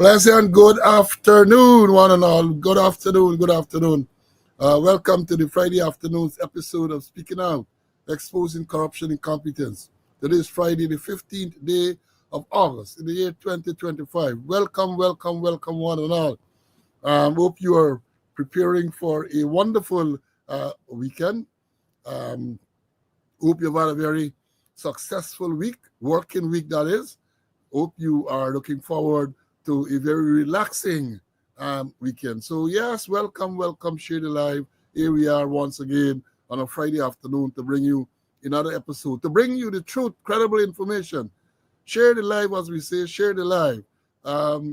Pleasant good afternoon, one and all. Good afternoon, good afternoon. Welcome to the Friday afternoon's episode of Speaking Out, Exposing Corruption Incompetence. Today is Friday, the 15th day of August in the year 2025. Welcome, welcome, welcome, one and all. Hope you are preparing for a wonderful weekend. Hope you've had a very successful week, working week that is. Hope you are looking forward to a very relaxing weekend. So yes, welcome, share the live. Here we are once again on a Friday afternoon to bring you another episode, to bring you the truth, credible information. Share the live, as we say, share the live.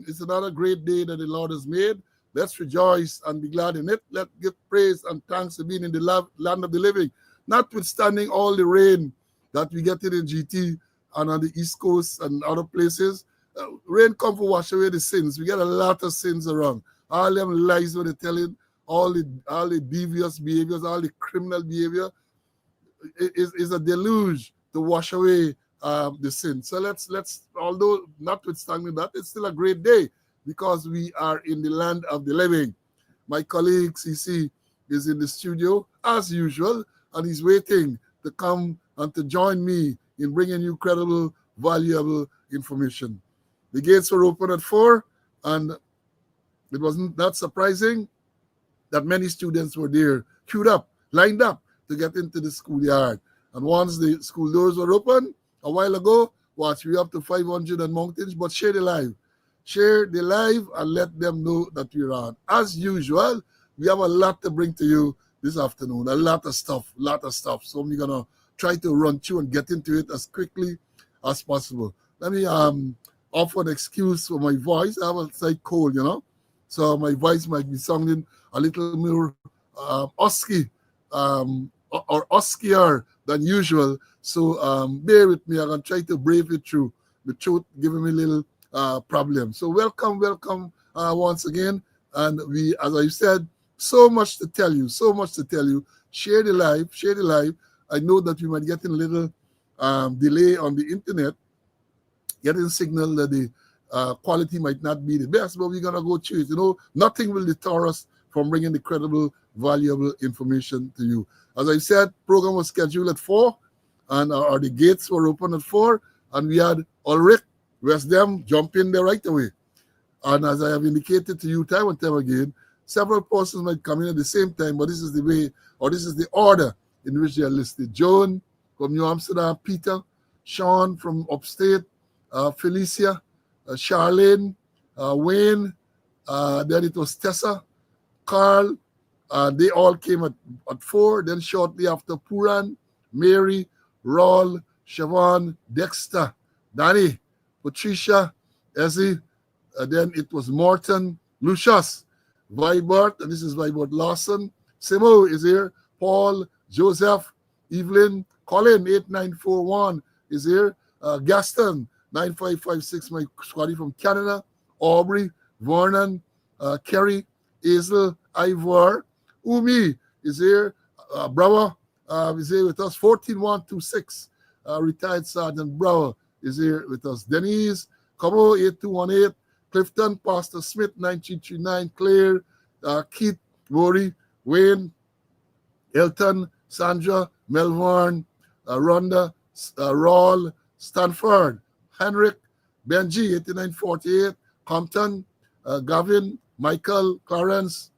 It's another great day that the Lord has made. Let's rejoice and be glad in it. Let's give praise and thanks to being in the land of the living, notwithstanding all the rain that we get in GT and on the East Coast and other places. Rain come to wash away the sins. We get a lot of sins around. All them lies what they're telling, all the devious behaviors, all the criminal behavior is a deluge to wash away the sin. So let's although notwithstanding that, it's still a great day because we are in the land of the living. My colleague CC is in the studio as usual, and he's waiting to come and to join me in bringing you credible, valuable information. The gates were open at 4, and it wasn't that surprising that many students were there, queued up, lined up to get into the schoolyard. And once the school doors were open a while ago, we up to 500 and mountains, but share the live. Share the live and let them know that we're on. As usual, we have a lot to bring to you this afternoon, a lot of stuff. So we're going to try to run through and get into it as quickly as possible. Let me offer an excuse for my voice. I have a slight cold, so my voice might be sounding a little more husky or huskier than usual. So bear with me. I'm going to try to brave it through. The truth giving me a little problem. So welcome once again. And we, as I said, so much to tell you. Share the live. I know that we might get in a little delay on the internet, getting signal that the quality might not be the best, but we're going to go through it. Nothing will deter us from bringing the credible, valuable information to you. As I said, program was scheduled at 4, and the gates were open at 4, and we had Ulrich Westdam jump in there right away. And as I have indicated to you time and time again, several persons might come in at the same time, but this is the way, or this is the order in which they are listed. Joan from New Amsterdam, Peter, Sean from upstate, Felicia, Charlene, Wayne, then it was Tessa, Carl. They all came at 4. Then shortly after, Puran, Mary, Raul, Siobhan, Dexter, Danny, Patricia, Ezzy. Then it was Morton, Lucius, Vibert, and this is Vibert Lawson. Simo is here. Paul, Joseph, Evelyn, Colin, 8941 is here. Gaston, 9556, my squaddy from Canada. Aubrey, Vernon, Kerry, Hazel, Ivor. Umi is here. Brower is here with us. 14126, retired Sergeant Brower is here with us. Denise, Como, 8218. Clifton, Pastor Smith, 9339. Claire, Keith, Rory, Wayne, Elton, Sandra, Melbourne, Rhonda, Raul, Stanford, Henrik, Benji, 8948, Compton, Gavin, Michael, Clarence,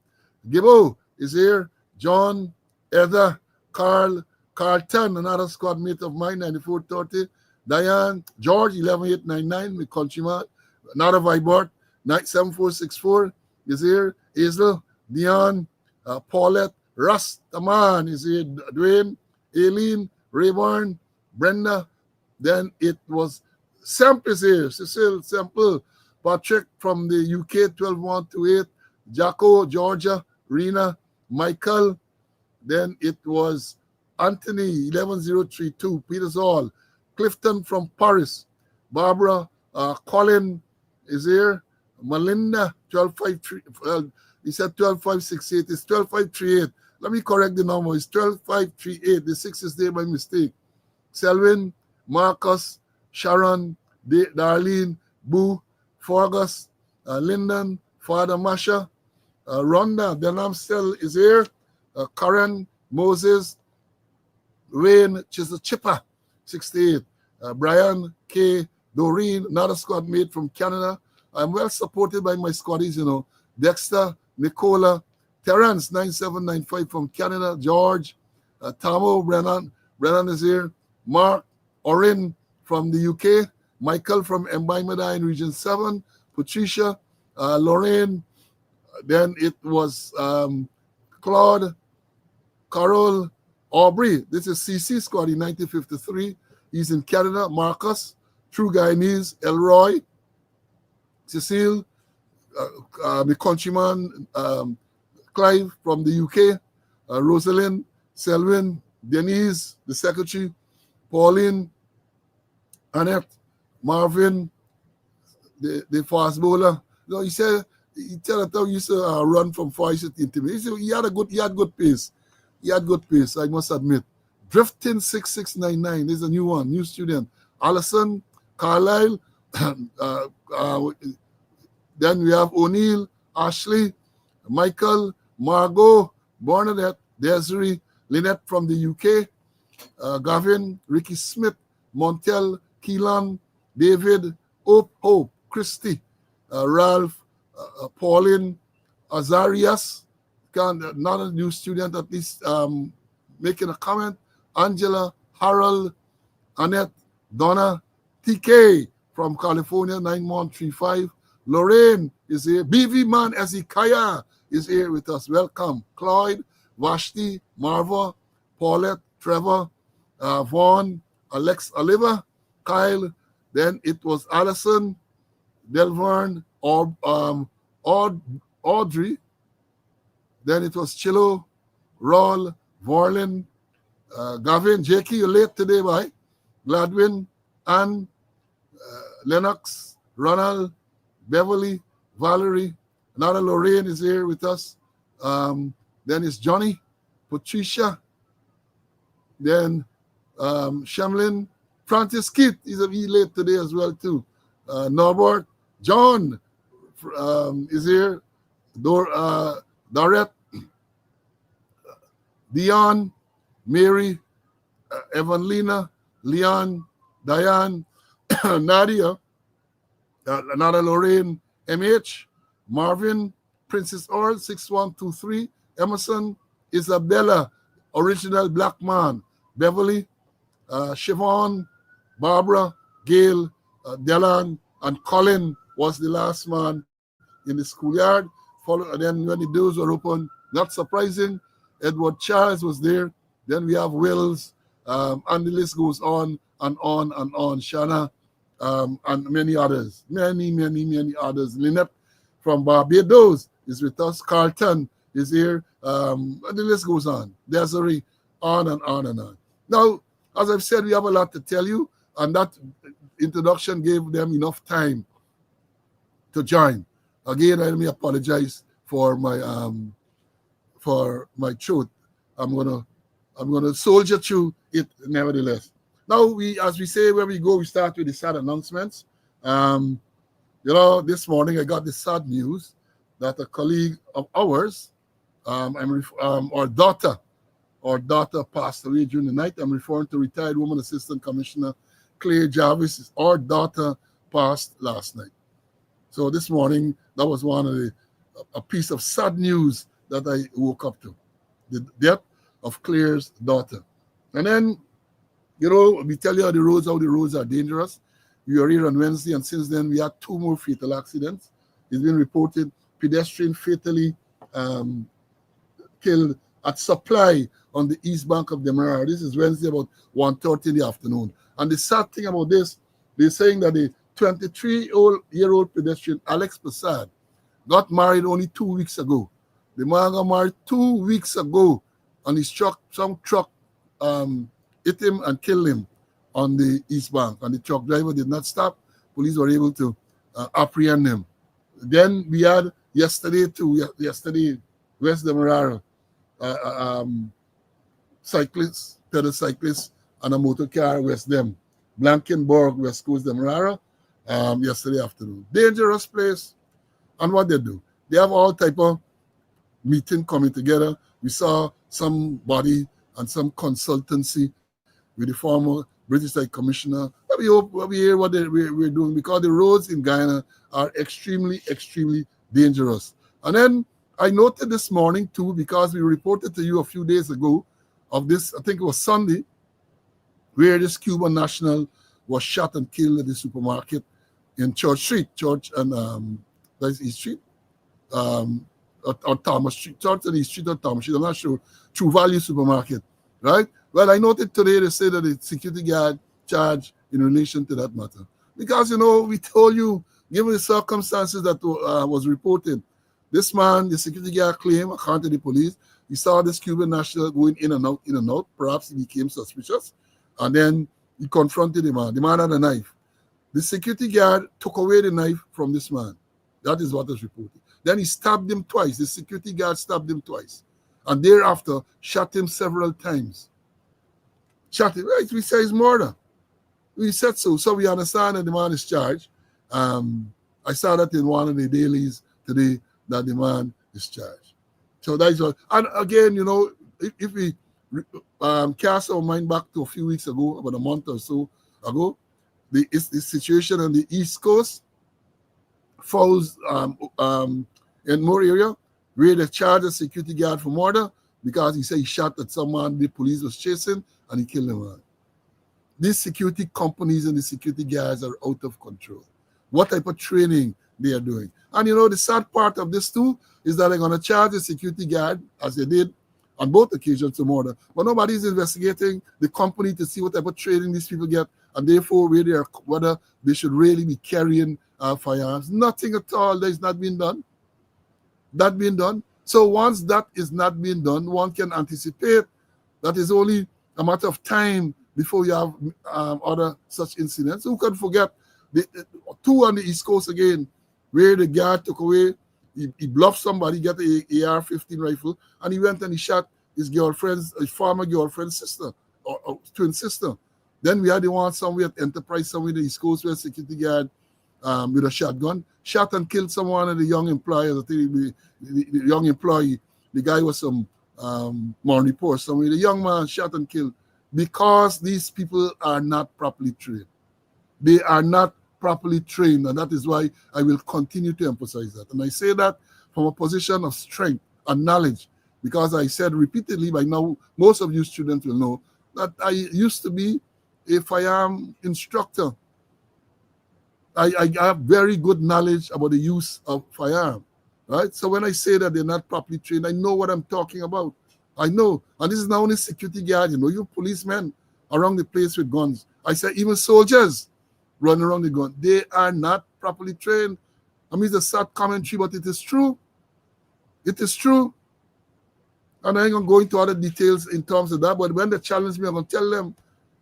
Gibbo is here, John, Heather, Carlton, another squad mate of mine, 9430, Diane, George, 11899, my countryman, another Vibert, 7464 is here, Hazel, Dion, Paulette, Russ, Taman is here, Dwayne, Aileen, Rayburn, Brenda. Then it was Semp is here, Cecil, Semple, Patrick from the UK, 12128, Jacko, Georgia, Rena, Michael. Then it was Anthony, 11032, Peters Hall, Clifton from Paris, Barbara, Colin is here, Melinda, 12538. He said 12568. It's 12538. Let me correct the number. It's 12538. The 6 is there by mistake. Selwyn, Marcus, Sharon, Darlene, Boo, Fergus, Lyndon, Father Masha, Rhonda, Denham still is here. Karen, Moses, Wayne Chipper, 68. Brian K. Doreen, another squad mate from Canada. I'm well supported by my squaddies, Dexter, Nicola, Terrence, 9795 from Canada, George, Tamo, Brennan is here, Mark, Orin from the UK, Michael from Mbaimada in Region 7, Patricia, Lorraine, then it was Claude, Carol, Aubrey. This is CC squad in 1953. He's in Canada. Marcus, True Guyanese, Elroy, Cecile, the countryman, Clive from the UK, Rosalind, Selwyn, Denise, the secretary, Pauline, Annette, Marvin, the fast bowler. He said he used to run from Far East into me. He said he had good pace. He had good pace, I must admit. Drifting 6699 is a new one, new student. Allison, Carlisle, then we have O'Neill, Ashley, Michael, Margot, Bernadette, Desiree, Lynette from the UK, Gavin, Ricky Smith, Montel, Keelan, David, Hope, Christy, Ralph, Pauline, Azarias, not a new student, at least making a comment. Angela, Harold, Annette, Donna, TK from California, 9135. Lorraine is here. BV Man Ezekiah is here with us. Welcome. Cloyd, Vashti, Marva, Paulette, Trevor, Vaughn, Alex, Oliver, Kyle. Then it was Allison, Delvern, Audrey. Then it was Chilo, Raul, Vorlin, Gavin, Jakey, you're late today, bye. Gladwin, Ann, Lennox, Ronald, Beverly, Valerie, another Lorraine is here with us. Then it's Johnny, Patricia, then Shamlin, Francis Keith is a wee late today as well too. Norbert, John is here. Dorette, Dion, Mary, Evangelina, Leon, Diane, Nadia, another Lorraine, MH, Marvin, Princess Earl, 6123, Emerson, Isabella, original black man, Beverly, Siobhan, Barbara, Gail, Delan, and Colin was the last man in the schoolyard. And then when the doors were open, not surprising, Edward Charles was there. Then we have Wills, and the list goes on and on and on. Shanna, and many others. Many others. Lynette from Barbados is with us. Carlton is here. And the list goes on. Desiree, on and on and on. Now, as I've said, we have a lot to tell you, and that introduction gave them enough time to join. Again, let me apologize for my truth. I'm gonna soldier through it nevertheless. Now as we say where we go, we start with the sad announcements. This morning I got the sad news that a colleague of ours, our daughter passed away during the night. I'm referring to retired Woman Assistant Commissioner Claire Jarvis. Our daughter passed last night. So this morning, that was a piece of sad news that I woke up to. The death of Claire's daughter. And then, we tell you how the roads are dangerous. We are here on Wednesday, and since then we had 2 more fatal accidents. It's been reported pedestrian fatally killed at Supply on the east bank of the Demerara. This is Wednesday about 1:30 in the afternoon. And the sad thing about this, they're saying that the 23-year-old pedestrian Alex Prasad got married only 2 weeks ago. The man got married 2 weeks ago, and some truck hit him and killed him on the east bank. And the truck driver did not stop. Police were able to apprehend him. Then we had yesterday, West Demerara, cyclists, pedal cyclists, and a motor car, West Dem, Blankenburg, West Coast Demerara, yesterday afternoon. Dangerous place. And what they do, they have all type of meeting coming together. We saw somebody and some consultancy with the former British High Commissioner. We hear what we're doing, because the roads in Guyana are extremely, extremely dangerous. And then I noted this morning too, because we reported to you a few days ago of this, I think it was Sunday, where this Cuban national was shot and killed at the supermarket in Church Street, Church and that's East Street, or Thomas Street, Church and East Street or Thomas Street, I'm not sure, True Value Supermarket, right? Well, I noted today they say that the security guard charged in relation to that matter. Because, we told you, given the circumstances that was reported, this man, the security guard claimed, according to the police, he saw this Cuban national going in and out. Perhaps he became suspicious. And then he confronted the man. The man had a knife. The security guard took away the knife from this man. That is what is reported. Then he stabbed him twice. The security guard stabbed him twice. And thereafter, shot him several times. Shot him. Right, we say it's murder. We said so. So we understand that the man is charged. I saw that in one of the dailies today, that the man is charged. So that is what. And again, if we cast our mind back to a few weeks ago, about a month or so ago, the situation on the East Coast falls in more area where they charged a security guard for murder because he said he shot at someone the police was chasing and he killed him. These security companies and the security guards are out of control. What type of training they are doing? And the sad part of this too is that they're going to charge the security guard, as they did on both occasions, to murder. But nobody's investigating the company to see what type of training these people get, and therefore whether they should really be carrying firearms. Nothing at all that is not being done. That being done. So once that is not being done, one can anticipate that is only a matter of time before you have other such incidents. Who can forget the two on the East Coast again, where the guard took away, he bluffed somebody, got an AR-15 rifle, and he went and he shot his former girlfriend's sister, or twin sister. Then we had the one somewhere at Enterprise, somewhere in the East Coast, where a security guard with a shotgun shot and killed someone of the young employees. I think the young employee, the guy was some morning report somewhere. The young man shot and killed because these people are not properly trained. They are not properly trained, and that is why I will continue to emphasize that. And I say that from a position of strength and knowledge, because I said repeatedly, by now most of you students will know that I used to be a firearm instructor. I have very good knowledge about the use of firearm, right? So when I say that they're not properly trained, I know what I'm talking about. I know. And this is not only security guards, you policemen around the place with guns. I said even soldiers run around the gun. They are not properly trained. I mean, it's a sad commentary, but it is true. It is true. And I ain't going to go into other details in terms of that, but when they challenge me, I'm going to tell them,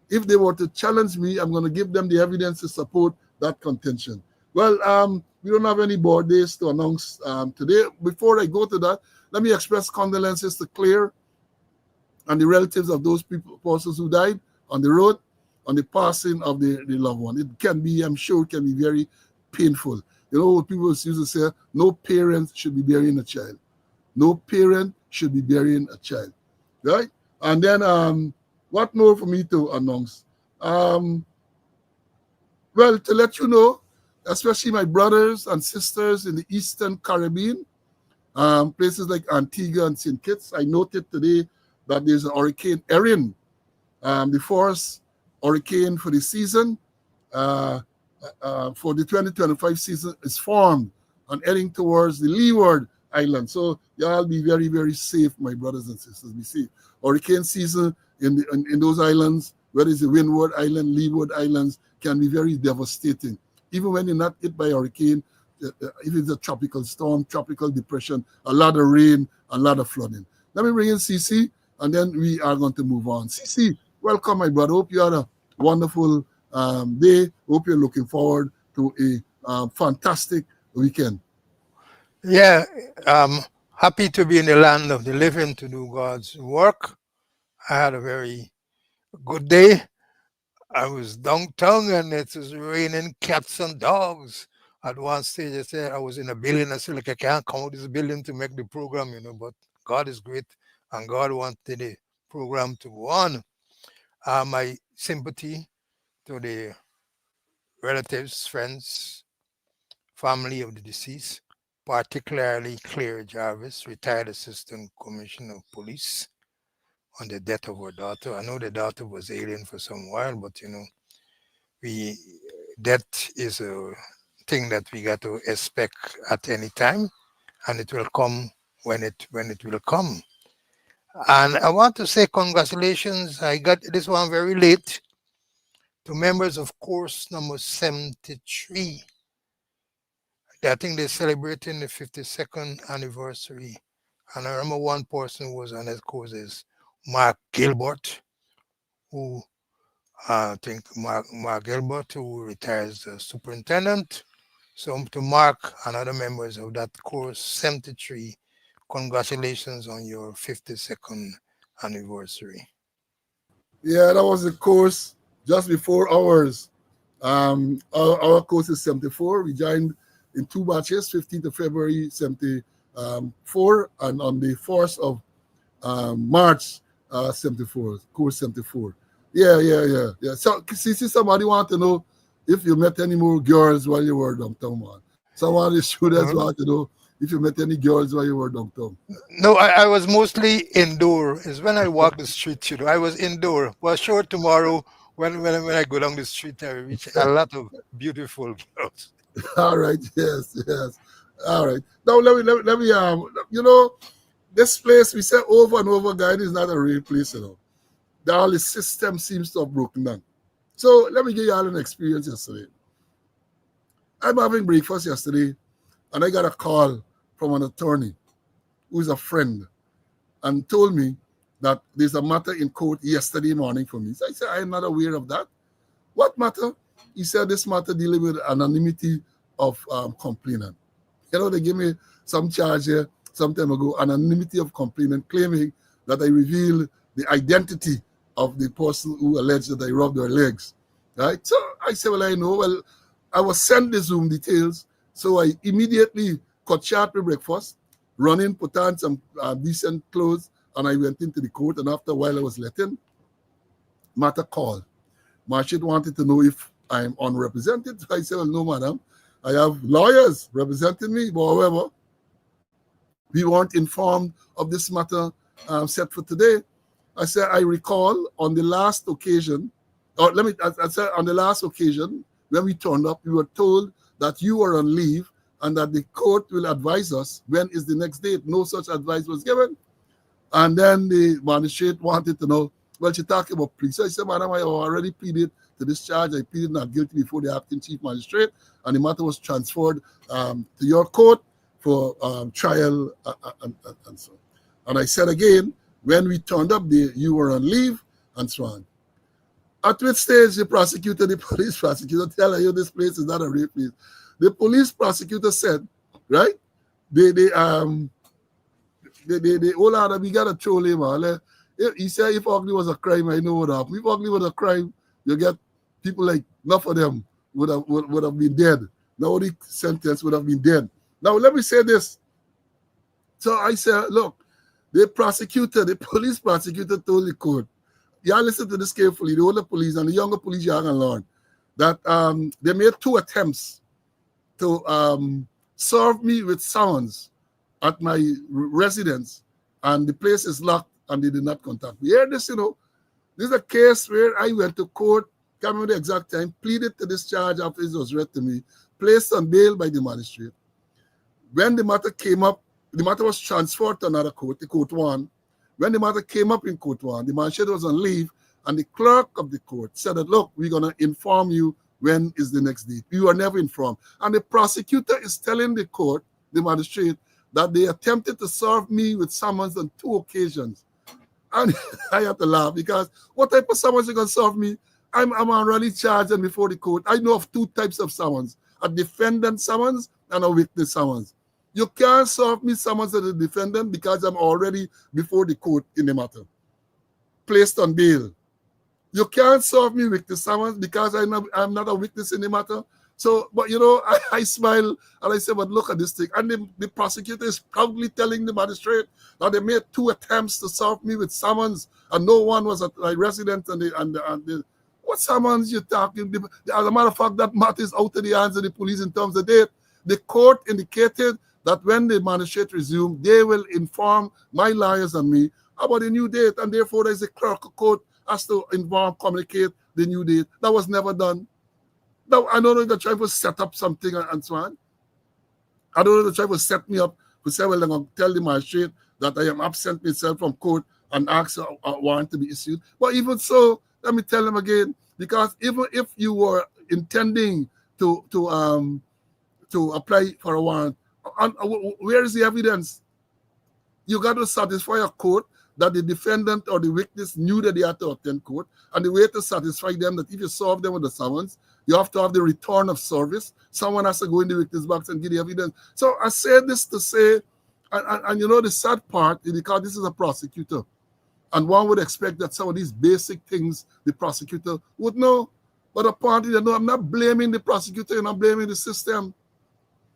if they were to challenge me, I'm going to give them the evidence to support that contention. Well, we don't have any board days to announce today. Before I go to that, let me express condolences to Claire and the relatives of those persons who died on the road, on the passing of the loved one. It can be, I'm sure, it can be very painful. People used to say, no parent should be burying a child. No parent should be burying a child, right? And then, what more for me to announce? Well, to let you know, especially my brothers and sisters in the Eastern Caribbean, places like Antigua and St. Kitts, I noted today that there's a Hurricane Erin, the first hurricane for the season, for the 2025 season is formed and heading towards the Leeward Island. So y'all be very, very safe, my brothers and sisters. Be safe. Hurricane season in those islands, whether it's the Windward Island, Leeward Islands, can be very devastating. Even when you're not hit by a hurricane, if it's a tropical storm, tropical depression, a lot of rain, a lot of flooding. Let me bring in CC, and then we are going to move on. CC, welcome, my brother. Hope you had a wonderful day. Hope you're looking forward to a fantastic weekend. Yeah, happy to be in the land of the living to do God's work. I had a very good day. I was downtown and it was raining cats and dogs. At one stage, I said I was in a building. I said, like, I can't come out this building to make the program, but God is great, and God wanted the program to go on. My sympathy to the relatives, friends, family of the deceased, particularly Claire Jarvis, retired Assistant Commissioner of Police, on the death of her daughter. I know the daughter was alien for some while, but we death is a thing that we got to expect at any time, and it will come when it will come. And I want to say congratulations. I got this one very late to members of course number 73. I think they're celebrating the 52nd anniversary. And I remember one person who was on that course is Mark Gilbert, who I think Mark Gilbert, who retires as superintendent. So to Mark and other members of that course 73, congratulations on your 52nd anniversary. Yeah, that was the course just before ours. Our course is 74. We joined in two batches, 15th of February 74, and on the 4th of March 74, course 74. Yeah. So, see, somebody want to know if you met any more girls while you were downtown, man. Some of the students want to know if you met any girls while you were downtown. No, I was mostly indoor. It's when I walk the street, I was indoor. Well, sure, tomorrow when I go down the street, I reach a lot of beautiful girls. All right, yes. All right. Now let me this place we say over and over, guys, is not a real place, The whole system seems to have broken down. So let me give you all an experience yesterday. I'm having breakfast yesterday, and I got a call from an attorney who's a friend and told me that there's a matter in court yesterday morning for me. So I said, I'm not aware of that. What matter? He said this matter dealing with anonymity of complainant. They gave me some charge here some time ago, anonymity of complainant, claiming that I revealed the identity of the person who alleged that I rubbed their legs. Right? So I said, well, I know. Well, I was sent the Zoom details, so I immediately cut short my breakfast, run in, put on some decent clothes, and I went into the court. And after a while, I was let in. Matter called. Marshid wanted to know if I'm unrepresented. I said, well, no, madam. I have lawyers representing me, but however, we weren't informed of this matter set for today. I said, I recall on the last occasion, I said on the last occasion, when we turned up, we were told that you were on leave and that the court will advise us when is the next date. No such advice was given. And then the magistrate wanted to know, well, she talked about plea. So I said, madam, I already pleaded to this charge. I pleaded not guilty before the acting chief magistrate, and the matter was transferred to your court for trial and so on. And I said again, when we turned up, you were on leave and so on. At which stage the police prosecutor, tell you this place is not a rape place. The police prosecutor said, right? They all out we gotta troll him. He said if ugly was a crime, I know what happened. If ugly was a crime, you get people like enough of them would have been dead. Nobody sentenced would have been dead. Now let me say this. So I said, look, the police prosecutor told the court, y'all listen to this carefully, the older police and the younger police, y'all can learn, that they made 2 attempts to serve me with summons at my residence, and the place is locked and they did not contact me. Hear this, this is a case where I went to court, can't remember the exact time, pleaded to this charge after it was read to me, placed on bail by the magistrate. When the matter came up, the matter was transferred to another court, the court 1. When the matter came up in court 1, the magistrate was on leave, and the clerk of the court said that, look, we're going to inform you when is the next date. You were never informed. And the prosecutor is telling the court, the magistrate, that they attempted to serve me with summons on 2 occasions. And I have to laugh because what type of summons you going to serve me? I'm already charged and before the court. I know of 2 types of summons, a defendant summons and a witness summons. You can't serve me summons as a defendant because I'm already before the court in the matter, placed on bail. You can't serve me witness summons because I'm not a witness in the matter. So, but I smile and I say, but look at this thing. And the prosecutor is proudly telling the magistrate that they made 2 attempts to serve me with summons, and no one was at my residence. And what summons you talking? As a matter of fact, that matter is out of the hands of the police in terms of date. The court indicated that when the magistrate resumed, they will inform my lawyers and me about a new date, and therefore there's a clerk of court has to communicate the new date. That was never done. Now, I don't know if they're trying to set up something and so on. I don't know if they're trying to set me up to say, well, I'm going to tell the magistrate that I am absent myself from court and ask a warrant to be issued. But even so, let me tell them again, because even if you were intending to apply for a warrant, where is the evidence? You got to satisfy a court that the defendant or the witness knew that they had to attend court, and the way to satisfy them that if you serve them with the summons, you have to have the return of service. Someone has to go in the witness box and give the evidence. So I said this to say, and the sad part is because this is a prosecutor, and one would expect that some of these basic things the prosecutor would know. But apparently, I'm not blaming the prosecutor, and I'm blaming the system.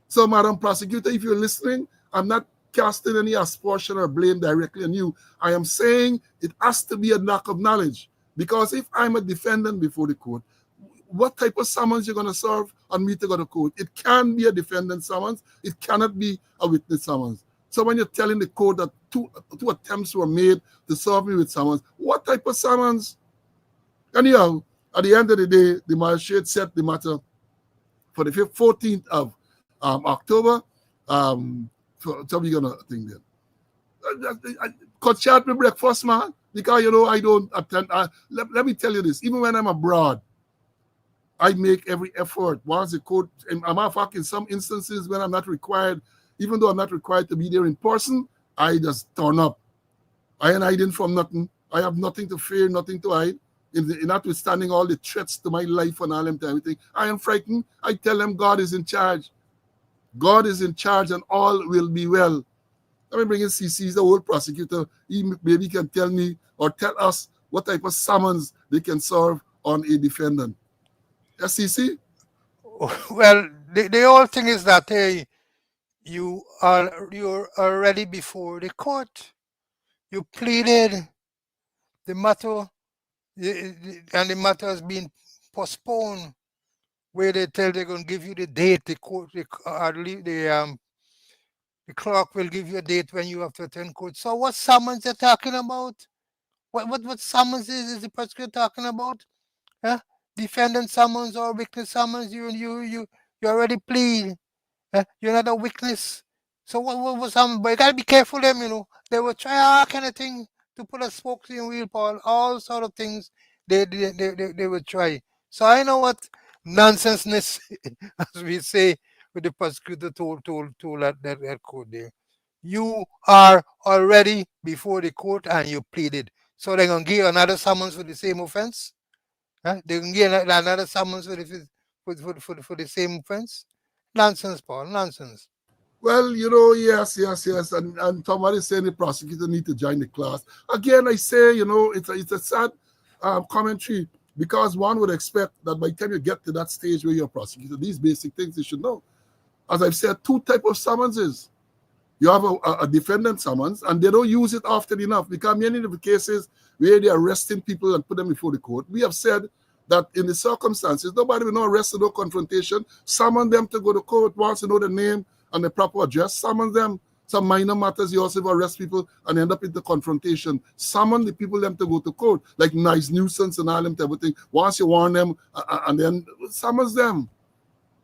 So, Madam Prosecutor, if you're listening, I'm not casting any aspersion or blame directly on you. I am saying it has to be a lack of knowledge. Because if I'm a defendant before the court, what type of summons you're going to serve on me to go to court? It can be a defendant summons. It cannot be a witness summons. So when you're telling the court that two attempts were made to serve me with summons, what type of summons? Anyhow, at the end of the day, the magistrate set the matter for the 14th of October. So we're going to think then. Cut short my breakfast, man, because, I don't attend. Let me tell you this. Even when I'm abroad, I make every effort. Once the court, and a matter of fact, in some instances when I'm not required, even though I'm not required to be there in person, I just turn up. I ain't hiding from nothing. I have nothing to fear, nothing to hide. Notwithstanding all the threats to my life and all them everything, I am frightened. I tell them God is in charge. God is in charge and all will be well. Let me bring in CC, he's the old prosecutor. He maybe can tell me or tell us what type of summons they can serve on a defendant. Yes, CC? Well, the whole thing is that you're already before the court. You pleaded the matter, and the matter has been postponed. Where they tell they're going to give you the date, the court, the clerk will give you a date when you have to attend court. So what summons they're talking about? What summons is the prosecutor talking about? Huh? Defendant summons or witness summons? You already plead. You're not a witness. So what was summons? But you gotta be careful them. They will try all kind of thing to put a spokes in wheel, Paul. All sort of things they will try. So I know what nonsenseness, as we say, with the prosecutor told that court there. You are already before the court and you pleaded. So they're gonna give you another summons for the same offense? Huh? They can give another summons for the same offense? Nonsense, Paul. Nonsense. Well, yes. And somebody saying the prosecutor need to join the class. Again, I say, it's a sad commentary because one would expect that by the time you get to that stage where you're a prosecutor, these basic things you should know. As I've said, 2 types of summonses. You have a defendant summons, and they don't use it often enough because many of the cases where they're arresting people and put them before the court, we have said that in the circumstances, nobody will know arrest or no confrontation. Summon them to go to court once you know the name and the proper address. Summon them. Some minor matters, you also arrest people and end up in the confrontation. Summon the people them to go to court, like nice nuisance and all them type of thing. Once you warn them, and then summons them.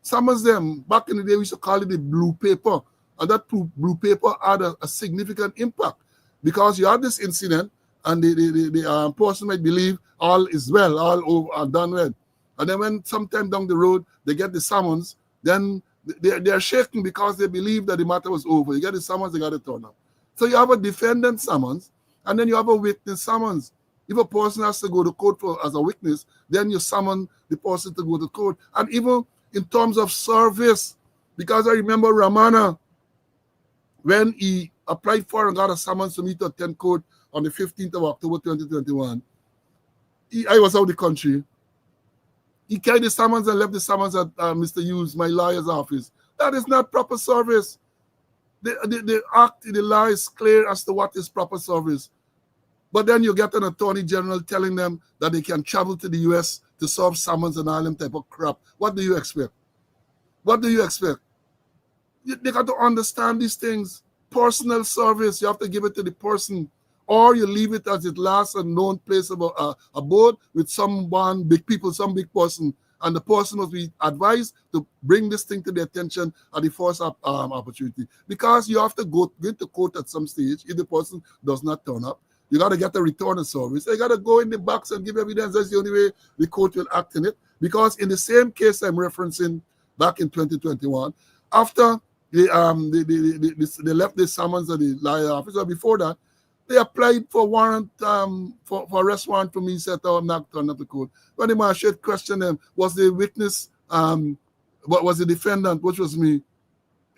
Summons them. Back in the day, we used to call it the blue paper. And that blue paper had a significant impact because you had this incident and the person might believe all is well, all over, done well. And then when sometime down the road, they get the summons, then they're shaking because they believe that the matter was over. You get the summons, they got to turn up. So you have a defendant summons, and then you have a witness summons. If a person has to go to court as a witness, then you summon the person to go to court. And even in terms of service, because I remember Ramana, when he applied for and got a summons to me to attend court on the 15th of October 2021, I was out of the country. He carried the summons and left the summons at Mr. Hughes, my lawyer's office. That is not proper service. The act in the law is clear as to what is proper service. But then you get an attorney general telling them that they can travel to the US to serve summons and all them type of crap. What do you expect? What do you expect? They got to understand these things. Personal service, you have to give it to the person. Or you leave it as it last a known place of abode with someone, big people, some big person. And the person must be advised to bring this thing to their attention at the first opportunity. Because you have to go to court at some stage if the person does not turn up. You got to get a return of service. You got to go in the box and give evidence. That's the only way the court will act in it. Because in the same case I'm referencing back in 2021, after they left the summons at the lawyer office, or before that, they applied for warrant, for arrest warrant for me, said, oh, I'm not turning up the court. When the magistrate questioned them, was the witness, what was the defendant, which was me,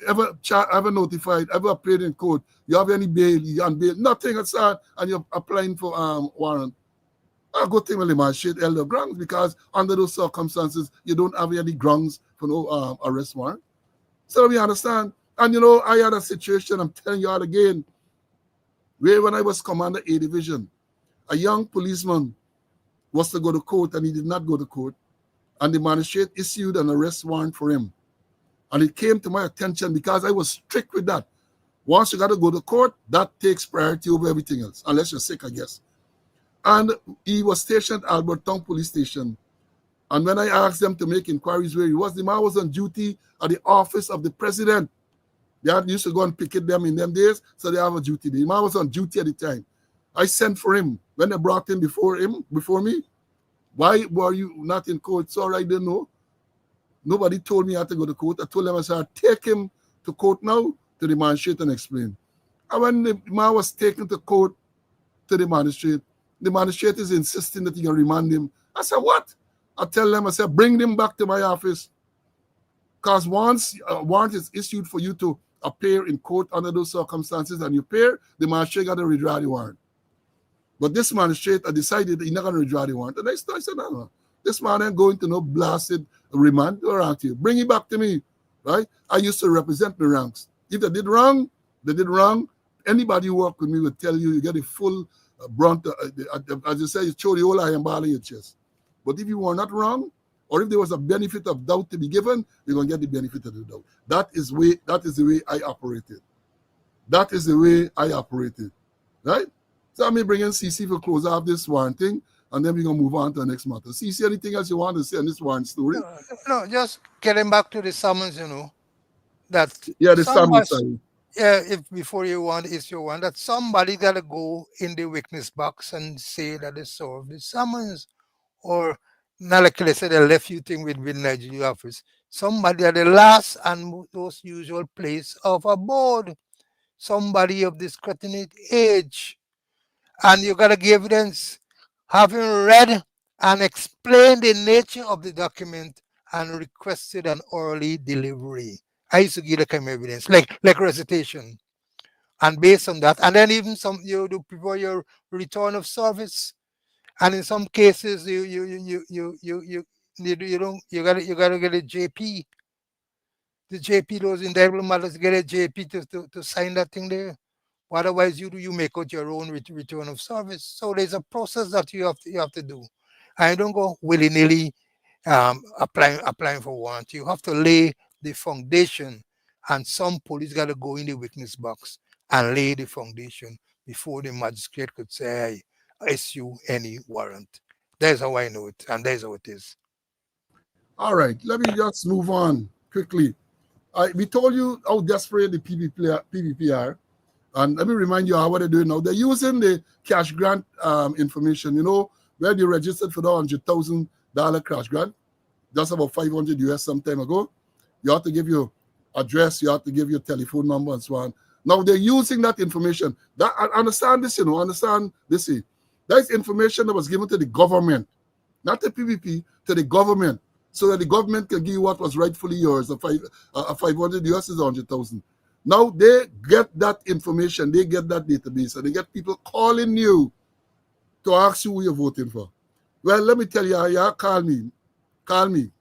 ever notified, ever appeared in court? You have any bail, you on bail, nothing aside, and you're applying for warrant. A good thing with the magistrate held the grounds, because under those circumstances, you don't have any grounds for no arrest warrant. So we understand. And I had a situation, I'm telling you all again, where when I was Commander A Division, a young policeman was to go to court and he did not go to court. And the magistrate issued an arrest warrant for him. And it came to my attention because I was strict with that. Once you got to go to court, that takes priority over everything else, unless you're sick, I guess. And he was stationed at Alberton Police Station. And when I asked them to make inquiries where he was, the man was on duty at the office of the president. They used to go and picket them in them days, so they have a duty. The man was on duty at the time. I sent for him. When they brought him before me, why were you not in court? Sorry, I didn't know. Nobody told me I had to go to court. I told them, I said, take him to court now, to the magistrate and explain. And when the man was taken to court to the magistrate is insisting that he can remand him. I said, what? I tell them, I said, bring him back to my office. Because once a warrant is issued for you to appear in court under those circumstances and you appear, the magistrate got to withdraw the warrant. But this magistrate decided he's not going to withdraw the warrant. And I said, no. This man ain't going to no blasted remand around here. Bring it back to me, right? I used to represent the ranks. If they did wrong, they did wrong. Anybody who worked with me would tell you get a full brunt, as you say, you throw the whole iron ball in your chest. But if you were not wrong, or if there was a benefit of doubt to be given, you're going to get the benefit of the doubt. That is the way I operated. That is the way I operated, right? So I'm bringing CC for close off this warrant thing, and then we're going to move on to the next matter. CC, anything else you want to say on this warrant story? No, just getting back to the summons, that Yeah, the summons. if before you want to issue one, that somebody got to go in the witness box and say that they served the summons, or not like they said they left you thing with Nigeria office. Somebody at the last and most usual place of abode, somebody of discretionate age, and you got to give evidence, having read and explained the nature of the document and requested an early delivery. I used to give the kind of evidence, like recitation. And based on that, and then even some you do before your return of service. And in some cases you gotta get a JP. The JP, those indictable matters, get a JP to sign that thing there. Otherwise you make out your own return of service. So there's a process that you have to do. And don't go willy-nilly applying for warrant. You have to lay the foundation, and some police got to go in the witness box and lay the foundation before the magistrate could say, hey, issue any warrant. That's how I know it, and that's how it is. All right, let me just move on quickly. We told you how desperate the PPP are, and let me remind you how what they're doing now. They're using the cash grant information, where you registered for the $100,000 cash grant, just about 500 US some time ago. You have to give your address, you have to give your telephone number and so on. Now they're using that information. I understand this, understand this. That's information that was given to the government, not the PPP, to the government, so that the government can give you what was rightfully yours, a 500 US is 100,000. Now they get that information, they get that database, and they get people calling you to ask you who you're voting for. Well, let me tell you, you call me. Call me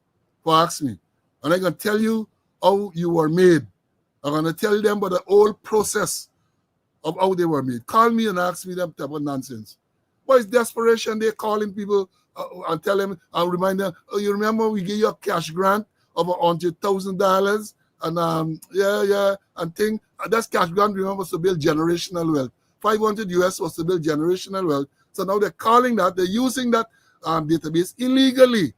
or ask me. And I'm going to tell you how you were made. I'm going to tell them about the whole process of how they were made. Call me and ask me them type of nonsense. But it's desperation. They're calling people and tell them and remind them, oh, you remember we gave you a cash grant of $100,000 and and thing. That's cash grant, remember, was to build generational wealth. 500 US was to build generational wealth. So now they're calling that, they're using that database illegally.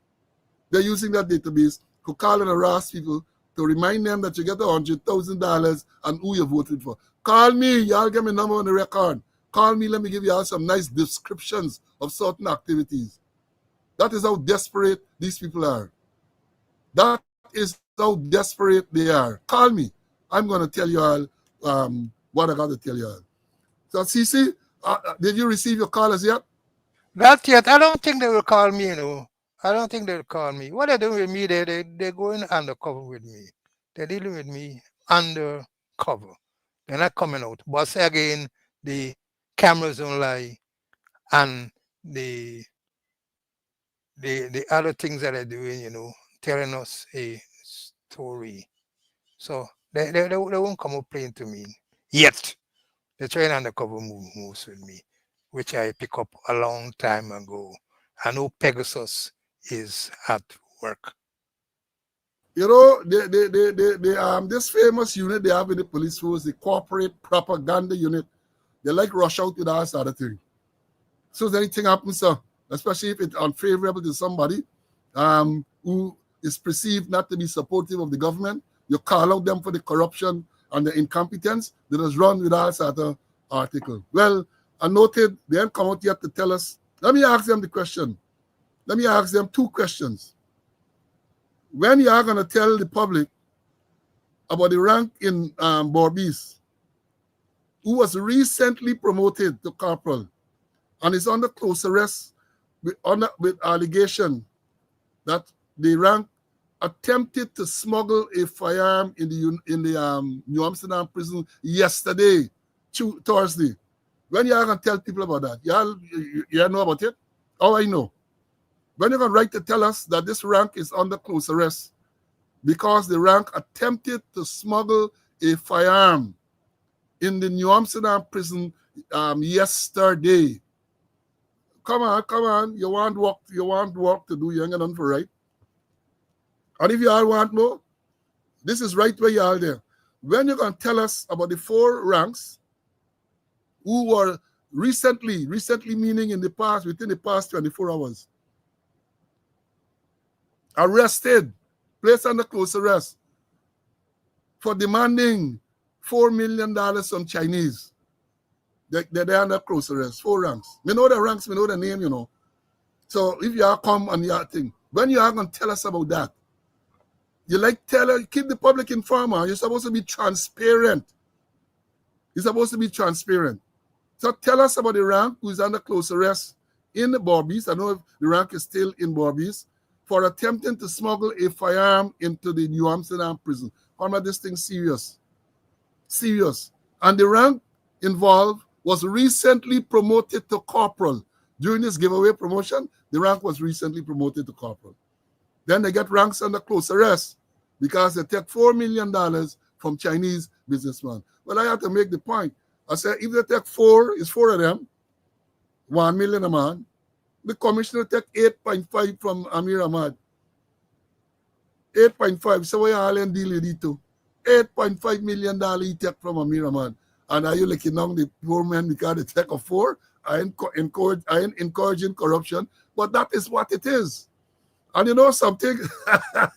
They're using that database to call and harass people to remind them that you get $100,000 and who you voted for. Call me, y'all get my number on the record. Call me, let me give y'all some nice descriptions of certain activities. That is how desperate these people are. That is how desperate they are. Call me. I'm going to tell you all what I got to tell you all. So, Cece, did you receive your call as yet? Not yet. I don't think they will call me, you know. I don't think they'll call me. What they're doing with me, they're going undercover with me. They're dealing with me undercover. They're not coming out. But say again, the cameras don't lie and the other things that they're doing, you know, telling us a story. So they won't come up playing to me yet. They're trying undercover moves with me, which I pick up a long time ago. I know Pegasus is at work. You know, this famous unit they have in the police force, the corporate propaganda unit, they like rush out with that sort of thing. So if anything happens, especially if it's unfavorable to somebody who is perceived not to be supportive of the government, you call out them for the corruption and the incompetence, they just run with that sort of article. Well, I noted they haven't come out yet to tell us. Let me ask them the question. Let me ask them two questions. When you are going to tell the public about the rank in Borbis, who was recently promoted to corporal and is under close arrest with allegation that the rank attempted to smuggle a firearm in the New Amsterdam prison yesterday, Thursday. When you are going to tell people about that, you know about it? Oh, I know. When you're going to write to tell us that this rank is under close arrest because the rank attempted to smuggle a firearm in the New Amsterdam prison yesterday. Come on. You want work to do, you ain't got nothing for right. And if you all want more, this is right where you are there. When you're going to tell us about the 4 ranks who were recently meaning within the past 24 hours, arrested, placed under close arrest for demanding $4 million from Chinese. They're under close arrest, 4 ranks. We know the ranks, we know the name, you know. So if you are come and you are thing, when you are going to tell us about that, you keep the public informed. You're supposed to be transparent. You're supposed to be transparent. So tell us about the rank who is under close arrest in the Borbis. I know if the rank is still in Borbis for attempting to smuggle a firearm into the New Amsterdam prison. How this thing serious? Serious. And the rank involved was recently promoted to corporal. During this giveaway promotion, the rank was recently promoted to corporal. Then they get ranks under close arrest because they take $4 million from Chinese businessmen. Well, I have to make the point. I said, if they take 4, it's 4 of them, 1 million a man. The commissioner take 8.5 from Amir Ahmad. 8.5. So we all in deal with it too. $8.5 million he take from Amir Ahmad. And are you looking on the poor man because they take a 4? I ain't encouraging corruption, but that is what it is. And you know something?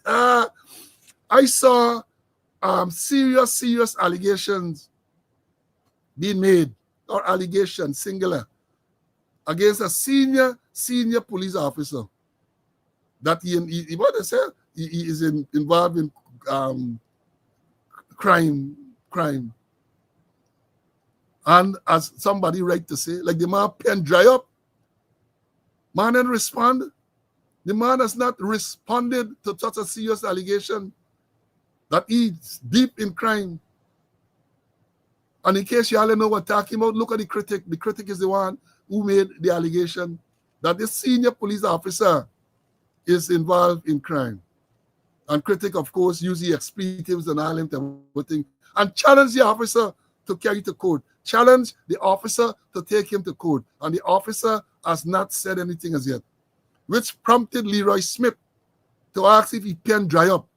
I saw serious allegations being made, or allegations, singular, against a senior police officer that he what they say, he is involved in crime. And as somebody right to say, like the man pen dry up, man didn't respond. The man has not responded to such a serious allegation that he's deep in crime. And in case you all know what I'm talking about, look at the critic. The critic is the one who made the allegation that this senior police officer is involved in crime. And critic, of course, use the expletives and all and everything, and challenge the officer to carry to court. Challenge the officer to take him to court. And the officer has not said anything as yet, which prompted Leroy Smith to ask if he pen dry up.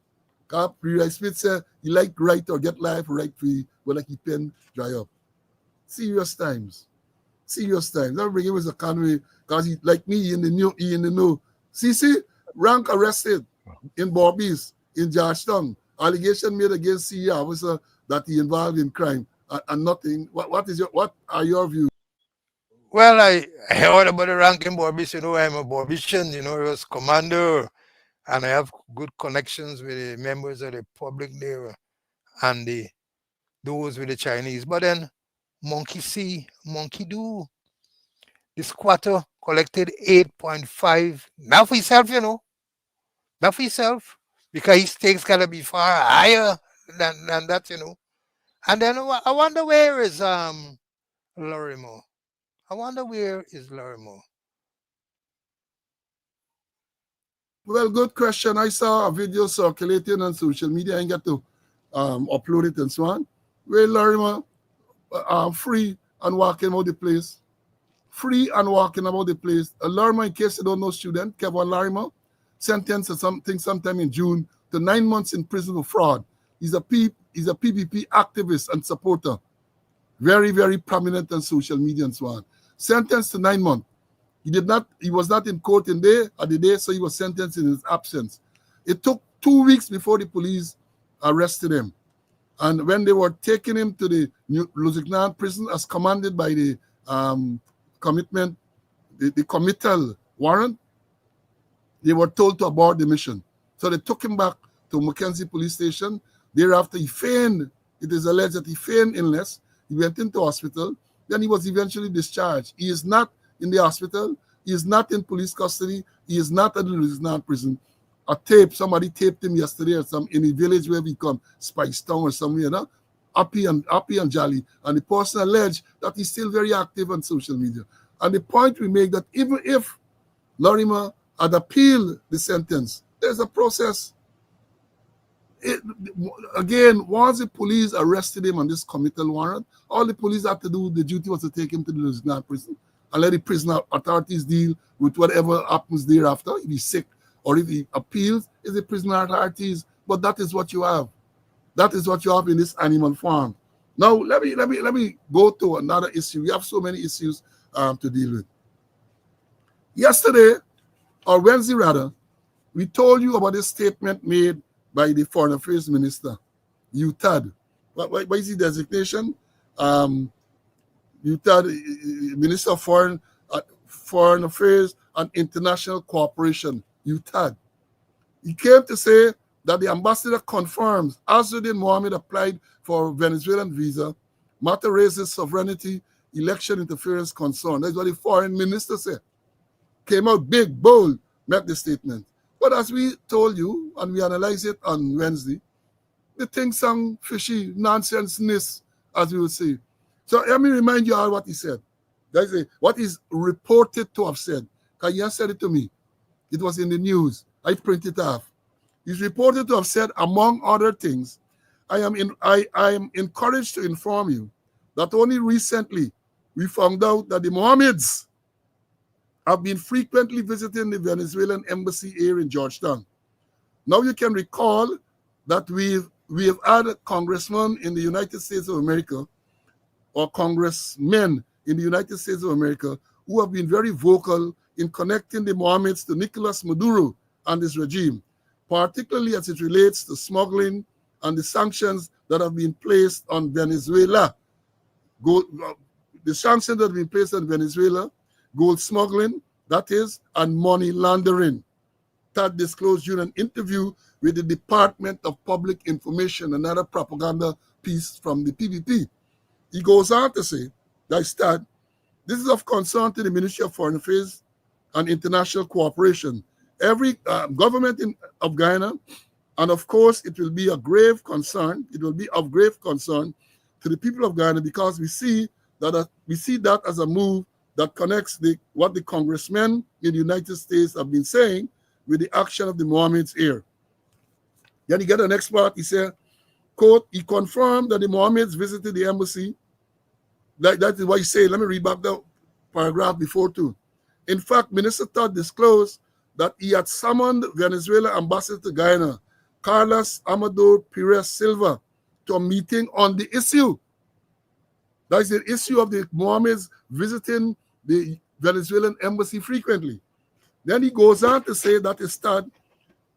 Leroy Smith said he like write or get life right free, but like he pen dry up. Serious times. Serious times. I'll bring him as a Conway, because he like me, he in the know. CC, rank arrested in Barbies, in Georgetown. Allegation made against CE officer that he involved in crime and nothing. What are your views? Well, I heard about the ranking Borbis. I'm a Borbisian. He was commander, and I have good connections with the members of the public there and those with the Chinese. But then, monkey see, monkey do. This quarter collected 8.5. Not for himself, not for himself, because his stakes gotta be far higher than that. And then I wonder where is Larma. I wonder where is Larma. Well, good question. I saw a video circulating on social media and got to upload it and so on. Where Larma free and walking about the place. Free and walking about the place. Larma, in case you don't know, student, Kevin Larma, sentenced to something sometime in June to 9 months in prison for fraud. He's a PPP activist and supporter. Very, very prominent on social media and so on. Sentenced to 9 months. He was not in court at the day, so he was sentenced in his absence. It took 2 weeks before the police arrested him. And when they were taking him to the Lusignan prison as commanded by the committal warrant, they were told to abort the mission. So they took him back to Mackenzie police station. Thereafter, he feigned, it is alleged that he feigned illness. He went into hospital. Then he was eventually discharged. He is not in the hospital. He is not in police custody. He is not at the Louisiana prison. Somebody taped him yesterday in a village where we come, Spice Town or somewhere, happy and jolly. And the person alleged that he's still very active on social media. And the point we make that even if Larima had appealed the sentence, there's a process. Again, once the police arrested him on this committal warrant, all the police had to do, the duty was to take him to the Louisiana prison and let the prison authorities deal with whatever happens thereafter. If he's sick or if he appeals, it's the prison authorities. But that is what you have. That is what you have in this animal farm. Now, let me go to another issue. We have so many issues to deal with. Yesterday, or Wednesday rather, we told you about a statement made by the Foreign Affairs Minister, UTAD. What is the designation? UTAD, Minister of Foreign Affairs and International Cooperation, UTAD. He came to say that the ambassador confirms Asin Muhammad applied for Venezuelan visa, matter raises sovereignty, election interference concern. That's what the foreign minister said. Came out big, bold, made the statement. But as we told you, and we analyzed it on Wednesday, the thing sound fishy, nonsense-ness, as we would say. So let me remind you all what he said. That's what is reported to have said. Because he has said it to me. It was in the news. I printed it off. He's reported to have said, among other things, I am encouraged to inform you that only recently we found out that the Mohammeds have been frequently visiting the Venezuelan embassy here in Georgetown. Now you can recall that we have had a congressman in the United States of America or congressmen in the United States of America who have been very vocal in connecting the Mohammeds to Nicolas Maduro and his regime, particularly as it relates to smuggling and the sanctions that have been placed on Venezuela. The sanctions that have been placed on Venezuela, gold smuggling, that is, and money laundering. That disclosed during an interview with the Department of Public Information, another propaganda piece from the PPP. He goes on to say, this is of concern to the Ministry of Foreign Affairs and International Cooperation. Every government of Guyana, and of course, it will be a grave concern. It will be of grave concern to the people of Guyana because we see that as a move that connects what the congressmen in the United States have been saying, with the action of the Mohammeds here. Then you get the next part. He said, quote, he confirmed that the Mohammeds visited the embassy. That is what he said. Let me read back the paragraph before too. In fact, Minister Todd disclosed that he had summoned Venezuela ambassador to Guyana, Carlos Amador Perez Silva, to a meeting on the issue. That is the issue of the Mohammeds visiting the Venezuelan embassy frequently. Then he goes on to say that instead,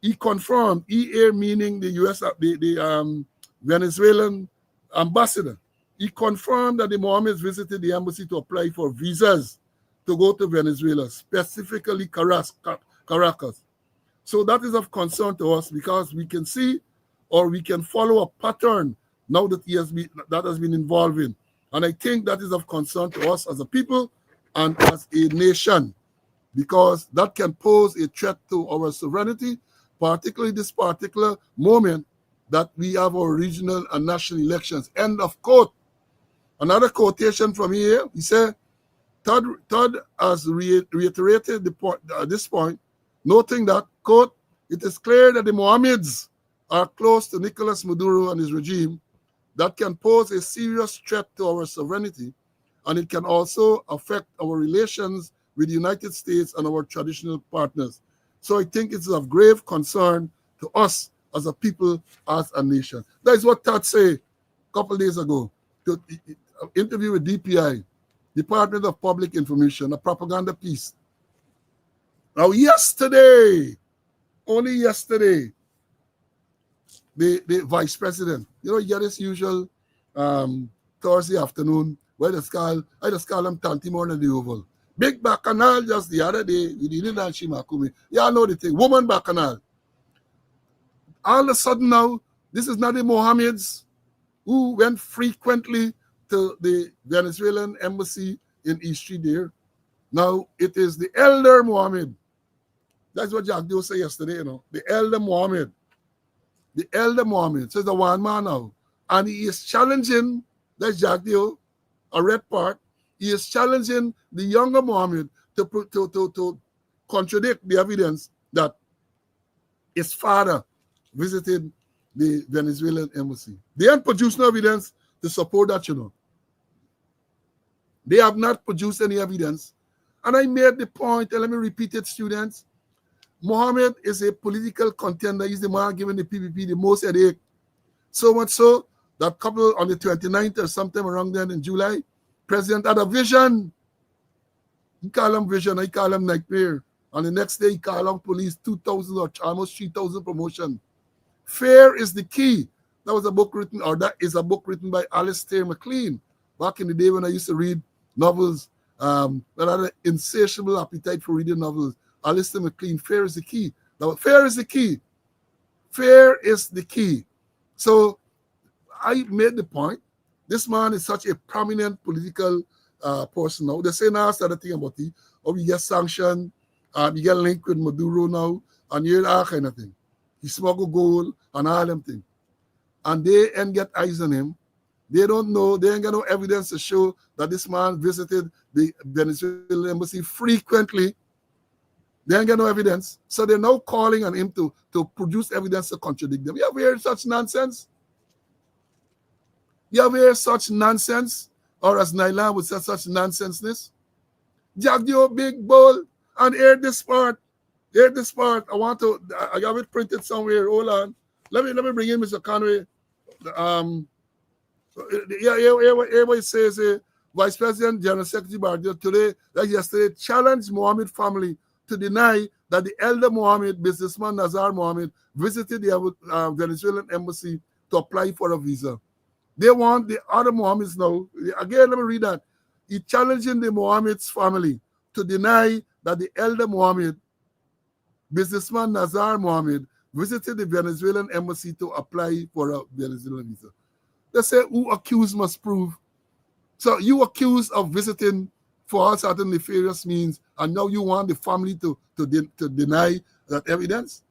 he confirmed, EA meaning the US, the Venezuelan ambassador, he confirmed that the Mohammeds visited the embassy to apply for visas to go to Venezuela, specifically Caracas. So that is of concern to us because we can see or we can follow a pattern now that that has been involved in. And I think that is of concern to us as a people and as a nation, because that can pose a threat to our sovereignty, particularly this particular moment that we have our regional and national elections. End of quote. Another quotation from here, he said, Todd has reiterated this point, noting that, quote, it is clear that the Mohammeds are close to Nicolas Maduro and his regime that can pose a serious threat to our sovereignty, and it can also affect our relations with the United States and our traditional partners. So I think it's of grave concern to us as a people, as a nation. That is what Todd said a couple of days ago, to interview with DPI, Department of Public Information, a propaganda piece. Now, yesterday, only yesterday, the vice president, you get this usual Thursday afternoon, I just call him Tanti Morning the Oval. Big Bacchanal just the other day, we didn't know Shimakumi. Yeah, I know the thing, woman Bacchanal. All of a sudden now, this is not the Mohammeds who went frequently to the Venezuelan embassy in East Street there. Now, it is the elder Mohammed. That's what Jack Dio said yesterday, the elder Mohammed. The elder Mohammed. So it's the one man now. And he is challenging, that's Jack Dio, a red part, he is challenging the younger Mohammed to contradict the evidence that his father visited the Venezuelan embassy. They haven't produced no evidence to support that, They have not produced any evidence. And I made the point, and let me repeat it, students. Mohammed is a political contender. He's the man giving the PPP the most headache. So much so that couple on the 29th or sometime around then in July, President had a vision. He called him vision, I call him nightmare. And the next day, he called on police 2,000 or almost 3,000 promotion. Fear is the key. That was a book written, or that is a book written by Alistair MacLean. Back in the day when I used to read novels, that had an insatiable appetite for reading novels. Alistair MacLean, fear is the key. Now, fear is the key. Fear is the key. So I made the point. This man is such a prominent political person now. They say now started thinking about it. Oh, we get sanctioned, we get linked with Maduro now, and you're that kind of thing. He smuggle gold and all them things. And they ain't get eyes on him. They don't know, they ain't got no evidence to show that this man visited the Venezuelan embassy frequently. They ain't got no evidence. So they're now calling on him to produce evidence to contradict them. You ever heard such nonsense? You ever heard such nonsense? Or as Nylan would say, such nonsenseness? Jack Dio, big bull, and hear this part. Hear this part. I have it printed somewhere. Hold on. Let me bring in Mr. Conway. Everybody says, Vice President General Secretary Bardio today, like yesterday, challenged Mohammed family to deny that the elder Mohammed, businessman Nasar Mohammed, visited the Venezuelan embassy to apply for a visa. They want the other Mohammeds now. Again, let me read that. He challenging the Mohammed's family to deny that the elder Mohammed, businessman Nasar Mohammed, visited the Venezuelan embassy to apply for a Venezuelan visa. They say, who accused must prove. So you accused of visiting for all certain nefarious means, and now you want the family to deny that evidence,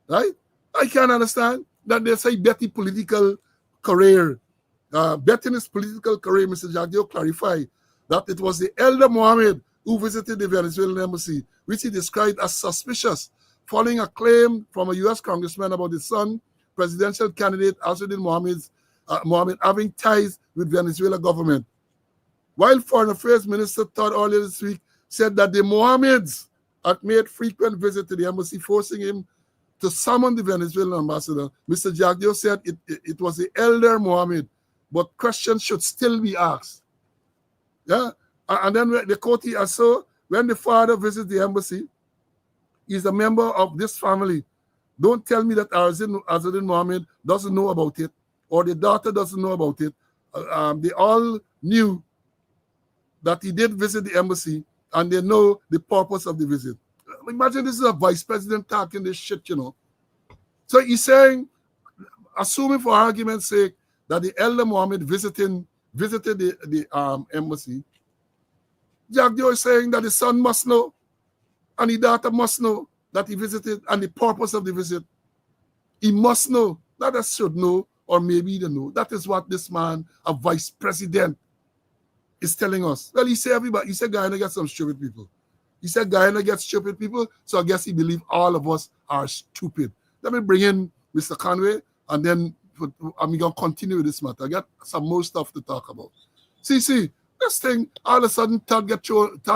right? I can't understand that they say Betty political career. Betting his political career, Mr. Jagdio clarified that it was the elder Mohammed who visited the Venezuelan embassy, which he described as suspicious following a claim from a U.S. congressman about his son, presidential candidate Asin Muhammad having ties with Venezuela government. While Foreign Affairs Minister Todd earlier this week said that the Mohammeds had made frequent visits to the embassy, forcing him to summon the Venezuelan ambassador, Mr. Jagdeo said it was the elder Mohammed, but questions should still be asked. Yeah, and then the quote here, so when the father visits the embassy, he's a member of this family. Don't tell me that Asin Muhammad doesn't know about it, or the daughter doesn't know about it. They all knew that he did visit the embassy, and they know the purpose of the visit. Imagine this is a vice president talking this shit, So he's saying, assuming for argument's sake that the elder Mohammed visited the embassy, Jagdeo is saying that the son must know and the daughter must know that he visited and the purpose of the visit. He must know. Not just should know or maybe he don't know. That is what this man, a vice president, is telling us. Well, he said Guyana gets some stupid people. He said Guyana gets stupid people, so I guess he believes all of us are stupid. Let me bring in Mr. Conway, and then I'm going to continue with this matter. I got some more stuff to talk about. See, this thing, all of a sudden, Todd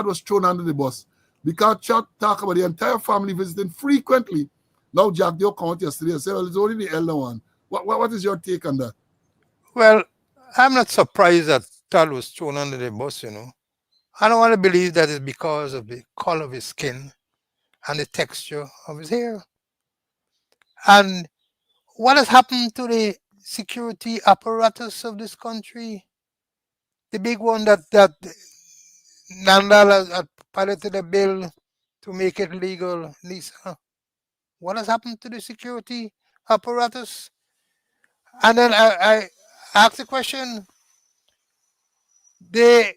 was thrown under the bus. Because Todd talked about the entire family visiting frequently. Now Jagdeo come out yesterday and said, well, it's only the elder one. What is your take on that? Well, I'm not surprised that Todd was thrown under the bus, I don't want to believe that it's because of the color of his skin and the texture of his hair. And what has happened to the security apparatus of this country? The big one that Nandal has piloted a bill to make it legal, Lisa. What has happened to the security apparatus? And then I asked the question, they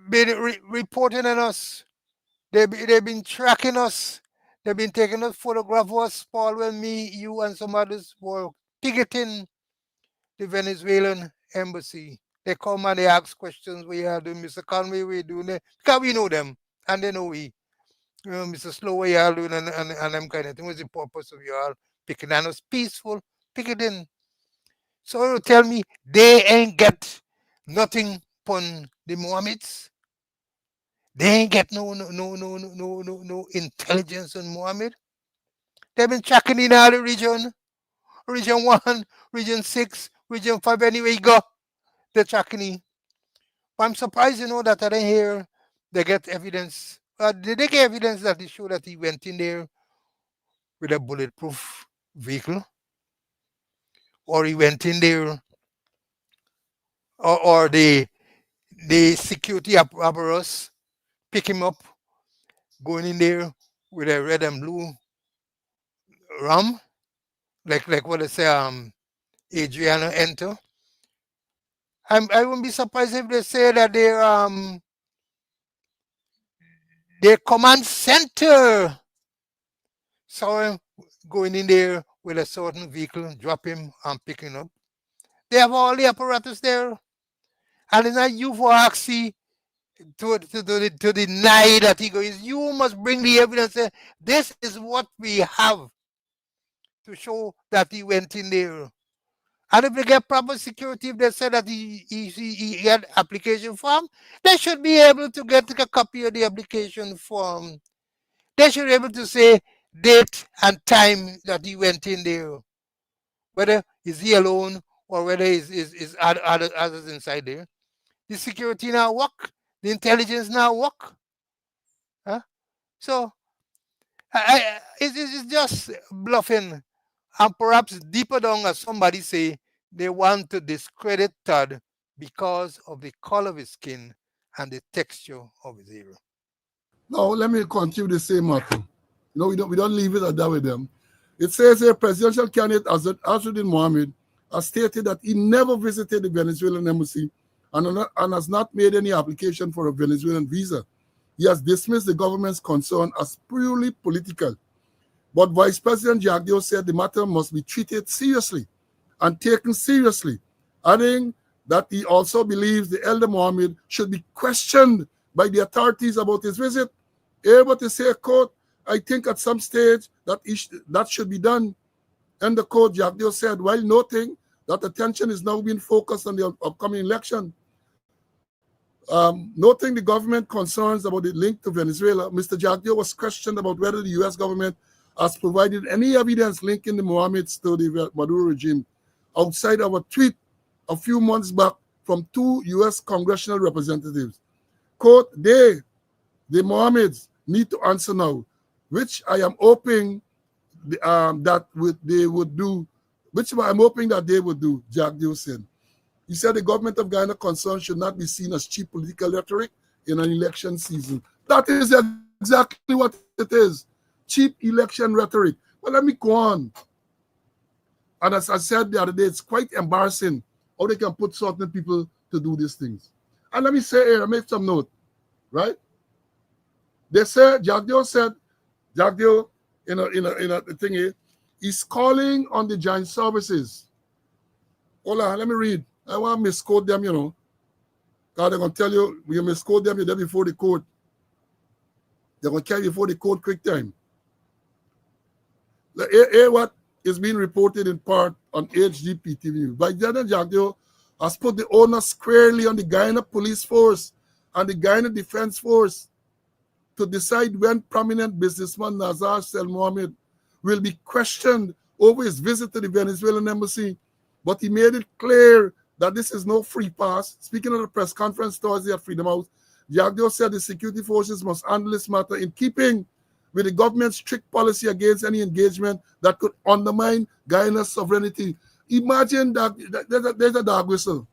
been reporting on us. They've been tracking us. They've been taking us photographs of us, Paul, when me, you, and some others were picketing the Venezuelan embassy. They come and they ask questions. We are doing, Mr. Conway, we doing it. Because we know them, and they know we. Mr. Slow, what you all doing, and them kind of thing. What's the purpose of you all picking? And it was peaceful picketing. So you tell me they ain't get nothing upon the Mohammeds? They ain't get no intelligence on Mohammed. They've been tracking in all the region 1, region 6, region 5, anywhere you go, they're tracking in. But I'm surprised, that I didn't hear they get evidence. Did they get evidence that they show that he went in there with a bulletproof vehicle? Or he went in there, or the security apparatus pick him up, going in there with a red and blue ram, like what they say, Adriana enter. I wouldn't be surprised if they say that their command center saw him going in there with a certain vehicle, drop him and pick him up. They have all the apparatus there. And it's not you for Axie to deny that he goes. You must bring the evidence. This is what we have to show that he went in there. And if they get proper security, if they say that he had application form, they should be able to get a copy of the application form. They should be able to say date and time that he went in there. Whether is he alone or whether is others inside there. The security now work. The intelligence now work. Huh? So it's just bluffing. And perhaps deeper down, as somebody say, they want to discredit Todd because of the color of his skin and the texture of his hair. Now, let me continue the same matter. We don't leave it at that with them. It says here, presidential candidate Asin Muhammad has stated that he never visited the Venezuelan embassy and has not made any application for a Venezuelan visa. He has dismissed the government's concern as purely political. But Vice President Jagdeo said the matter must be treated seriously and taken seriously, adding that he also believes the elder Mohammed should be questioned by the authorities about his visit, able to say, quote, I think at some stage that should be done. And the court, Jagdeo said, while noting that attention is now being focused on the upcoming election, noting the government concerns about the link to Venezuela, Mr. Jagdeo was questioned about whether the U.S. government has provided any evidence linking the Mohammeds to the Maduro regime outside of a tweet a few months back from 2 U.S. congressional representatives. Quote, the Mohammeds need to answer now, which I am hoping they would do, Jagdeo said. He said the government of Ghana concern should not be seen as cheap political rhetoric in an election season. That is exactly what it is. Cheap election rhetoric. But let me go on. And as I said the other day, it's quite embarrassing how they can put certain people to do these things. And let me say here, I made some note, right? They said, Jagdeo in a thing here, he's calling on the joint services. Hold on, let me read. I want to misquote them, because they're going to tell you, you misquote them, you're there before the court. They're going to carry you before the court quick time. Hear what is being reported in part on HGP TV. By General Jagdeo has put the onus squarely on the Guyana Police Force and the Guyana Defense Force to decide when prominent businessman Nasar Mohammed will be questioned over his visit to the Venezuelan embassy. But he made it clear that this is no free pass. Speaking at a press conference Thursday at Freedom House, Jagdeo said the security forces must handle this matter in keeping with the government's strict policy against any engagement that could undermine Guyana's sovereignty. Imagine that there's a dog whistle.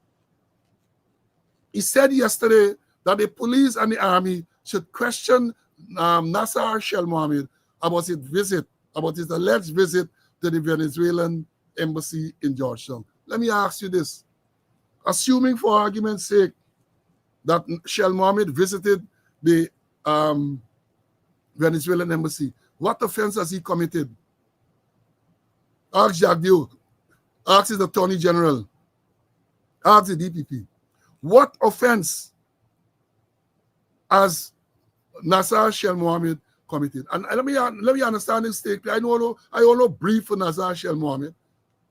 He said yesterday that the police and the army should question Nasar Mohammed about his alleged visit to the Venezuelan embassy in Georgetown. Let me ask you this. Assuming for argument's sake that Mohammed visited the Venezuelan embassy, what offense has he committed? Ask Jagdeo. Ask his Attorney General. Ask the DPP. What offense has Nasar Mohammed committed? And let me understand this statement. I don't brief for Nasar Mohammed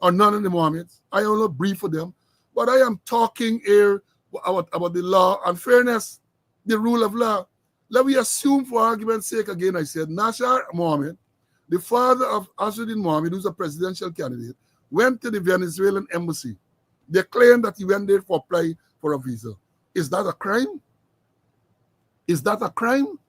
or none of the Mohammeds. I don't brief for them. But I am talking here about the law and fairness, the rule of law. Let me assume for argument's sake again, I said, Nasar Mohammed, the father of Asin Muhammad, who's a presidential candidate, went to the Venezuelan embassy. They claim that he went there for apply for a visa. Is that a crime? Is that a crime?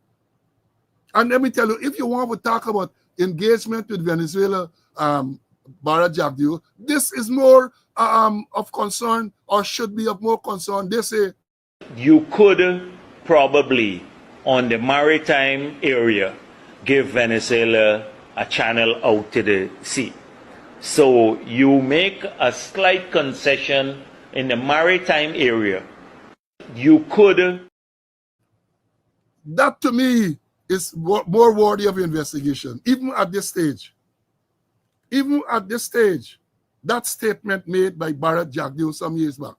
And let me tell you, if you want to talk about engagement with Venezuela, Bara Jagdeo, this is more of concern, or should be of more concern. They say you could probably, on the maritime area, give Venezuela a channel out to the sea. So you make a slight concession in the maritime area. You could. That to me is more worthy of investigation, even at this stage. Even at this stage, that statement made by Bharat Jagdeo some years back,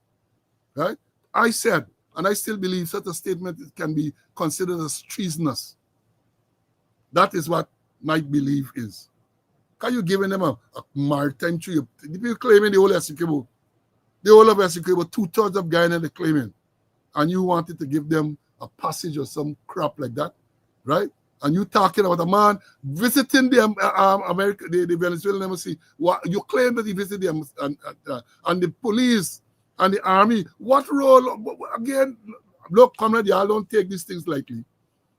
right? I said, and I still believe such a statement can be considered as treasonous. That is what my belief is. Can you give them a maritime tree? People claiming the whole Essequibo, the whole of Essequibo, 2/3 of Guyana they're claiming, and you wanted to give them a passage or some crap like that, right? And you talking about a man visiting the the Venezuelan embassy. You claim that he visited them, and the police and the army. What role? Again, look, comrade, y'all don't take these things lightly.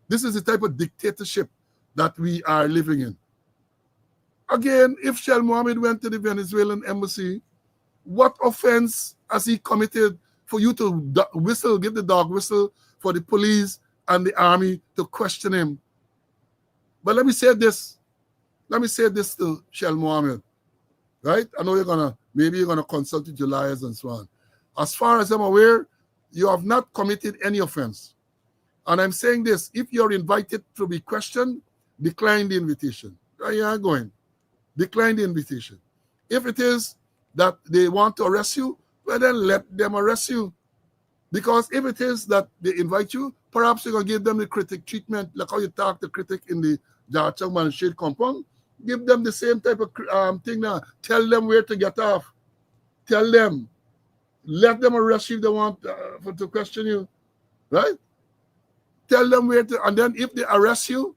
This is the type of dictatorship that we are living in. Again, if Mohammed went to the Venezuelan embassy, what offense has he committed for you to give the dog whistle for the police and the army to question him? But let me say this. Let me say this to Mohammed, right? I know maybe you're gonna consult with your lawyers and so on. As far as I'm aware, you have not committed any offense. And I'm saying this, if you're invited to be questioned, decline the invitation. Right, you are going. Decline the invitation. If it is that they want to arrest you, well then let them arrest you. Because if it is that they invite you, perhaps you're going to give them the critic treatment, like how you talk the critic in the Jachangman Street compound, give them the same type of thing now. Tell them where to get off. Tell them. Let them arrest you if they want to question you. Right? Tell them where to, and then if they arrest you,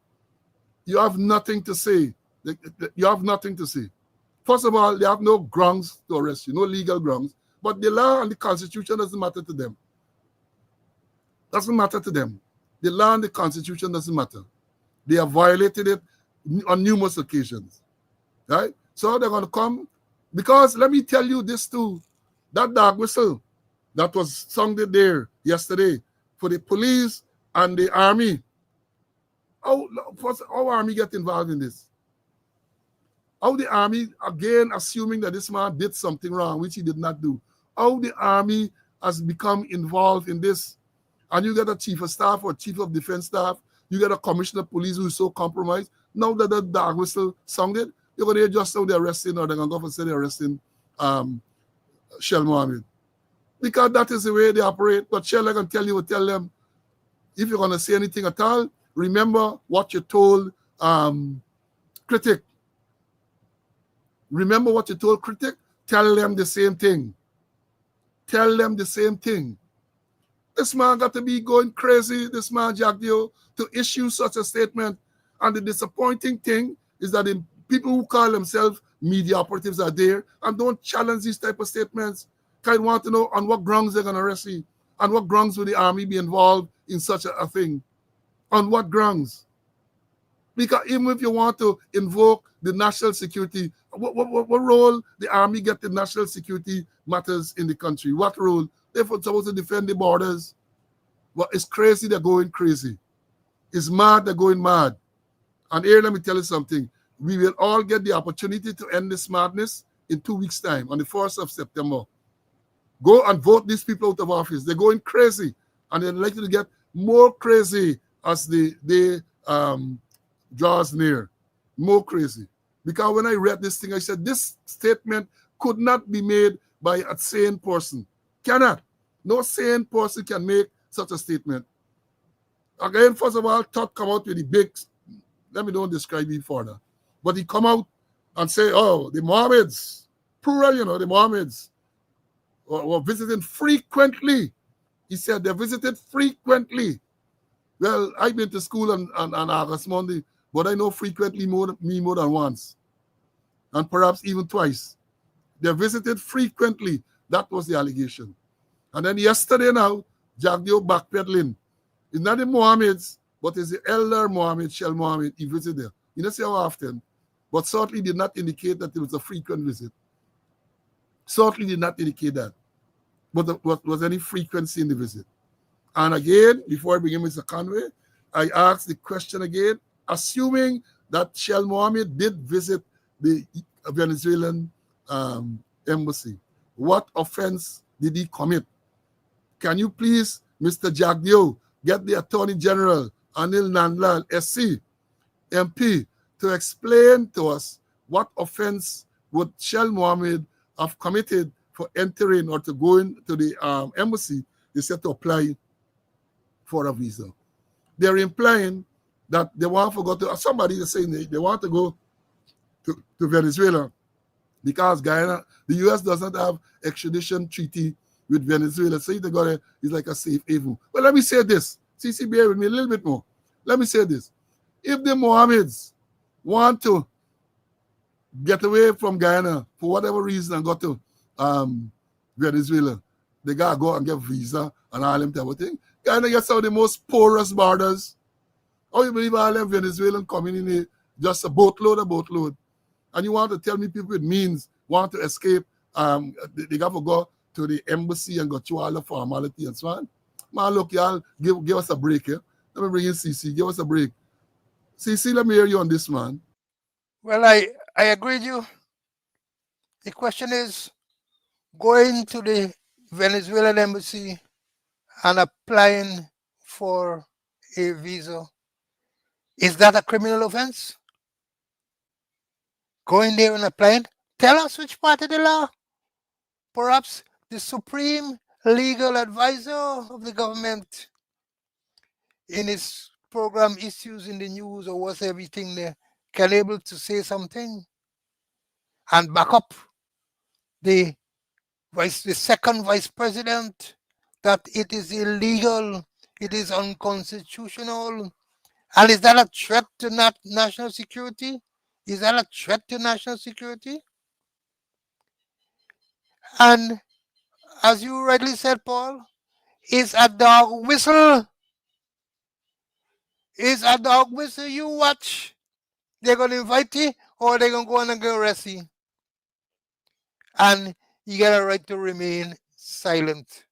you have nothing to say. You have nothing to say. First of all, they have no grounds to arrest you, no legal grounds. But the law and the Constitution doesn't matter to them. Doesn't matter to them. The law and the Constitution doesn't matter. They have violated it on numerous occasions. Right? So they're going to come. Because let me tell you this too. That dog whistle that was sounded there yesterday for the police and the army. How army get involved in this? How the army, again, assuming that this man did something wrong, which he did not do. How the army has become involved in this. And you get a chief of staff or chief of defense staff, you get a commissioner of police who is so compromised. Now that the dog whistle sounded, you're going to just how they're arresting, or they're going to go for say they're arresting Shell Mohammed. Because that is the way they operate. But Shell, I can tell them, if you're going to say anything at all, remember what you told Critic. Remember what you told Critic? Tell them the same thing. Tell them the same thing. This man got to be going crazy, this man Jagdio, to issue such a statement. And the disappointing thing is that the people who call themselves media operatives are there and don't challenge these type of statements. Kind of want to know on what grounds they're going to arrest you. On what grounds will the army be involved in such a thing? On what grounds? Because even if you want to invoke the national security, what role the army get in national security matters in the country? What role? They're supposed to defend the borders. Well, it's crazy, they're going crazy. It's mad, they're going mad. And here, let me tell you something. We will all get the opportunity to end this madness in 2 weeks' time, on the 1st of September. Go and vote these people out of office. They're going crazy. And they're likely to get more crazy as the day draws near. More crazy. Because when I read this thing, I said, this statement could not be made by a sane person. Cannot. No sane person can make such a statement. Again, first of all, Todd come out with the big, let me don't describe it further. But he come out and say, oh, the Mohammeds, plural, the Mohammeds were visiting frequently. He said they visited frequently. Well, I've been to school on August Monday, but I know frequently more than once. And perhaps even twice. They visited frequently. That was the allegation. And then yesterday now, Jagdio backpedaling. It's not the Mohammeds, but it's the elder Mohammed, Shell Mohammed. He visited there. You don't see how often, but certainly did not indicate that it was a frequent visit. Certainly did not indicate that. But was any frequency in the visit? And again, before I begin Mr. Conway, I asked the question again, assuming that Shell Mohammed did visit the Venezuelan embassy, what offense did he commit? Can you please, Mr. Jagdio, get the Attorney General, Anil Nandlal, SC, MP, to explain to us what offense would Shell Mohammed have committed for entering or to go into the embassy? They said to apply for a visa. They're implying that they want to go to, somebody is saying they want to go to Venezuela because Guyana, the U.S. does not have extradition treaty with Venezuela. So they got it's like a safe haven. But let me say this. CC, bear with me a little bit more. Let me say this. If the Mohammeds want to get away from Guyana for whatever reason and go to Venezuela, they got to go and get visa and all them type of thing. Guyana gets some of the most porous borders. How you believe all them Venezuelan coming in here, just a boatload. And you want to tell me people with means want to escape, they got to go to the embassy and go through all the formality and so on. Man, look, y'all, give us a break here. Let me bring in CC. Give us a break. CC, let me hear you on this, man. Well, I agree with you. The question is, going to the Venezuelan embassy and applying for a visa, is that a criminal offense? Going there and applying? Tell us which part of the law. Perhaps the supreme legal advisor of the government in his program issues in the news or what's everything there, can able to say something and back up the the second vice president that it is illegal, it is unconstitutional. And is that a threat to national security? Is that a threat to national security? And as you rightly said, Paul, is a dog whistle. Is a dog whistle. You watch. They're going to invite you or they're going to go on and go arrest you. And you get a right to remain silent.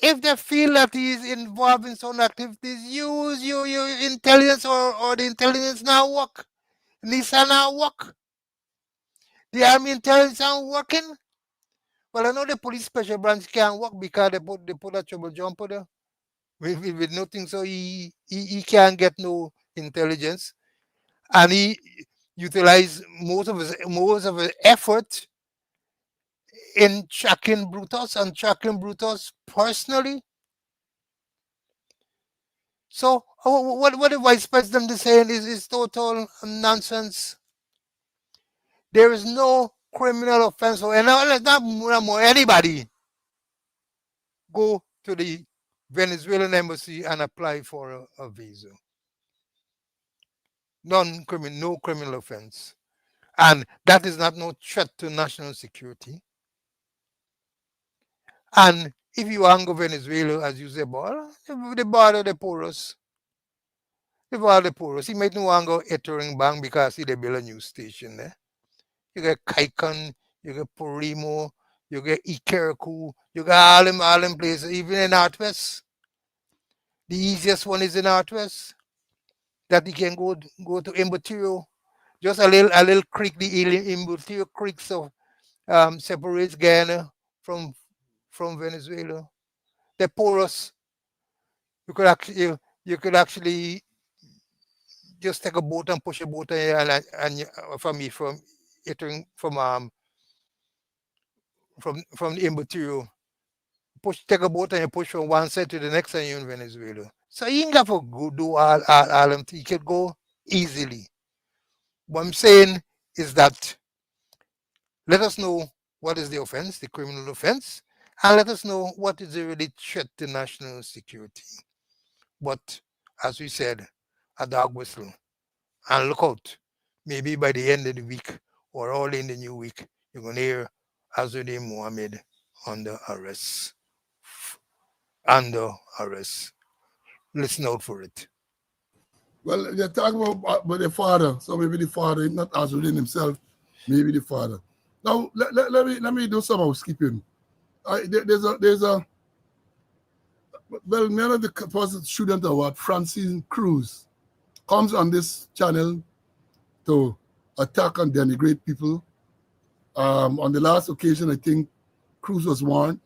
If they feel that he is involved in some activities, use your intelligence or the intelligence now work. NISA now work. The army intelligence are working. Well, I know the police special branch can't work because they put a trouble jumper there. With nothing, so he can't get no intelligence. And he utilized most of his effort in tracking Brutus and tracking Brutus personally. So what the vice president is saying is total nonsense. There is no criminal offense, and let's not more anybody go to the Venezuelan embassy and apply for a visa. No criminal offense, and that is not no threat to national security. And if you want to go Venezuela, as you say, the border the porous. The border the porous. He might not want to go Ettering Bank because they build a new station there. You get Kaikon, you get Porimo, you get Ikeraku, you get all them places, even in Northwest. The easiest one is in Northwest. That you can go to Imbotirio. Just a little creek, the Imbotirio Creek, so separates Guyana from Venezuela. They're porous. You could actually just take a boat and push a boat and from the Imbotirio. Take a boat and you push from one side to the next and you're in Venezuela. So you ain't got to go do all them. You can go easily. What I'm saying is that let us know what is the offense, the criminal offense, and let us know what is the really threat to national security. But as we said, a dog whistle. And look out. Maybe by the end of the week or early in the new week, you're going to hear Asin Muhammad under arrest. Under arrest. Listen out for it. Well, they're talking about the father, so maybe the father, not Azuddin himself, maybe the father. Now, let me do some housekeeping. There's a well, none of the first student award, Francine Cruz, comes on this channel to attack and denigrate people. On the last occasion, I think Cruz was warned.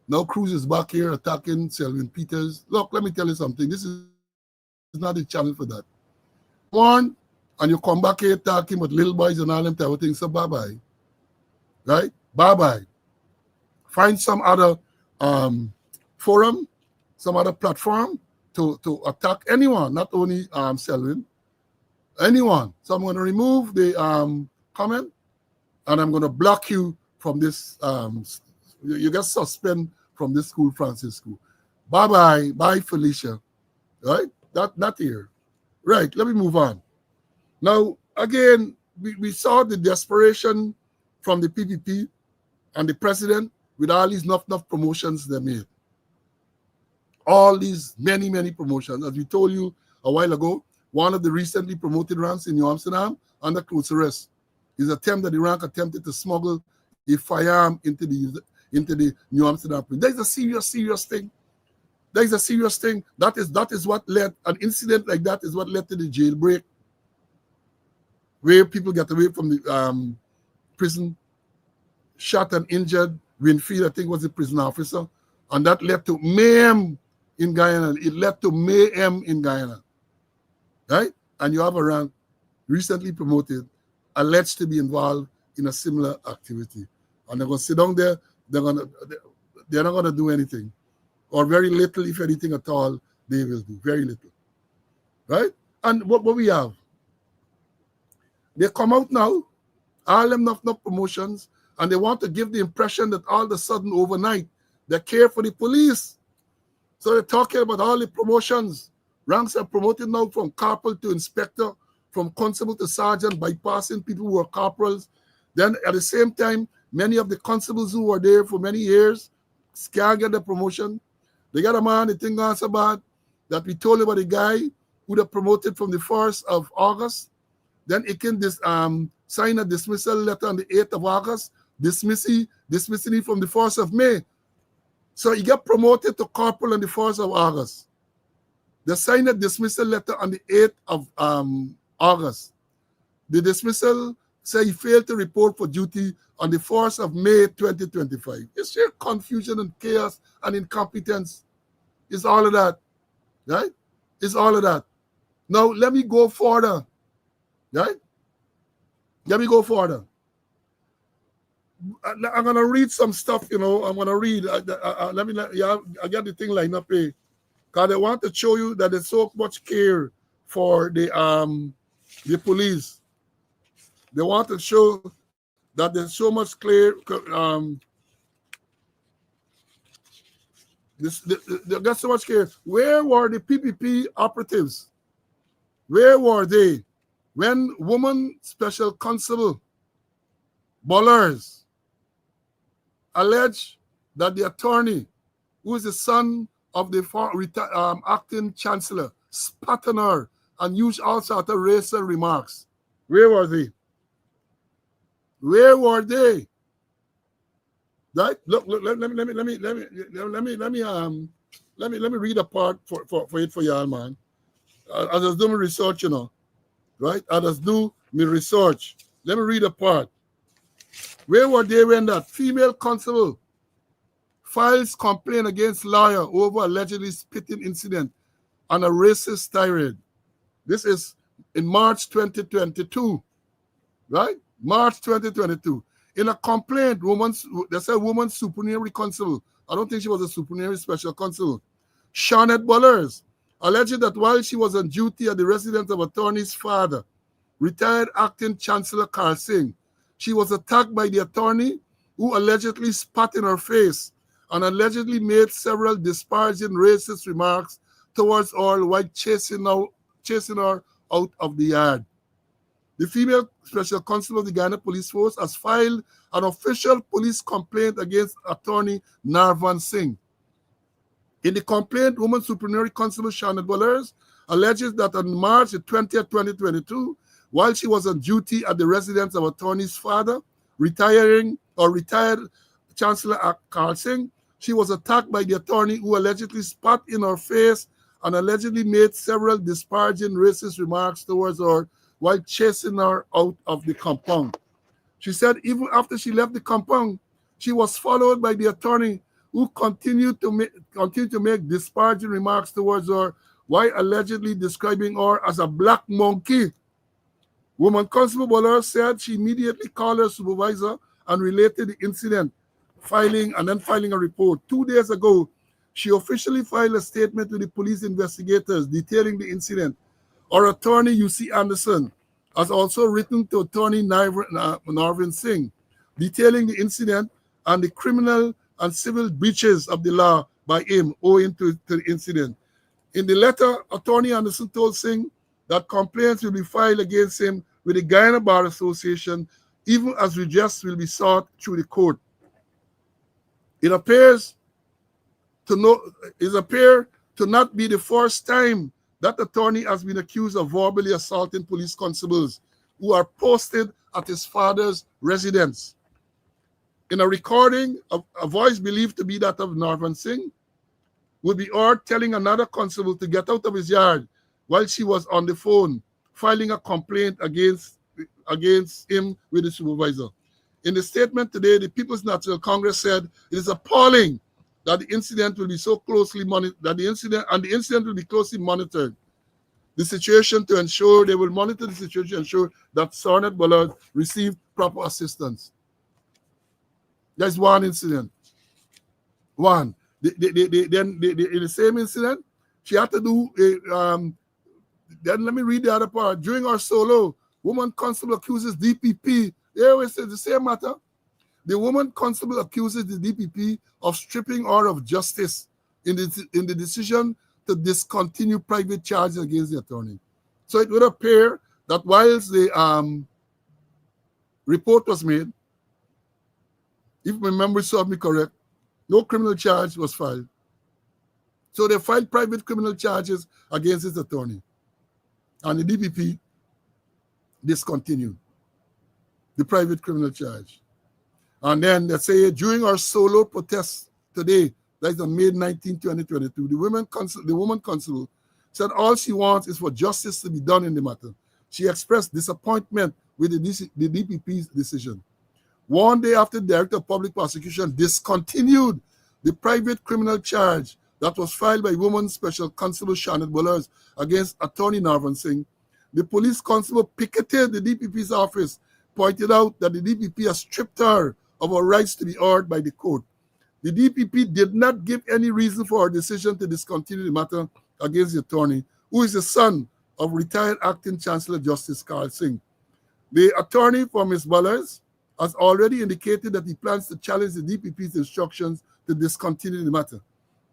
Now Cruz is back here attacking Selwyn Peters. Look, let me tell you something. This is not a channel for that. Warned, and you come back here talking with little boys and all them type of things. So bye-bye. Right? Bye-bye. Find some other forum, some other platform to attack anyone, not only Selwyn, anyone. So I'm going to remove the comment, and I'm going to block you from this. You get suspended from this school, Francis School. Bye-bye. Bye, Felicia. Right? Not here. Right. Let me move on. Now, again, we saw the desperation from the PPP and the president with all these enough promotions they made. All these many promotions. As we told you a while ago, one of the recently promoted ranks in New Amsterdam under close arrest is an attempt that the rank attempted to smuggle a firearm into the New Amsterdam. There's a serious thing. There's a serious thing. That is what led, an incident like that is what led to the jailbreak, where people get away from the prison, shot and injured. Winfield, I think, was the prison officer. And that led to mayhem in Guyana. It led to mayhem in Guyana. Right? And you have a rank recently promoted, alleged to be involved in a similar activity. And they're going to sit down there. They're not going to do anything. Or very little, if anything at all, they will do. Very little. Right? And what we have? They come out now, all them enough promotions, and they want to give the impression that all of a sudden overnight they care for the police. So they're talking about all the promotions. Ranks are promoted now from corporal to inspector, from constable to sergeant, bypassing people who are corporals. Then at the same time, many of the constables who were there for many years can't get the promotion. They got a man, the thing also bad, that we told about the guy who they promoted from the 1st of August. Then he can sign a dismissal letter on the 8th of August, dismissing him from the 1st of May. So he got promoted to corporal on the 1st of August. They signed a dismissal letter on the 8th of August. The dismissal said he failed to report for duty on the 1st of May 2025. It's sheer confusion and chaos and incompetence. It's all of that. Right? It's all of that. Now, let me go further. Right? Let me go further. I'm going to read some stuff, I'm going to read. I got the thing lined up here. Because I want to show you that there's so much care for the police. They want to show that there's so much care. They got so much care. Where were the PPP operatives? Where were they when woman special constable Bollers alleged that the attorney, who is the son of the acting chancellor, spat on her and used all sorts of racial remarks? Where were they? Where were they? Right? Look. Let me read a part for y'all, man. I just do my research, right? I just do my research. Let me read a part. Where were they when that female constable files complaint against lawyer over allegedly spitting incident on a racist tirade? This is in March 2022, right? March 2022. In a complaint, they said woman supernumerary constable. I don't think she was a supernumerary special constable. Shawnette Bollers alleged that while she was on duty at the residence of attorney's father, retired acting Chancellor Carl Singh, she was attacked by the attorney who allegedly spat in her face and allegedly made several disparaging racist remarks towards her while chasing her out of the yard. The female special constable of the Ghana Police Force has filed an official police complaint against attorney Narvan Singh. In the complaint, woman supernumerary constable Shawnette Bollers alleges that on March 20th, 2022, while she was on duty at the residence of attorney's father, retired Chancellor Carl Singh, she was attacked by the attorney who allegedly spat in her face and allegedly made several disparaging racist remarks towards her while chasing her out of the compound. She said even after she left the compound, she was followed by the attorney who continued to make disparaging remarks towards her while allegedly describing her as a black monkey. Woman Constable Bollers said she immediately called her supervisor and related the incident, filing a report. 2 days ago, she officially filed a statement to the police investigators detailing the incident. Our attorney, U.C. Anderson, has also written to attorney Narvan Singh, detailing the incident and the criminal and civil breaches of the law by him owing to the incident. In the letter, attorney Anderson told Singh that complaints will be filed against him with the Guyana Bar Association, even as redress will be sought through the court. It appears to not be the first time that attorney has been accused of verbally assaulting police constables who are posted at his father's residence. In a recording, a voice believed to be that of Narvan Singh would be heard telling another constable to get out of his yard while she was on the phone, filing a complaint against him with the supervisor. In the statement today, the People's National Congress said it is appalling that the incident will be so closely monitored, the incident will be closely monitored. The situation to ensure they will monitor the situation to ensure that Shawnette Bollers received proper assistance. That's one incident. One. Then in the same incident, She had to do then let me read the other part. During our solo, woman constable accuses DPP. Here we say the same matter. The woman constable accuses the DPP of stripping her of justice in the decision to discontinue private charges against the attorney. So it would appear that whilst the report was made, if my memory serves me correct, no criminal charge was filed. So they filed private criminal charges against his attorney. And the DPP discontinued the private criminal charge. And then they say, during our solo protest today, that's on May 19, 2022, the woman constable said all she wants is for justice to be done in the matter. She expressed disappointment with the DPP's decision. One day after the Director of Public Prosecution discontinued the private criminal charge that was filed by Woman Special Constable Shannon Bullers against Attorney Narvan Singh, the police constable picketed the DPP's office, pointed out that the DPP has stripped her of her rights to be heard by the court. The DPP did not give any reason for her decision to discontinue the matter against the attorney, who is the son of retired acting Chancellor Justice Carl Singh. The attorney for Ms. Bullers has already indicated that he plans to challenge the DPP's instructions to discontinue the matter.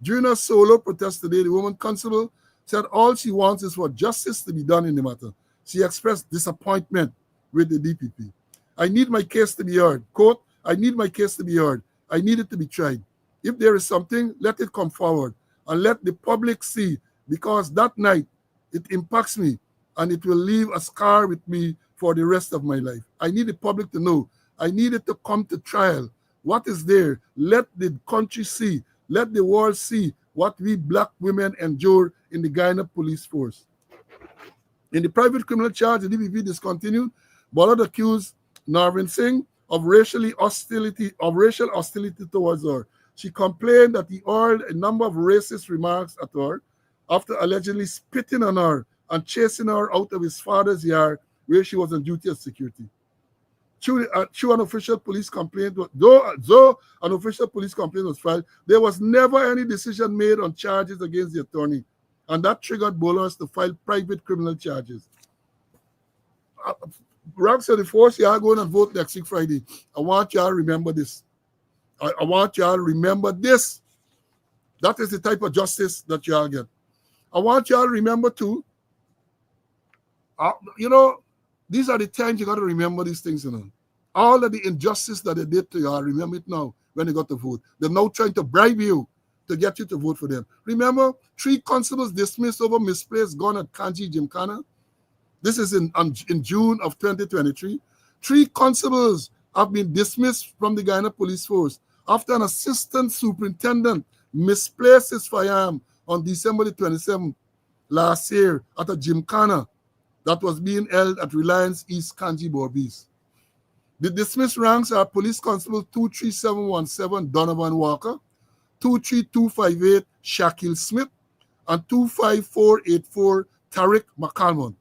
During her solo protest today, the woman constable said all she wants is for justice to be done in the matter. She expressed disappointment with the DPP. I need my case to be heard. Quote, I need my case to be heard. I need it to be tried. If there is something, let it come forward and let the public see, because that night it impacts me and it will leave a scar with me for the rest of my life. I need the public to know. I need it to come to trial. What is there? Let the country see. Let the world see what we black women endure in the Guyana police force. In the private criminal charge, the DPP discontinued. Bullard accused Narvan Singh of racial hostility towards her. She complained that he hurled a number of racist remarks at her after allegedly spitting on her and chasing her out of his father's yard where she was on duty as security. Through an official police complaint, though an official police complaint was filed, there was never any decision made on charges against the attorney, and that triggered Bullers to file private criminal charges. Rank 34, y'all going and vote next week Friday. I want y'all to remember this. I want y'all to remember this. That is the type of justice that y'all get. I want y'all to remember too. These are the times you got to remember these things, All of the injustice that they did to y'all, remember it now when they got to vote. They're now trying to bribe you to get you to vote for them. Remember, 3 constables dismissed over misplaced gun at Kanji Gymkhana. This is in June of 2023. 3 constables have been dismissed from the Guyana Police Force after an assistant superintendent misplaced his firearm on December the 27th last year at a Gymkhana that was being held at Reliance East Kanji Borbis. The dismissed ranks are Police Constable 23717 Donovan Walker, 23258 Shakil Smith, and 25484 Tariq McCalmon.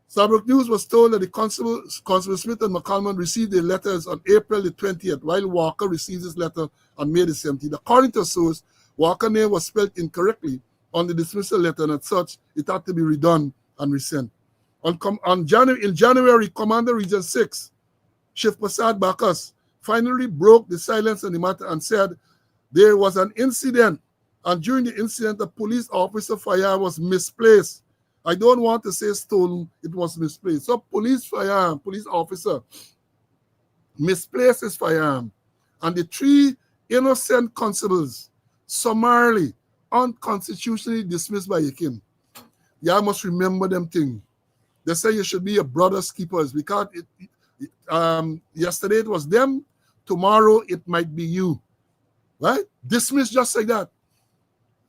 Sabrok News was told that the Constable Smith and McCalmon received their letters on April the 20th, while Walker received his letter on May the 17th. According to a source, Walker's name was spelled incorrectly on the dismissal letter, and as such, it had to be redone and resent. In January, Commander Region 6, Chief Prasad Bakas, finally broke the silence on the matter and said there was an incident, and during the incident, a police officer firearm was misplaced. I don't want to say stolen, it was misplaced. So police officer misplaced his firearm, and the 3 innocent constables summarily, unconstitutionally dismissed by Yakin. Y'all must remember them things. They say you should be your brother's keepers, because yesterday it was them, tomorrow it might be you. Right? Dismissed just like that.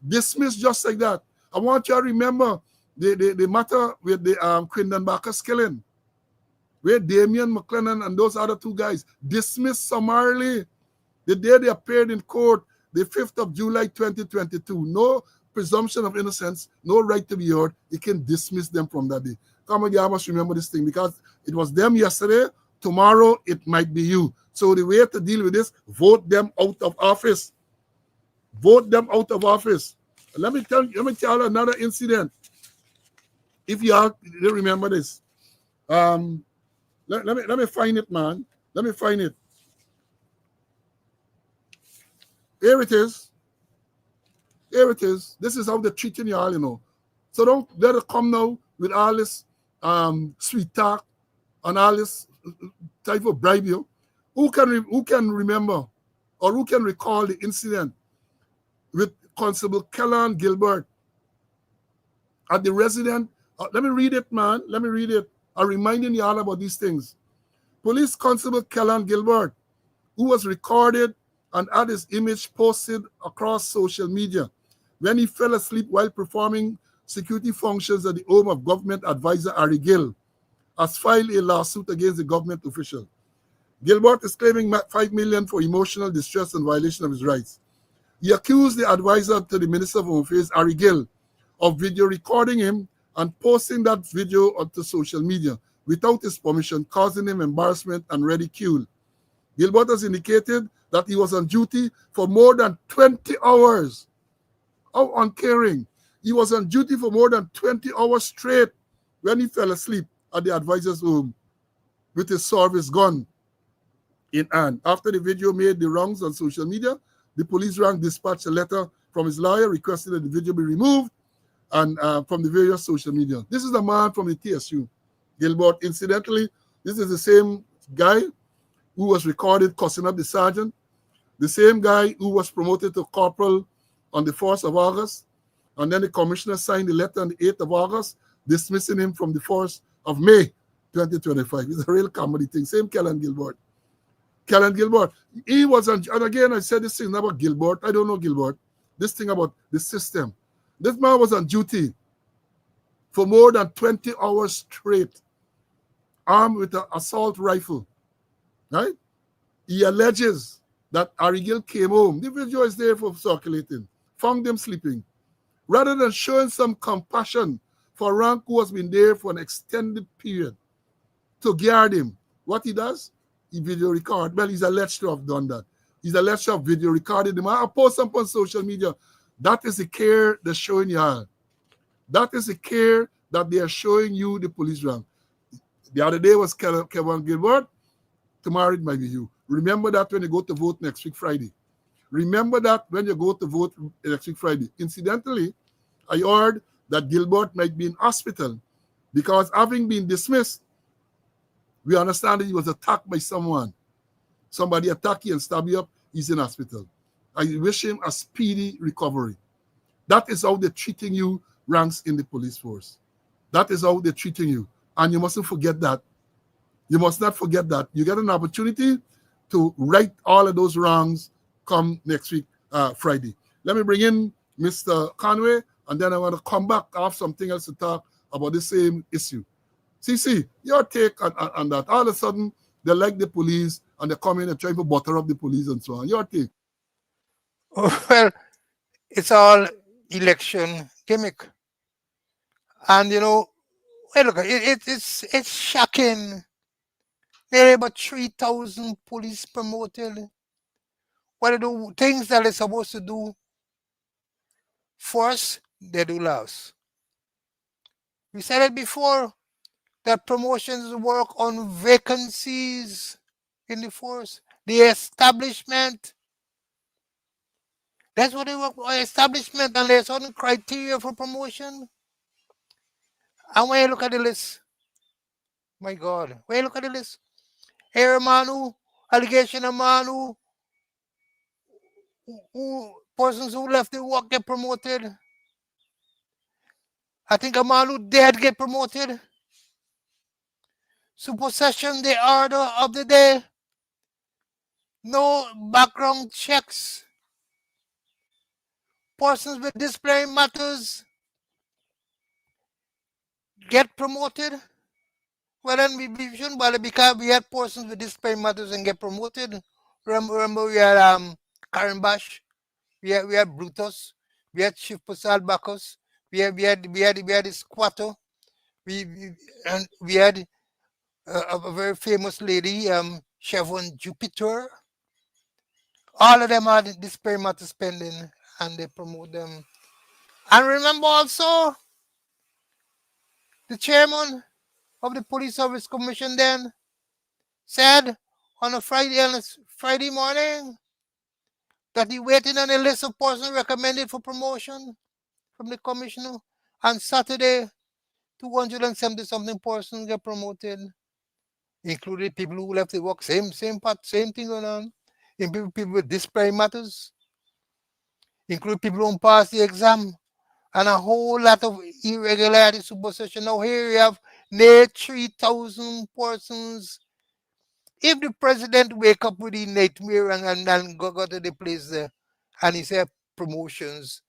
Dismissed just like that. I want you to remember the matter with the Quindon Bacchus killing, where Damian McLennan and those other 2 guys dismissed summarily the day they appeared in court, the 5th of July 2022. No presumption of innocence, no right to be heard. You can dismiss them from that day. Come on, you must remember this thing, because it was them yesterday, tomorrow it might be you. So the way to deal with this, vote them out of office. Vote them out of office. Let me tell another incident. If you all remember this, um, let me find it, man. Let me find it. Here it is. Here it is. This is how they're treating you all, you know. So don't let it come now with all this sweet talk and all this type of bribe you. Who can remember or who can recall the incident with Constable Kellan Gilbert at the resident? Let me read it, man. Let me read it. I'm reminding you all about these things. Police Constable Kellan Gilbert, who was recorded and had his image posted across social media when he fell asleep while performing security functions at the home of government advisor Harry Gill, has filed a lawsuit against the government official. Gilbert is claiming $5 million for emotional distress and violation of his rights. He accused the advisor to the Minister of Home Affairs, Harry Gill, of video recording him and posting that video onto social media without his permission, causing him embarrassment and ridicule. Gilbert has indicated that he was on duty for more than 20 hours. How uncaring. He was on duty for more than 20 hours straight when he fell asleep at the advisor's home with his service gun in hand. After the video made the rounds on social media, the police rank dispatched a letter from his lawyer requesting that the video be removed and from the various social media. This is a man from the TSU, Gilbert. Incidentally, this is the same guy who was recorded cussing up the sergeant, the same guy who was promoted to corporal on the 4th of August, and then the commissioner signed the letter on the 8th of August, dismissing him from the 4th of May 2025. It's a real comedy thing. Same Kellan Gilbert. Kellan Gilbert. He was on, and again, I said this thing about Gilbert. I don't know Gilbert. This thing about the system. This man was on duty for more than 20 hours straight, armed with an assault rifle. Right? He alleges that Harry Gill came home. The video is there for circulating. Found them sleeping. Rather than showing some compassion for Rank, who has been there for an extended period to guard him, what he does, he video record. Well, he's alleged to have done that. He's alleged to have video recorded him. I post them on social media. That is the care they're showing you all. That is the care that they are showing you, the police rank. The other day was Kevin Gilbert. Tomorrow it might be you. Remember that when you go to vote next week, Friday. Remember that when you go to vote next week, Friday. Incidentally, I heard that Gilbert might be in hospital because having been dismissed, we understand that he was attacked by someone. Somebody attacked you and stabbed you up. He's in hospital. I wish him a speedy recovery. That is how they're treating you, ranks in the police force. That is how they're treating you. And you mustn't forget that. You must not forget that. You get an opportunity to right all of those wrongs come next week, Friday. Let me bring in Mr. Conway, and then I want to come back. I have something else to talk about the same issue. CC, your take on that. All of a sudden, they like the police, and they come in and try to butter up the police and so on. Your take. Well, it's all election gimmick. And well, look, it's shocking. There are about 3,000 police promoted. What they do, things that they're supposed to do first, they do last. We said it before that promotions work on vacancies in the force. The establishment, that's what they work on, establishment, and there's certain criteria for promotion. And when you look at the list, my God, when you look at the list, here a man who, allegation of man who persons who left the work get promoted. I think a man who dead get promoted. Supersession, the order of the day. No background checks. Persons with disciplinary matters get promoted. Well, then we shouldn't bother because we had persons with disciplinary matters and get promoted. Remember we had Karen Bash, we had Brutus, we had Chief Pasal Bacchus, we had the squatter, and we had a very famous lady, Chevron Jupiter. All of them had disciplinary matter spending, and they promote them. And remember also, the chairman of the Police Service Commission then said on a Friday morning that he waited on a list of persons recommended for promotion from the commissioner. On Saturday, 270 something persons get promoted, including people who left the work. Same thing going on. People with disciplinary matters, including people who don't pass the exam, and a whole lot of irregularity superstition. Now here you have near 3,000 persons. If the president wake up with the nightmare and go to the place there and he say promotions,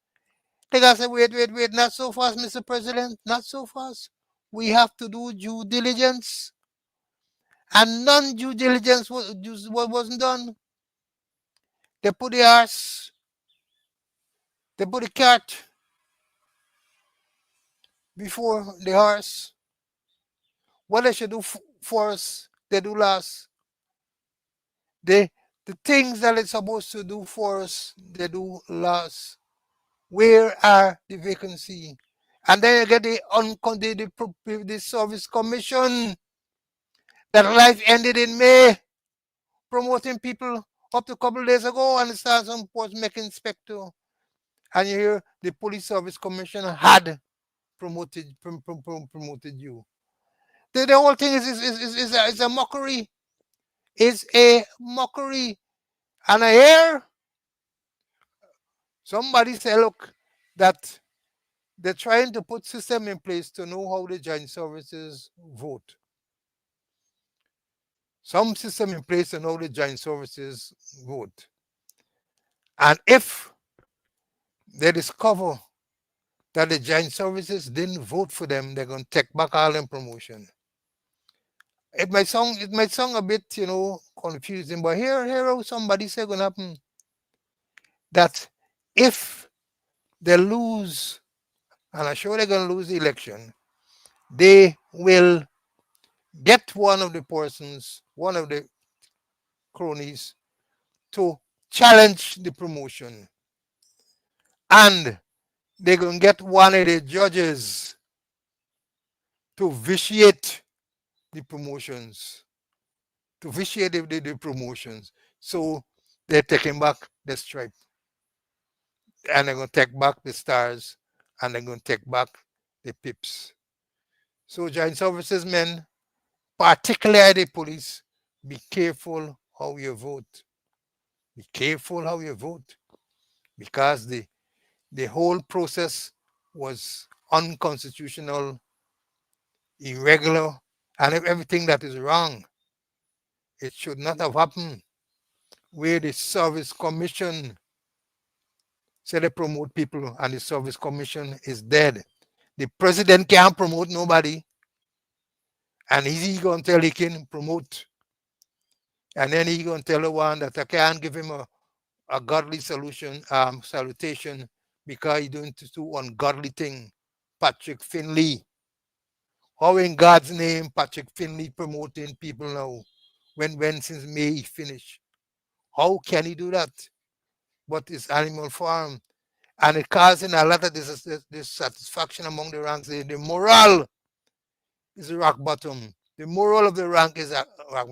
they gotta say, wait, not so fast, Mr. President, not so fast. We have to do due diligence. And none due diligence wasn't done. They put the horse, they put the cart before the horse. What they should do first, they do last. They the things that it's supposed to do first, they do last. Where are the vacancy? And then you get the service commission that life ended in May, promoting people up to a couple of days ago, and it starts on post make inspector. And you hear the police service commissioner had promoted you. The whole thing is a mockery. It's a mockery. And I hear somebody say, look, that they're trying to put system in place to know how the joint services vote. Some system in place to know the joint services vote. And if they discover that the joint services didn't vote for them, they're going to take back all them promotion. It might sound a bit, confusing, but here how somebody say going to happen that if they lose, and I'm sure they're going to lose the election, they will get one of the cronies, to challenge the promotion. And they're going to get one of the judges to vitiate the promotions. The promotions. So they're taking back the stripe. And they're going to take back the stars. And they're going to take back the pips. So joint services men, particularly the police, be careful how you vote. Be careful how you vote. Because the whole process was unconstitutional, irregular, and everything that is wrong. It should not have happened. Where the service commission said they promote people and the service commission is dead. The president can't promote nobody. And he going to tell he can promote. And then he going to tell the one that I can't give him a godly salutation because he doing to do ungodly thing. Patrick Finley. How in God's name Patrick Finley promoting people now when since May he finished? How can he do that? But it's animal farm. And it causing a lot of dissatisfaction among the ranks. The morale is rock bottom. The moral of the rank is at rock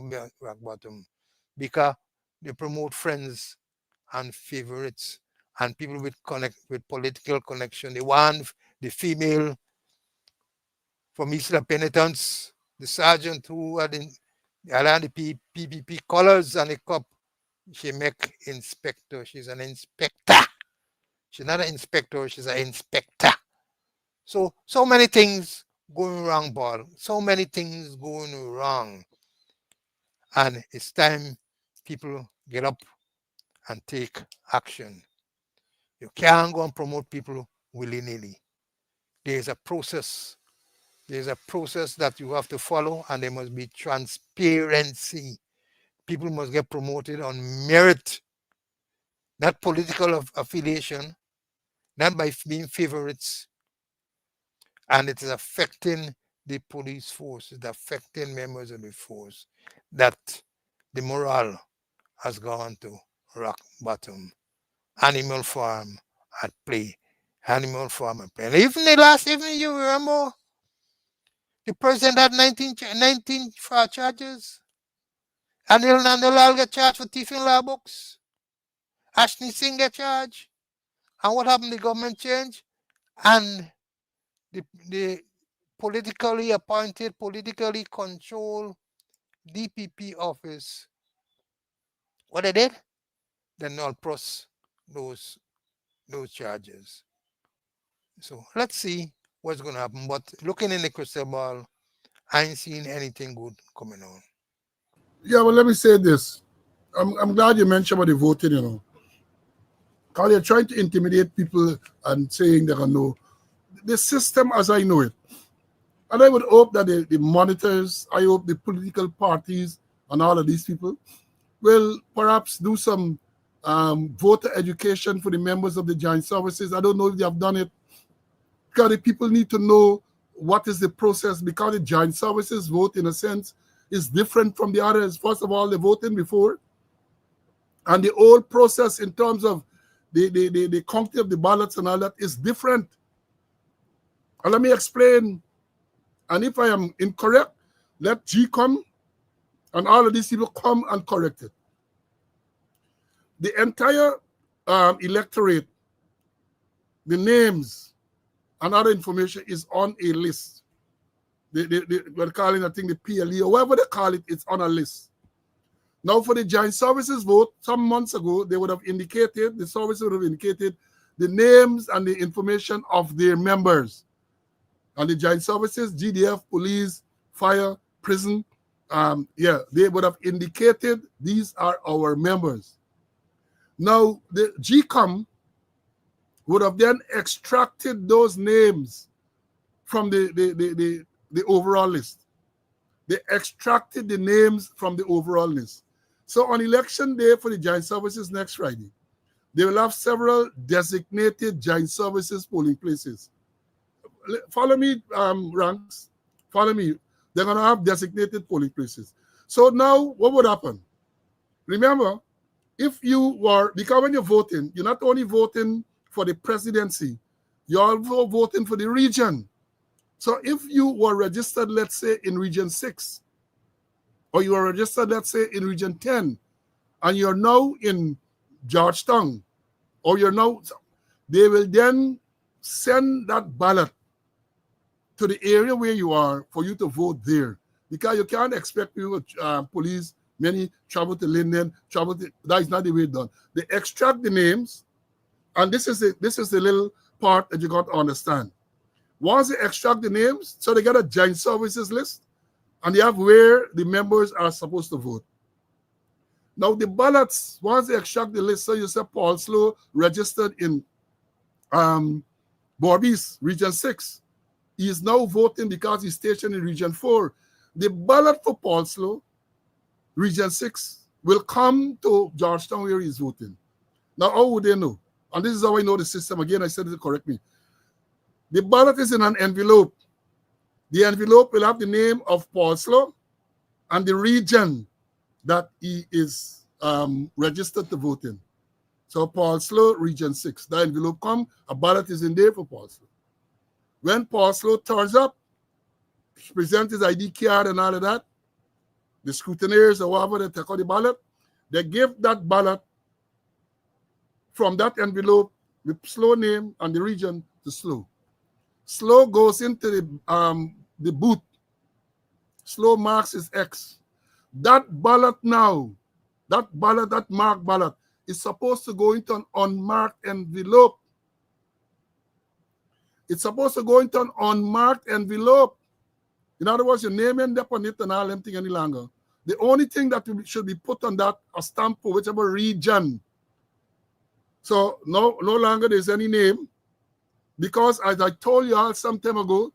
bottom. Because they promote friends and favorites and people with political connection. They want the female from Isla Penitence, the sergeant who had the PPP colors and a cup. She make inspector. She's an inspector. She's not an inspector. She's an inspector. So many things going wrong, Paul. So many things going wrong. And it's time people get up and take action. You can't go and promote people willy-nilly. There's a process. There's a process that you have to follow, and there must be transparency. People must get promoted on merit, not political affiliation, not by being favorites. And it is affecting the police force, it's affecting members of the force, that the morale has gone to rock bottom. Animal farm at play. animal farm and plan. Even the last evening, you remember, the president had 19 charges. Anil Nandalal get charged for thieving law books. Ashni Singh get charged. And what happened? The government changed. And the politically appointed, politically controlled DPP office, what they did? They null pros those charges. So let's see what's going to happen. But looking in the crystal ball, I ain't seen anything good coming on. Yeah, well, let me say this. I'm glad you mentioned about the voting, you know. Because you're trying to intimidate people and saying they're going to know. The system as I know it. And I would hope that the monitors, I hope the political parties and all of these people will perhaps do some voter education for the members of the joint services. I don't know if they have done it. Because the people need to know what is the process, because the joint services vote, in a sense, is different from the others. First of all, they voted before, and the old process in terms of the counting of the ballots and all that is different. And let me explain, and if I am incorrect, let G come, and all of these people come and correct it. The entire electorate, the names, and other information is on a list. We're calling, I think, the PLE, or whatever they call it, it's on a list. Now, for the joint services vote, some months ago, they would have indicated, the services would have indicated the names and the information of their members. And the joint services, GDF, police, fire, prison, they would have indicated these are our members. Now, the GCOM would have then extracted those names from the overall list. They extracted the names from the overall list. So on election day for the joint services next Friday, they will have several designated joint services polling places. Follow me, ranks. Follow me. They're going to have designated polling places. So now what would happen? Remember, if you were, because when you're voting, you're not only voting for the presidency, you're also voting for the region. So if you were registered, let's say, in Region 6, or you are registered, let's say, in Region 10, and you're now in Georgetown, or you're now, they will then send that ballot to the area where you are for you to vote there. Because you can't expect people, police, many travel to Linden, that is not the way it's done. They extract the names, and this is the little part that you got to understand. Once they extract the names, so they get a joint services list, and they have where the members are supposed to vote. Now the ballots, once they extract the list, so you say Paul Slow registered in Borbis, Region 6. He is now voting because he's stationed in Region 4. The ballot for Paul Slow, Region 6, will come to Georgetown where he's voting. Now, how would they know? And this is how I know the system. Again, I said it to correct me. The ballot is in an envelope. The envelope will have the name of Paul Slow and the region that he is registered to vote in. So Paul Slow, Region 6. The envelope come, a ballot is in there for Paul Slow. When Paul Slow turns up, presents his ID card and all of that, the scrutineers or whatever, they take out the ballot, they give that ballot from that envelope with Slow name and the region to Slow. Slow goes into the booth. Slow marks his X. That ballot now, that marked ballot, is supposed to go into an unmarked envelope. It's supposed to go into an unmarked envelope. In other words, your name ain't up on it and all them thing any longer. The only thing that should be put on that, a stamp for whichever region. So no longer there's any name. Because as I told you all some time ago,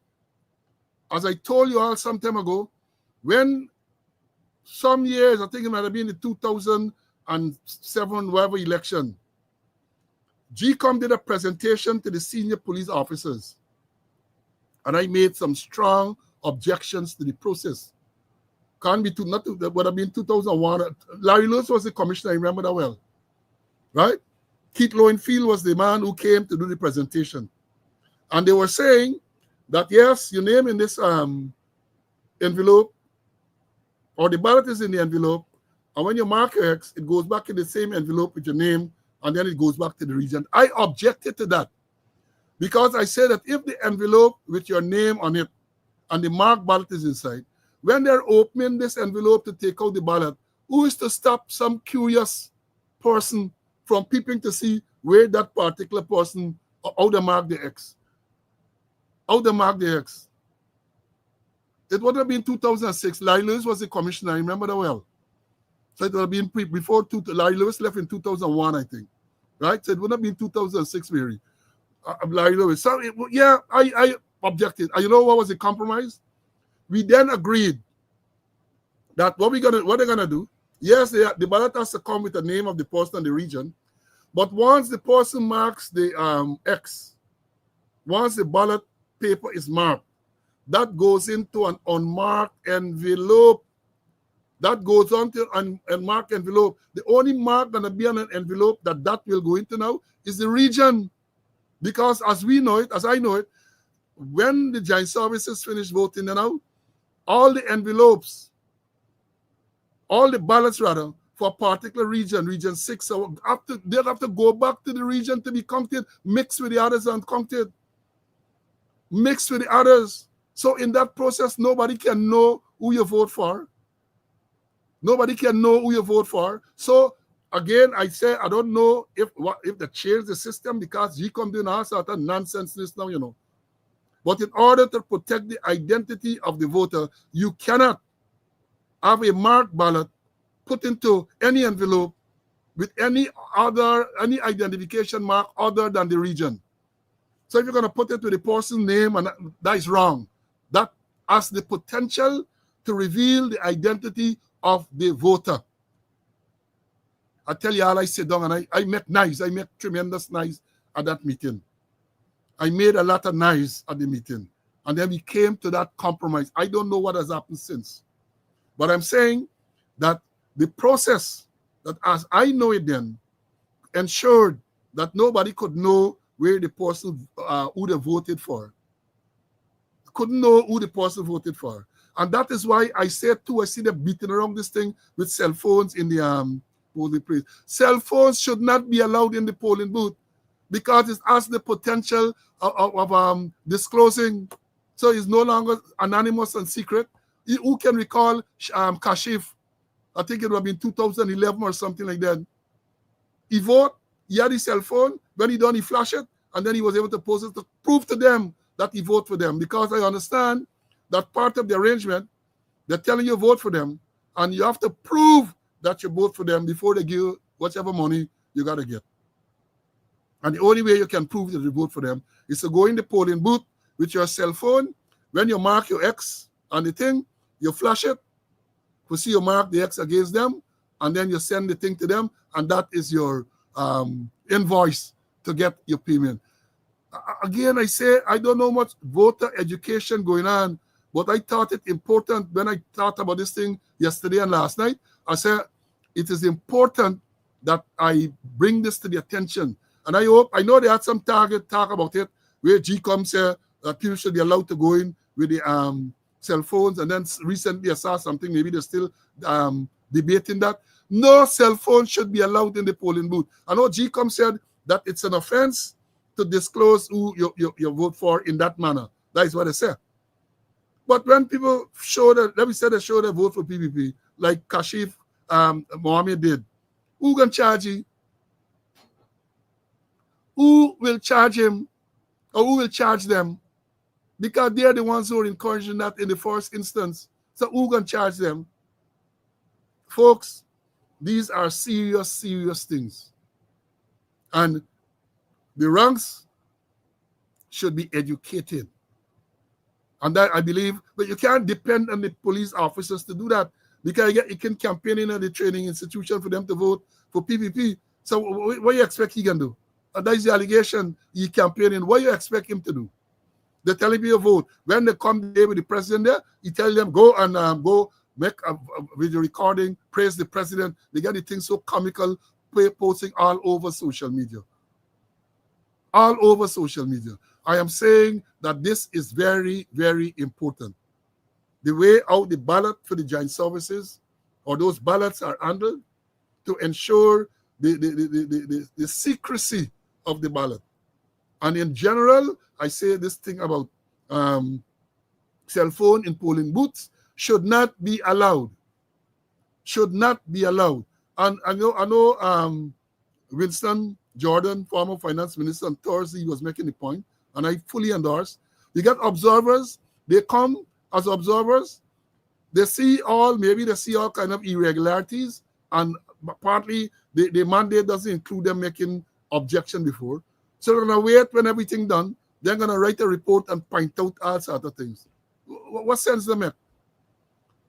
when some years, I think it might have been the 2007 whatever election, GCOM did a presentation to the senior police officers. And I made some strong objections to the process. Can't be that would have been 2001. Larry Lewis was the commissioner, I remember that well. Right? Keith Lowenfield was the man who came to do the presentation. And they were saying that, yes, your name in this envelope, or the ballot is in the envelope, and when you mark your X, it goes back in the same envelope with your name, and then it goes back to the region. I objected to that because I said that if the envelope with your name on it and the marked ballot is inside, when they're opening this envelope to take out the ballot, who is to stop some curious person from peeping to see where that particular person, how they mark the X? How they mark the X? It would have been 2006. Larry Lewis was the commissioner. I remember that well. So it would have been before Larry Lewis left in 2001, I think. Right? So it would have been 2006, Mary. Larry Lewis. So, yeah, I objected. And you know what was the compromise? We then agreed that what they're gonna do, yes, the ballot has to come with the name of the person and the region, but once the person marks the X, once the ballot paper is marked, that goes into an unmarked envelope. That goes on to an unmarked envelope. The only mark gonna be on an envelope that will go into now is the region, because as we know it, as I know it, when the Giant Services finish voting now, all the envelopes, all the ballots rather, for a particular region, region 6, so they'll have to go back to the region to be counted, mixed with the others and counted. Mixed with the others. So in that process, nobody can know who you vote for. Nobody can know who you vote for. So again, I say I don't know if they change the system, because you come doing all sort of nonsense now, you know. But in order to protect the identity of the voter, you cannot have a marked ballot put into any envelope with any identification mark other than the region. So if you're going to put it with the person's name, and that is wrong. That has the potential to reveal the identity of the voter. I tell you all, I sit down and I make tremendous noise at that meeting. I made a lot of noise at the meeting. And then we came to that compromise. I don't know what has happened since. But I'm saying that the process, that as I know it then, ensured that nobody could know where the person who they voted for. Couldn't know who the person voted for. And that is why I said too, I see them beating around this thing with cell phones in the polling place. Cell phones should not be allowed in the polling booth, because it has the potential of disclosing. So it's no longer anonymous and secret. Who can recall Kashif? I think it would have been 2011 or something like that. He voted, he had his cell phone. When he done, he flashed it, and then he was able to post it to prove to them that he voted for them. Because I understand that part of the arrangement, they're telling you vote for them, and you have to prove that you vote for them before they give you whatever money you got to get. And the only way you can prove that you vote for them is to go in the polling booth with your cell phone. When you mark your X on the thing, you flash it to see you mark the X against them, and then you send the thing to them, and that is your invoice to get your payment. Again, I say I don't know much voter education going on, but I thought it important when I thought about this thing yesterday and last night. I said it is important that I bring this to the attention. And I know they had some talk about it, where GCOM said that people should be allowed to go in with the cell phones, and then recently I saw something, maybe they're still debating that. No cell phone should be allowed in the polling booth. I know GCOM said that it's an offense to disclose who you vote for in that manner. That is what they said. But when people show that, let me say they show their vote for PPP, like Kashif Mohammed did, who can charge you? Who will charge him, or who will charge them? Because they're the ones who are encouraging that in the first instance. So who can charge them? Folks, these are serious, serious things. And the ranks should be educated. And that I believe, but you can't depend on the police officers to do that, because you can campaign in the training institution for them to vote for PPP. So what do you expect he can do? That is the allegation he campaigning. What do you expect him to do? They're telling me to vote. When they come there with the president there, he tell them, go and go make a video recording, praise the president. They get the thing so comical, posting all over social media. All over social media. I am saying that this is very, very important. The way out the ballot for the joint services, or those ballots are handled, to ensure the secrecy of the ballot. And in general, I say this thing about cell phone in polling booths should not be allowed. Should not be allowed. And I know Winston Jordan, former finance minister, on Thursday, he was making the point, and I fully endorse. You get observers, they come as observers, they see all kind of irregularities, and partly the mandate doesn't include them making objection before. So they're going to wait when everything done. They're going to write a report and point out all sorts of things. What sense does that make?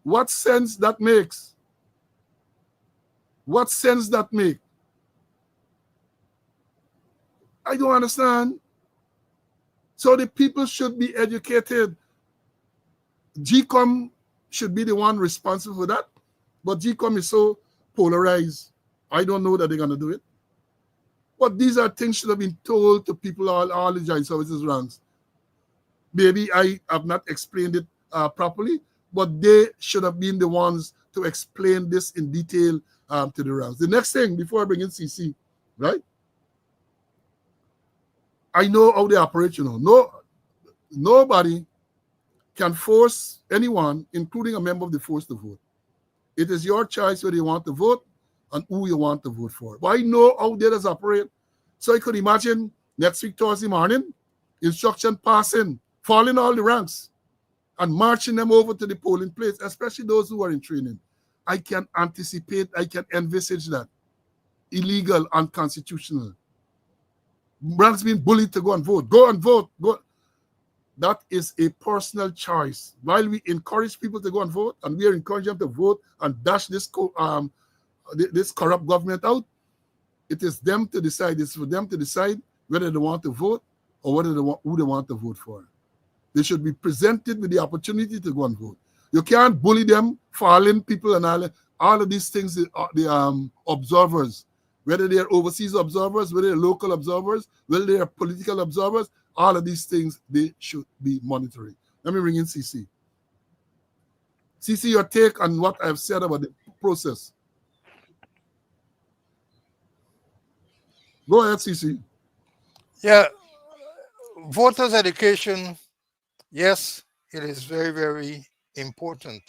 What sense that makes? What sense that make? I don't understand. So the people should be educated. GCOM should be the one responsible for that. But GCOM is so polarized. I don't know that they're going to do it. But these are things should have been told to people, all the joint services ranks. Maybe I have not explained it properly, but they should have been the ones to explain this in detail to the ranks. The next thing, before I bring in CC, right? I know how they operate, Nobody can force anyone, including a member of the force, to vote. It is your choice whether you want to vote and who you want to vote for. But I know how they operate. So I could imagine next week, Thursday morning, instruction passing, falling all the ranks, and marching them over to the polling place, especially those who are in training. I can anticipate, I can envisage that. Illegal, unconstitutional. Ranks being bullied to go and vote. Go and vote. Go. That is a personal choice. While we encourage people to go and vote, and we are encouraging them to vote and dash this corrupt government out, it is them to decide. It's for them to decide whether they want to vote or who they want to vote for. They should be presented with the opportunity to go and vote. You can't bully them, falling people, and all of these things. The observers, whether they are overseas observers, whether they're local observers, whether they are political observers, all of these things, they should be monitoring. Let me bring in CC. CC, your take on what I've said about the process. Go ahead, CC. Yeah, voters' education, yes, it is very, very important.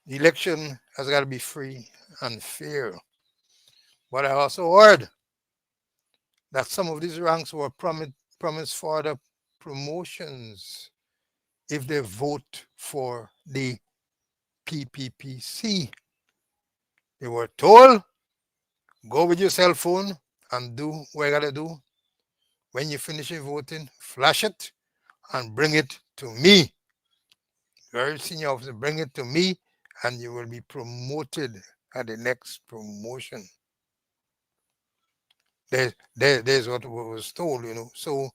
The election has got to be free and fair. But I also heard that some of these ranks were promised further promotions if they vote for the PPPC. They were told, go with your cell phone and do what you got to do. When you finish your voting, flash it and bring it to me. Very senior officer, bring it to me and you will be promoted at the next promotion. There's what was told, So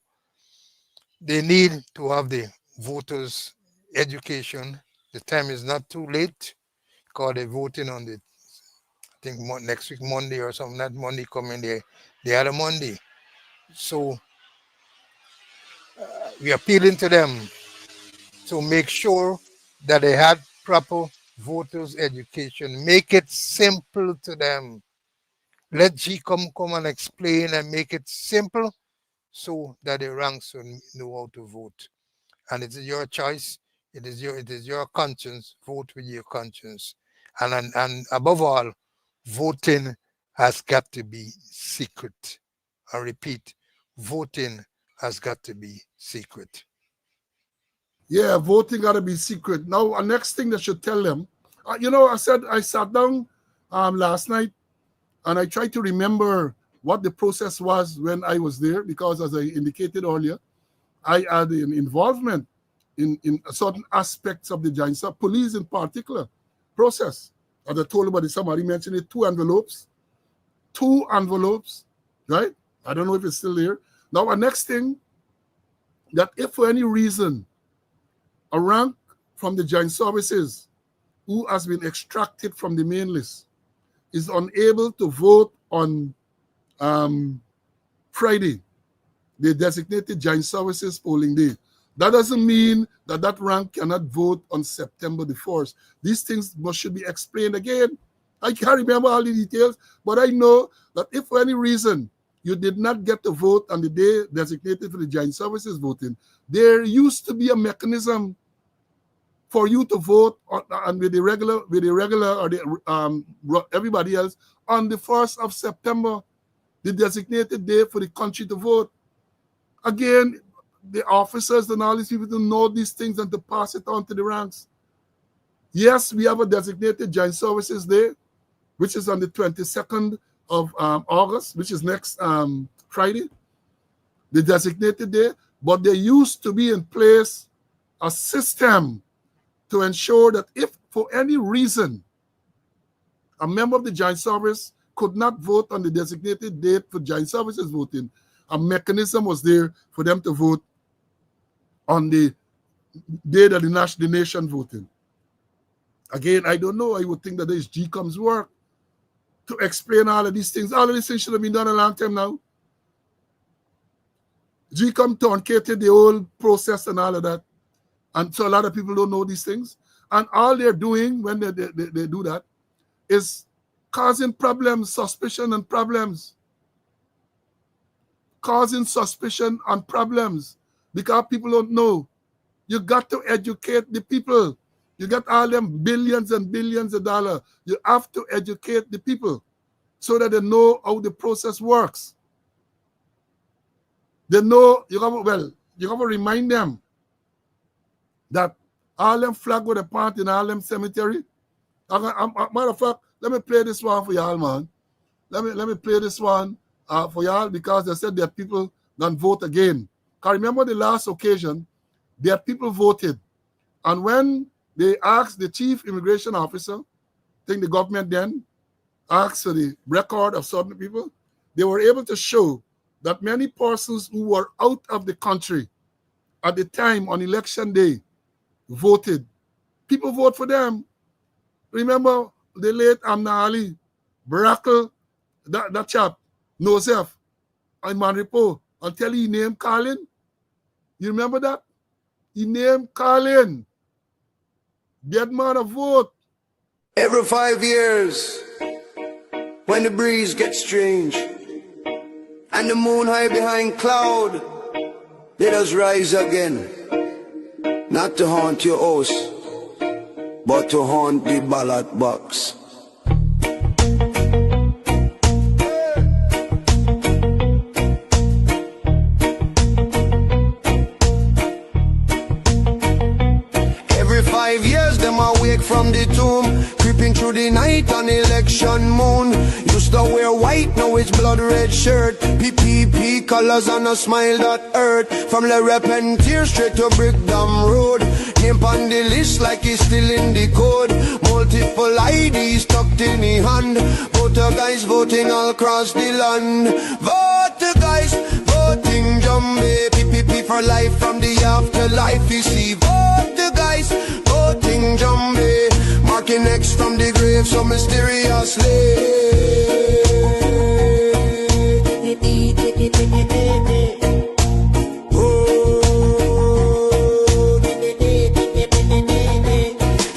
they need to have the voters' education. The time is not too late because they're voting on I think next week, Monday or something, not Monday coming, the other Monday. So we're appealing to them to make sure that they had proper voters' education. Make it simple to them. Let GCOM come and explain and make it simple so that the ranks will know how to vote. And it is your choice. It is your conscience. Vote with your conscience. And above all, voting has got to be secret. I repeat, voting has got to be secret. Yeah, voting got to be secret. Now, the next thing that should tell them, I sat down last night and I tried to remember what the process was when I was there, because as I indicated earlier, I had an involvement in certain aspects of the joint police in particular process. As I told about somebody mentioned it, two envelopes, right? I don't know if it's still there. Now, the next thing, that if for any reason a rank from the joint services who has been extracted from the main list is unable to vote on Friday, the designated joint services polling day. That doesn't mean that that rank cannot vote on September the 1st. These things should be explained again. I can't remember all the details, but I know that if for any reason you did not get to vote on the day designated for the joint services voting, there used to be a mechanism for you to vote on with the regular or the everybody else on the 1st of September, the designated day for the country to vote. Again, the officers and all these people to know these things and to pass it on to the ranks. Yes, we have a designated joint services day, which is on the 22nd of August, which is next Friday, the designated day. But there used to be in place a system to ensure that if for any reason a member of the joint service could not vote on the designated date for joint services voting, a mechanism was there for them to vote on the day that the nation voting. Again, I don't know. I would think that this GCOM's work to explain all of these things. All of these things should have been done a long time now. GCOM truncated the whole process and all of that. And so a lot of people don't know these things. And all they're doing when they do that is causing problems, suspicion and problems. Causing suspicion and problems because people don't know. You got to educate the people. You got all them billions and billions of dollars. You have to educate the people so that they know how the process works. They know, you have to remind them that all them flag with a part in all them cemetery. Matter of fact, let me play this one for y'all, man. Let me play this one for y'all because they said that people don't vote again. Because remember the last occasion, their people voted. And when they asked the chief immigration officer, I think the government then asked for the record of certain people, they were able to show that many persons who were out of the country at the time on election day voted. People vote for them. Remember the late Amna Ali, Barackle, that chap, Nosef, and Manripo, until he named Carlin. You remember that? He named Carlin. Dead man a vote. Every 5 years, when the breeze gets strange and the moon high behind cloud, let us rise again, not to haunt your house, but to haunt the ballot box. Every 5 years, them awake from the tomb, creeping through the night on election moon. Used to wear white, now it's blood red shirt. PPP colors and a smile that hurt. From Le Repentier straight to Brickdam Road. Name on the list like he's still in the code. Multiple IDs tucked in the hand. Voter guys voting all across the land. Voter guys voting Jumbe. PPP for life from the afterlife. You see, voter guys voting Jumbe. Marking X from the grave so mysteriously.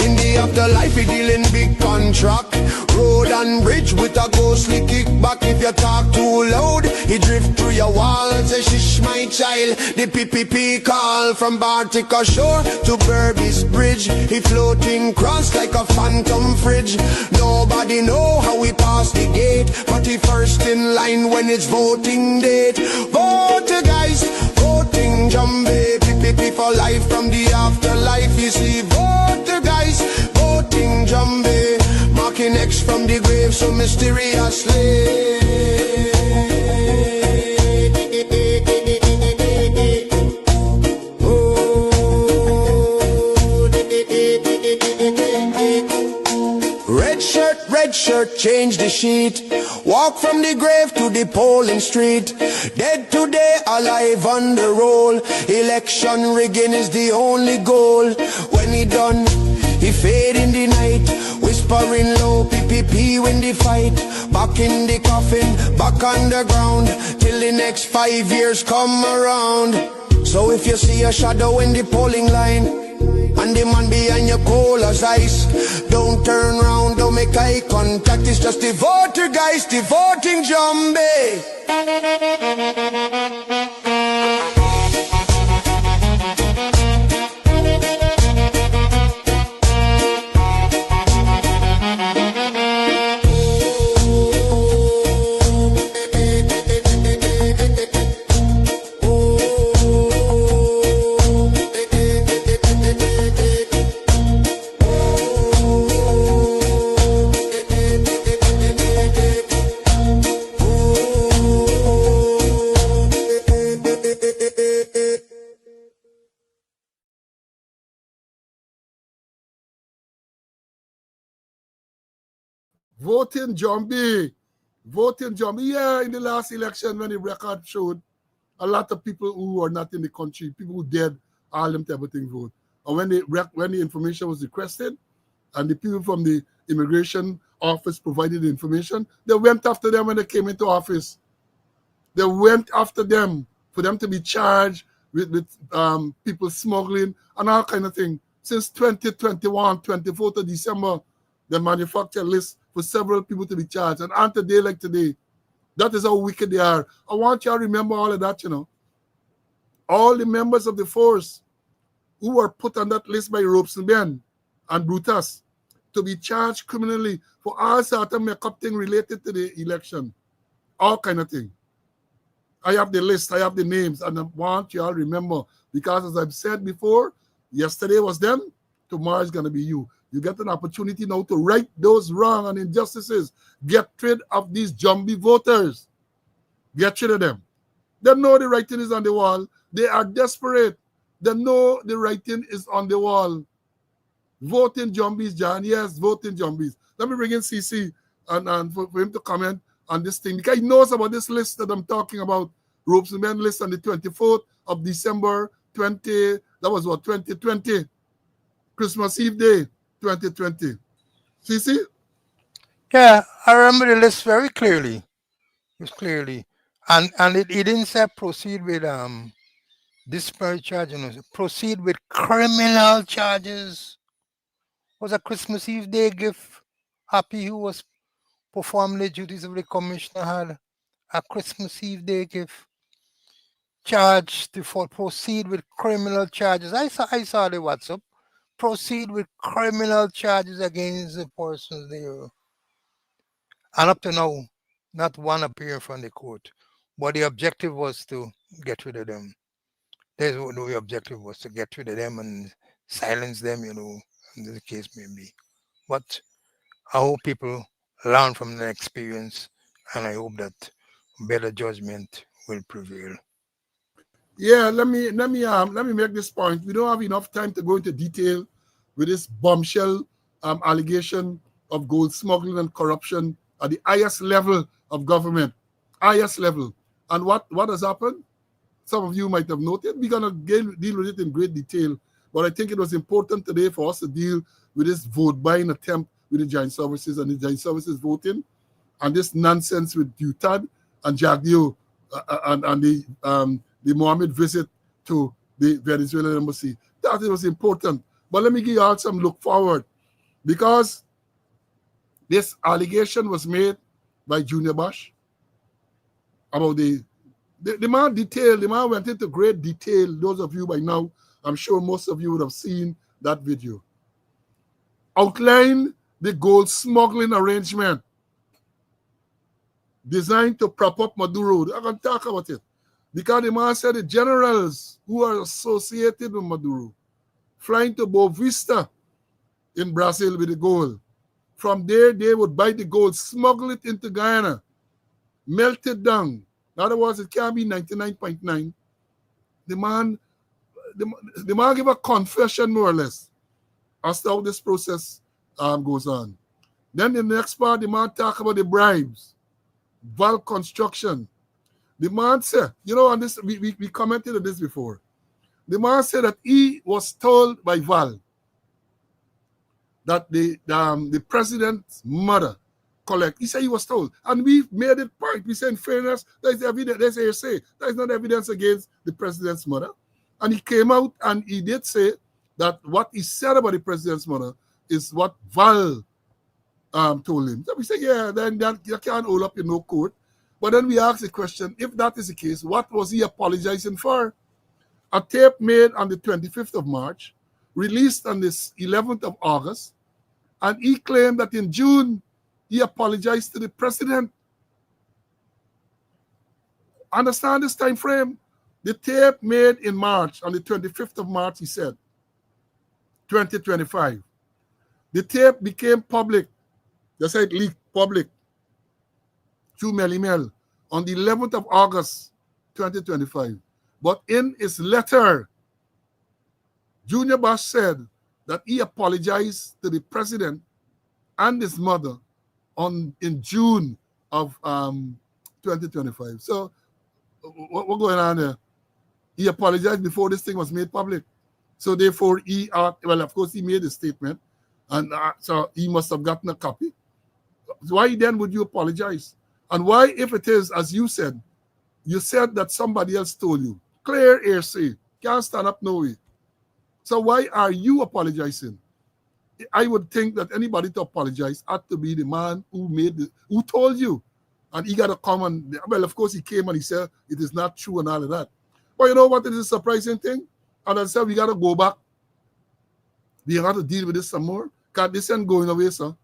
In the afterlife, we deal in big contract. Road and bridge with a ghostly kickback. If you talk too loud, he drift through your walls. Say, shish, my child. The PPP call from Bartica Shore to Burbis Bridge. He floating cross like a phantom fridge. Nobody know how we pass the gate, but he first in line when it's voting date. Voter guys, voting Jumbe. PPP for life from the afterlife. You see, voter guys, voting Jumbe. Marking X from the grave so mysteriously. Red shirt, change the sheet. Walk from the grave to the polling street. Dead today, alive on the roll. Election rigging is the only goal. When he done, he fade in the night. Whisper whispering low, PPP win the fight. Back in the coffin, back on the ground, till the next 5 years come around. So if you see a shadow in the polling line, and the man behind you cold as ice, don't turn round, don't make eye contact. It's just the voter guys, the voting zombie. Voting zombie. Voting zombie. Yeah, in the last election when the record showed a lot of people who are not in the country, people who dead, all them to everything vote. And when the information was requested and the people from the immigration office provided the information, they went after them when they came into office. They went after them for them to be charged with people smuggling and all kind of thing. Since 2021, 24th of December, they manufactured lists for several people to be charged. And on today like today, that is how wicked they are. I want you to remember all of that, you know. All the members of the force who were put on that list by Robson and Brutus to be charged criminally for all sort of makeup thing related to the election. All kind of thing. I have the list, I have the names, and I want you all to remember, because as I've said before, yesterday was them, tomorrow is going to be you. You get an opportunity now to right those wrong and injustices. Get rid of these zombie voters. Get rid of them. They know the writing is on the wall. They are desperate. They know the writing is on the wall. Voting zombies, John. Yes, voting zombies. Let me bring in CC and for him to comment on this thing, because he knows about this list that I'm talking about. Ropes and Men list on the 24th of December 20, that was what, 2020. Christmas Eve Day, 2020. CC? Yeah, I remember the list very clearly. It was clearly. And it didn't say proceed with disparate charges. You know, proceed with criminal charges. Was a Christmas Eve Day gift. Happy who was performing the duties of the commissioner had a Christmas Eve Day gift. Charged for proceed with criminal charges. I saw the WhatsApp. Proceed with criminal charges against the persons there. And up to now, not one appear from the court. But the objective was to get rid of them. There's no objective was to get rid of them and silence them, you know, as the case may be. But I hope people learn from the experience, and I hope that better judgment will prevail. Yeah, let me make this point. We don't have enough time to go into detail with this bombshell allegation of gold smuggling and corruption at the highest level of government, highest level. And what has happened? Some of you might have noted. We're gonna deal with it in great detail, but I think it was important today for us to deal with this vote buying attempt with the Giant Services and the Giant Services voting, and this nonsense with UTAD and Jagdio and the Mohammed visit to the Venezuelan embassy. That was important. But let me give you all some look forward, because this allegation was made by Junior Bosch about the man detailed, the man went into great detail. Those of you by now, I'm sure most of you would have seen that video. Outlined the gold smuggling arrangement designed to prop up Maduro. I can talk about it. Because the man said the generals who are associated with Maduro flying to Boa Vista in Brazil with the gold. From there, they would buy the gold, smuggle it into Guyana, melt it down. In other words, it can't be 99.9. The man give a confession, more or less, as to how this process goes on. Then in the next part, the man talk about the bribes, valve construction. The man said, you know, on this, we commented on this before. The man said that he was told by Val that the president's mother collect. He said he was told. And we made it point. We said, in fairness, there's evidence, there's hearsay. There's not evidence against the president's mother. And he came out and he did say that what he said about the president's mother is what Val told him. So we said, yeah, then you can't hold up in no court. But then we asked the question, if that is the case, what was he apologizing for? A tape made on the 25th of March, released on this 11th of August, and he claimed that in June, he apologized to the president. Understand this time frame? The tape made in March, on the 25th of March, he said, 2025. The tape became public. They said leaked public through Mel on the 11th of August, 2025. But in his letter, Junior Bosch said that he apologized to the president and his mother in June of 2025. So what's going on there? He apologized before this thing was made public. So therefore, well, of course, he made a statement, and so he must have gotten a copy. Why then would you apologize? And why, if it is, as you said that somebody else told you, clear hearsay, can't stand up no way. So why are you apologizing? I would think that anybody to apologize had to be the man who told you. And he got to come and, well, of course he came and he said it is not true and all of that. But you know what is a surprising thing? And I said we got to go back. We got to deal with this some more. Because this ain't going away, sir.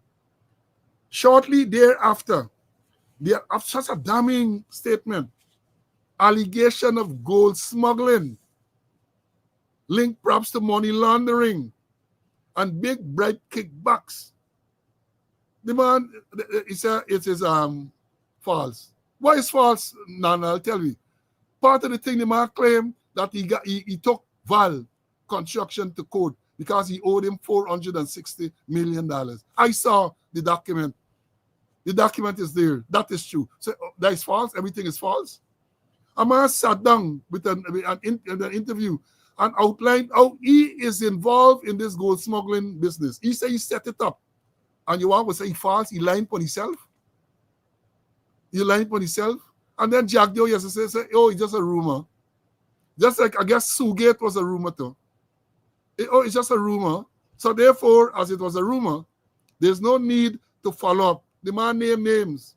Shortly thereafter, they have such a damning statement. Allegation of gold smuggling, linked perhaps to money laundering, and big bribe kickbacks. The man, he said it is false. Why is false? Nana, I'll tell you. Part of the thing the man claimed that he took Val Construction to court because he owed him $460 million. I saw the document. The document is there. That is true. So that is false. Everything is false. A man sat down with an interview and outlined how he is involved in this gold smuggling business. He said he set it up. And you want to say he false? He lying for himself? He lying for himself? And then Jack Doe yesterday said, oh, it's just a rumor. Just like, I guess Sugate was a rumor too. It's just a rumor. So therefore, as it was a rumor, there's no need to follow up. The man named names.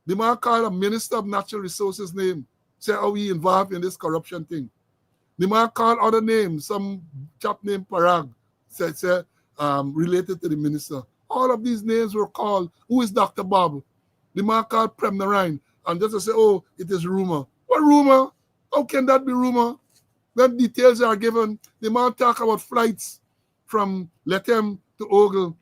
The man called a minister of natural resources name. Say how he involved in this corruption thing. The man called other names. Some chap named Parag said related to the minister. All of these names were called. Who is Dr. Bob? The man called Prem Narayan. And just to say, oh, it is rumor. What rumor? How can that be rumor? When details are given, the man talk about flights from Letem to Ogle.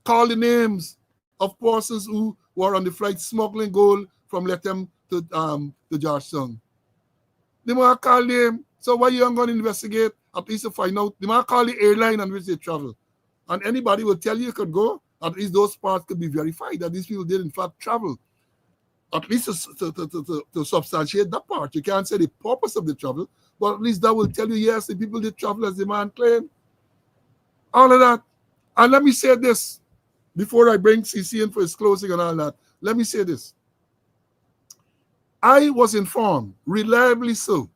Call the names of persons who were on the flight smuggling gold from Letem to Georgetown. The man call name. So why you ain't going to investigate? At least to find out. The man call the airline on which they travel. And anybody will tell you could go. At least those parts could be verified that these people did in fact travel. At least to substantiate that part. You can't say the purpose of the travel, but at least that will tell you, yes, the people did travel as the man claimed. All of that. And let me say this, before I bring CC in for his closing and all that, let me say this. I was informed, reliably so,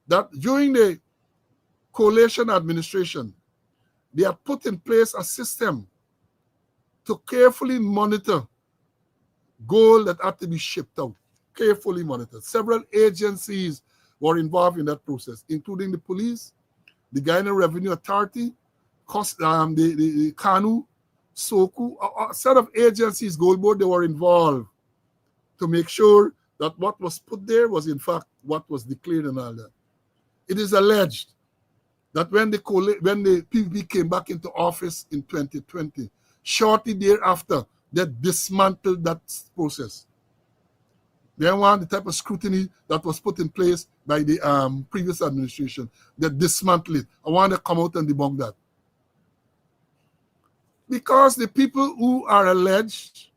that during the coalition administration, they had put in place a system to carefully monitor gold that had to be shipped out, carefully monitored. Several agencies were involved in that process, including the police, the Guyana Revenue Authority, the KANU, SOKU, a set of agencies, Gold Board, they were involved to make sure that what was put there was in fact what was declared and all that. It is alleged that when the PPP came back into office in 2020, shortly thereafter, they dismantled that process. They want the type of scrutiny that was put in place by the previous administration. They dismantled it. I want to come out and debunk that. Because the people who are alleged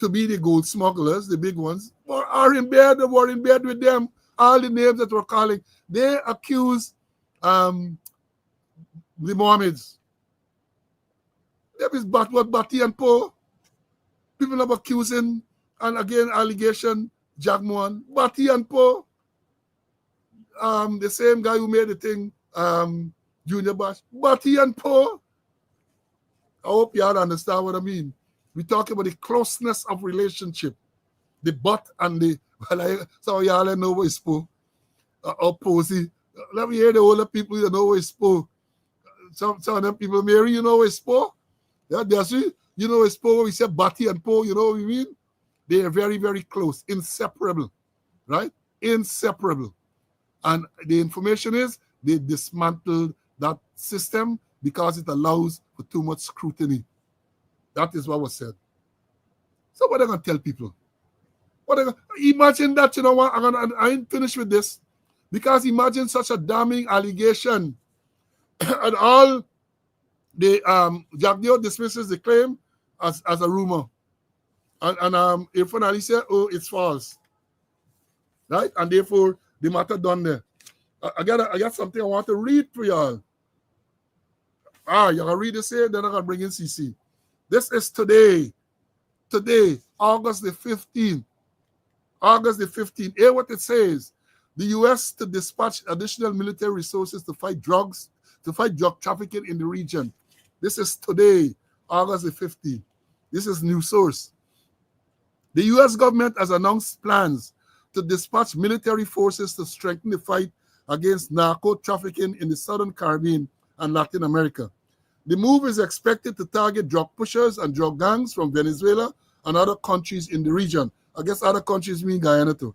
to be the gold smugglers, the big ones, were in bed with them. All the names that were calling, they accuse the Mohammeds. There is what Bati and Po. People are accusing, and again, allegation, Jagmohan, Bati and Po. The same guy who made the thing, Junior Bash, Bati and Po. I hope you all understand what I mean. We talk about the closeness of relationship, the but and the, so y'all know what is Po, or Posey. Let me hear the older people, you know what is Po. Some of them people, Mary, you know what is Po? Yeah, that's it. You know what is Po, we say Bati and Po, you know what we mean? They are very, very close, inseparable, right? Inseparable. And the information is they dismantled that system because it allows for too much scrutiny. That is what was said. So what are they going to tell people? Imagine that, you know what, I ain't finished with this. Because imagine such a damning allegation. And all the Jagdeo dismisses the claim as a rumor. And Irfan Ali said, oh, it's false. Right? And therefore, the matter done there. I got something I want to read for y'all. You're going to read this here, then I'm going to bring in CC. This is today, August the 15th. August the 15th. Hear what it says. The U.S. to dispatch additional military resources to fight drug trafficking in the region. This is today, August the 15th. This is news source. The U.S. government has announced plans to dispatch military forces to strengthen the fight against narco trafficking in the Southern Caribbean and Latin America. The move is expected to target drug pushers and drug gangs from Venezuela and other countries in the region. I guess other countries mean Guyana too.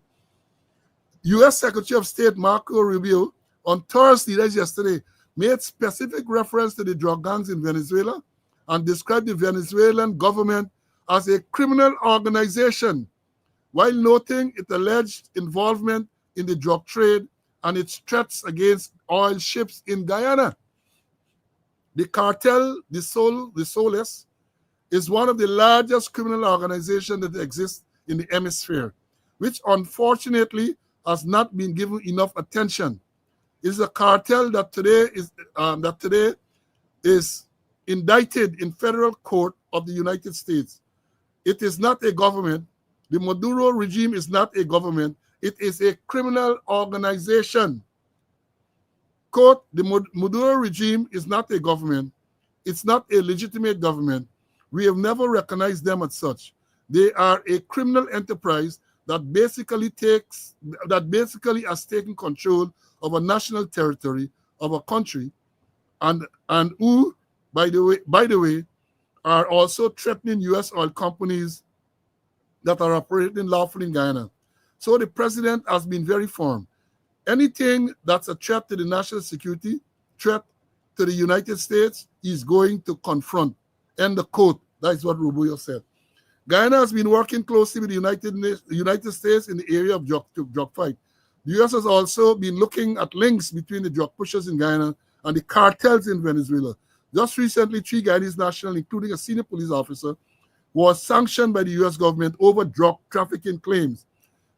U.S. Secretary of State Marco Rubio on Thursday, that's yesterday, made specific reference to the drug gangs in Venezuela and described the Venezuelan government as a criminal organization, while noting its alleged involvement in the drug trade and its threats against oil ships in Guyana. The cartel, the Soles, is one of the largest criminal organizations that exists in the hemisphere, which unfortunately has not been given enough attention. It is a cartel that today is indicted in federal court of the United States. It is not a government. The Maduro regime is not a government. It is a criminal organization. Quote, the Maduro regime is not a government. It's not a legitimate government. We have never recognized them as such. They are a criminal enterprise that basically has taken control of a national territory of a country, and who, by the way, are also threatening U.S. oil companies that are operating lawfully in Guyana. So the president has been very firm. Anything that's a threat to the national security, threat to the United States, he's going to confront. End the quote. That is what Rubio said. Guyana has been working closely with the United States in the area of drug fight. The U.S. has also been looking at links between the drug pushers in Guyana and the cartels in Venezuela. Just recently, 3 Guyanese nationals, including a senior police officer, was sanctioned by the U.S. government over drug trafficking claims.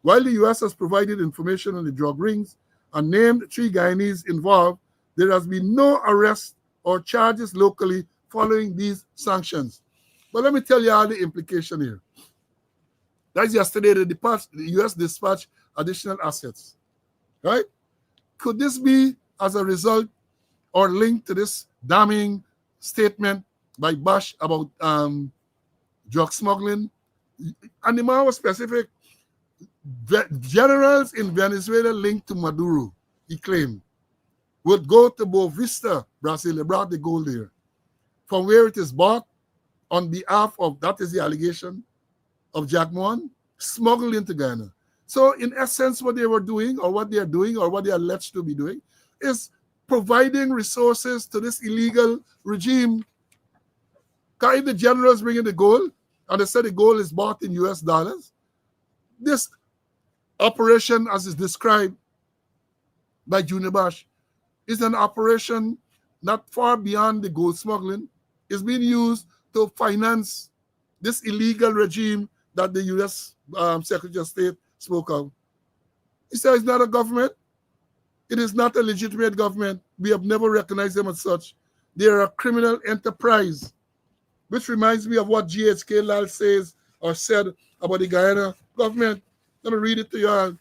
While the U.S. has provided information on the drug rings and named 3 Guyanese involved, there has been no arrest or charges locally following these sanctions. But let me tell you all the implication here. That's yesterday, the U.S. dispatched additional assets, right? Could this be as a result or linked to this damning statement by Bush about drug smuggling? And the man was specific. Generals in Venezuela linked to Maduro, he claimed, would go to Boa Vista, Brazil. They brought the gold there, from where it is bought on behalf of, that is the allegation, of Jagmohan, smuggled into Guyana. So in essence, what they were doing, or what they are doing, or what they are alleged to be doing, is providing resources to this illegal regime. If the generals bring in the gold, and they said the gold is bought in US dollars, this operation, as is described by Junior Bash, is an operation not far beyond the gold smuggling. It's being used to finance this illegal regime that the U.S. Secretary of State spoke of. He said it's not a government. It is not a legitimate government. We have never recognized them as such. They're a criminal enterprise, which reminds me of what GHK Lal says or said about the Guyana government. Let me read it to you all.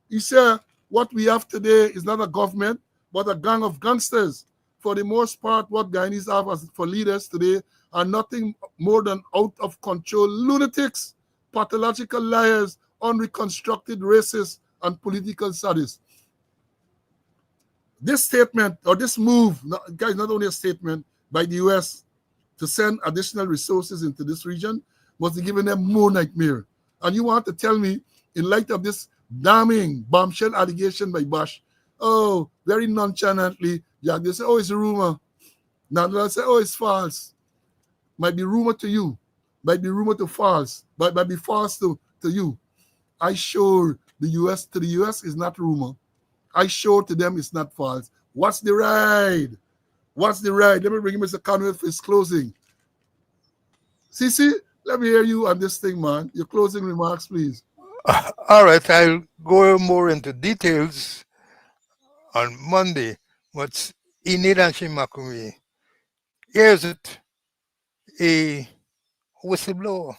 He said, what we have today is not a government, but a gang of gangsters. For the most part, what Guyanese have as for leaders today are nothing more than out of control lunatics, pathological liars, unreconstructed racists, and political sadists. This statement or this move, guys, not only a statement by the US to send additional resources into this region, was giving them more nightmare. And you want to tell me, in light of this damning bombshell allegation by Bush, oh, very nonchalantly, they say, oh, it's a rumor. Now they'll say, oh, it's false. Might be rumor to you, might be rumor to false, but might be false to you. I sure the US to the US is not rumor. I sure to them it's not false. What's the ride? What's the ride? Let me bring Mr. Conway for his closing. CC, let me hear you on this thing, man. Your closing remarks, please. All right, I'll go more into details on Monday. But in Makumi, here's it, a whistleblower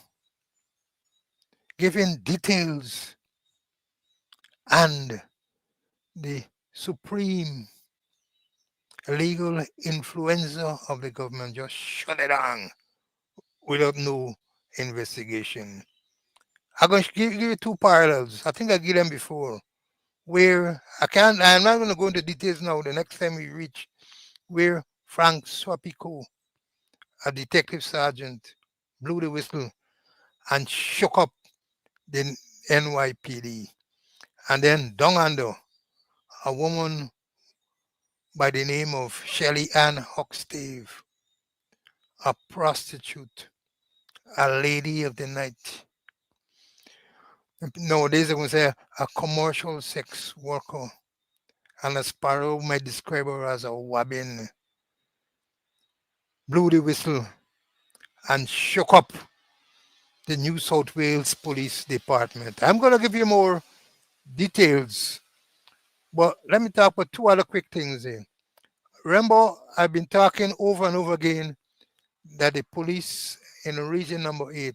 giving details, and the supreme legal influencer of the government just shut it down without no investigation. I'm going to give you two parallels. I think I gave them before. Where I'm not going to go into details now. The next time we reach, where Frank Swapiko, a detective sergeant, blew the whistle and shook up the NYPD. And then down under, a woman by the name of Shelley Ann Huckstave, a prostitute, a lady of the night. Nowadays, they would say a commercial sex worker. And as Sparrow might describe her as a wabbin, blew the whistle and shook up the New South Wales Police Department. I'm going to give you more details, but let me talk about two other quick things here. Remember, I've been talking over and over again that the police in region number 8,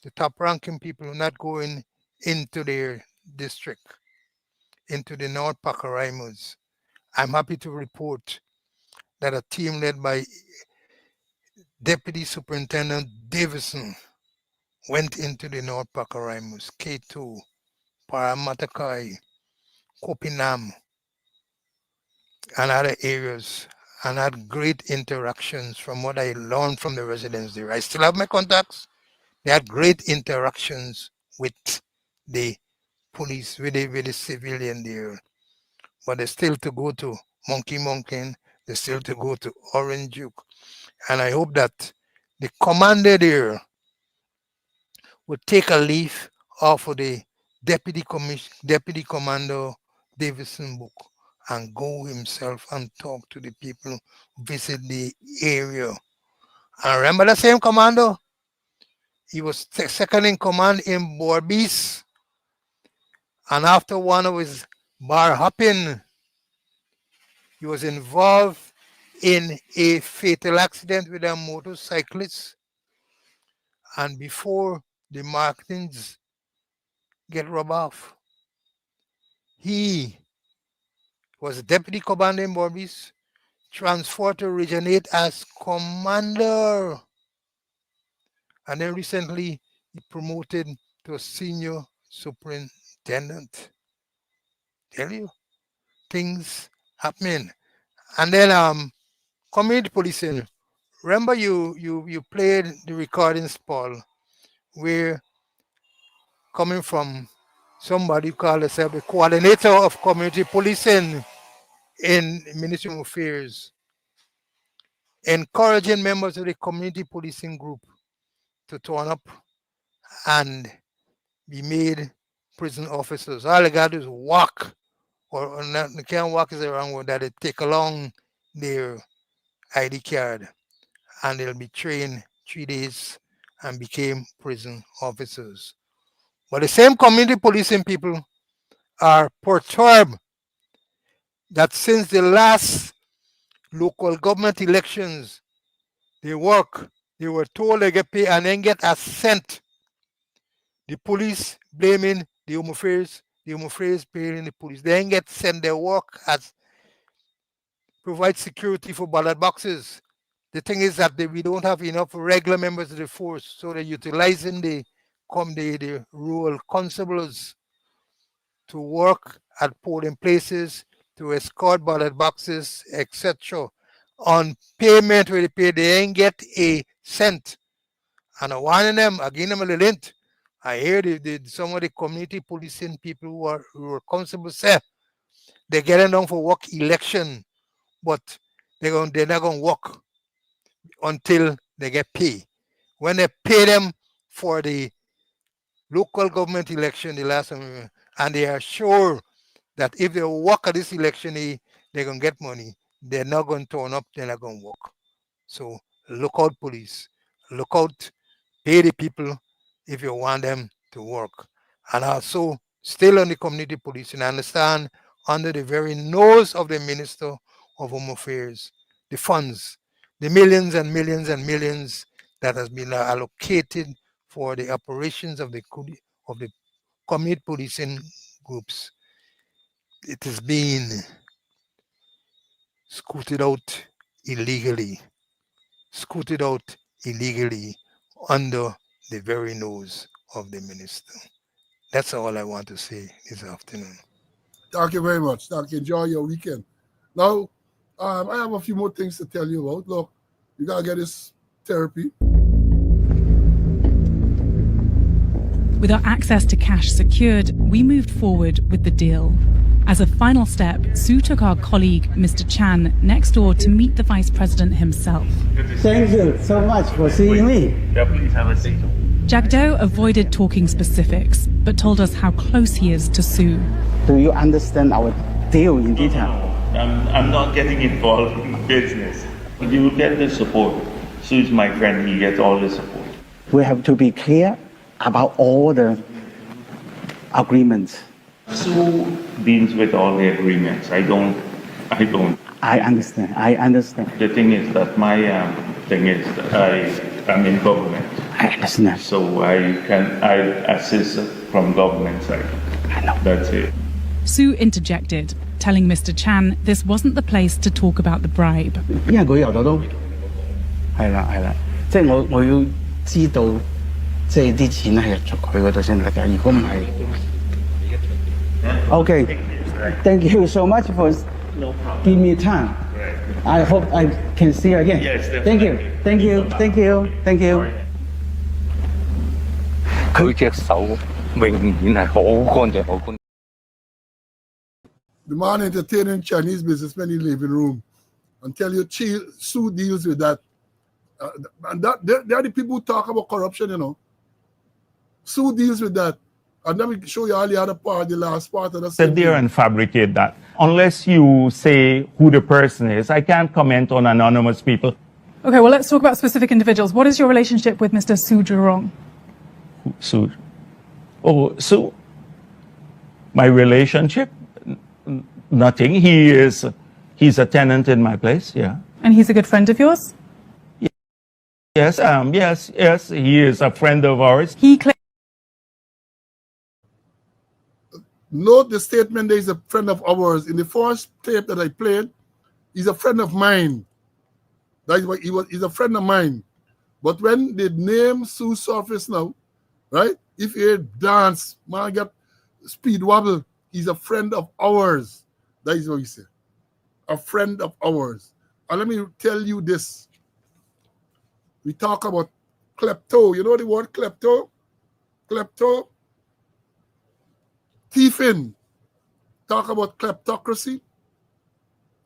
the top ranking people, are not going into their district, into the North Pakaraimus. I'm happy to report that a team led by Deputy Superintendent Davison went into the North Pakaraimus, K2, Paramatakai, Kopinam, and other areas, and had great interactions from what I learned from the residents there. I still have my contacts. They had great interactions with the police, with the civilian there. But they still to go to Monkey Mountain, they still to go to Orange Duke. And I hope that the commander there would take a leaf off of the Deputy Commander Davison book and go himself and talk to the people, visit the area. And remember the same commander? He was second in command in Borbis. And after one of his bar hopping, he was involved in a fatal accident with a motorcyclist. And before the Martins get rubbed off, he was deputy commander in Borbis, transferred to originate as commander. And then recently, he promoted to a senior superintendent. Tell you, things happening. And then community policing. Remember you played the recordings, Paul, where coming from somebody who called himself the coordinator of community policing in Ministry of Affairs, encouraging members of the community policing group to turn up and be made prison officers. All they got to do is walk, or not, they can't walk is the wrong word, that they take along their ID card and they'll be trained 3 days and became prison officers. But the same community policing people are perturbed that since the last local government elections. They work. They were told they get paid and then get a cent. The police blaming the Home Affairs paying the police. They ain't get sent. Their work as provide security for ballot boxes. The thing is that we don't have enough regular members of the force, so they're utilizing the rural constables to work at polling places, to escort ballot boxes, etc. On payment where they pay, they ain't get a cent. And I warning them, again, them a little hint. I hear some of the community policing people who are constables say they're getting down for work election, but they're not going to work until they get paid. When they pay them for the local government election, the last one, and they are sure that if they work at this election, they're going to get money. They're not going to turn up, they're not going to work. So look out, police. Look out, pay the people if you want them to work. And also, still on the community policing, I understand under the very nose of the Minister of Home Affairs, the funds, the millions and millions and millions that has been allocated for the operations of the community policing groups. It is being scooted out illegally under the very nose of the minister. That's all I want to say this afternoon. Thank you very much. Thank you. Enjoy your weekend. Now, I have a few more things to tell you about. Look, you got to get this therapy. With our access to cash secured, we moved forward with the deal. As a final step, Sue took our colleague, Mr. Chan, next door to meet the Vice President himself. Thank you so much for seeing me. Yeah, please have a seat. Jagdo avoided talking specifics, but told us how close he is to Sue. Do you understand our deal in detail? I'm not getting involved in business. You will get the support. Sue is my friend. He gets all the support. We have to be clear about all the agreements. Sue deals with all the agreements. I don't. I understand. The thing is that my thing is that I'm in government. I understand. So I assist from government side. I know. That's it. Sue interjected, telling Mr. Chan this wasn't the place to talk about the bribe. 因為佢由都係啦，即係我要知道，即係啲錢係入咗佢嗰度先得㗎。如果唔係 ，Okay, thank you so much for giving me time. I hope I can see you again. Yes, thank definitely. you. 佢隻手永遠係好乾淨，好乾淨。 The man entertaining Chinese businessmen in the living room and tell you Sue deals with that. And they are the people who talk about corruption, you know. Sue deals with that. And let me show you all the other part, the last part of the Sit there and fabricate that. Unless you say who the person is, I can't comment on anonymous people. Okay, well, let's talk about specific individuals. What is your relationship with Mr. Su Zhurong? Sue. Oh, Sue. My relationship? Nothing. He's a tenant in my place, yeah. And he's a good friend of yours? Yes, he is a friend of ours. He claims Note the statement that he's a friend of ours. In the first tape that I played, he's a friend of mine. That is why he's a friend of mine. But when the name Sue surface now, right? If you hear dance, man get speed wobble, he's a friend of ours. That is what he said. A friend of ours. And let me tell you this. We talk about klepto. You know the word klepto? Klepto. Thiefing. Talk about kleptocracy.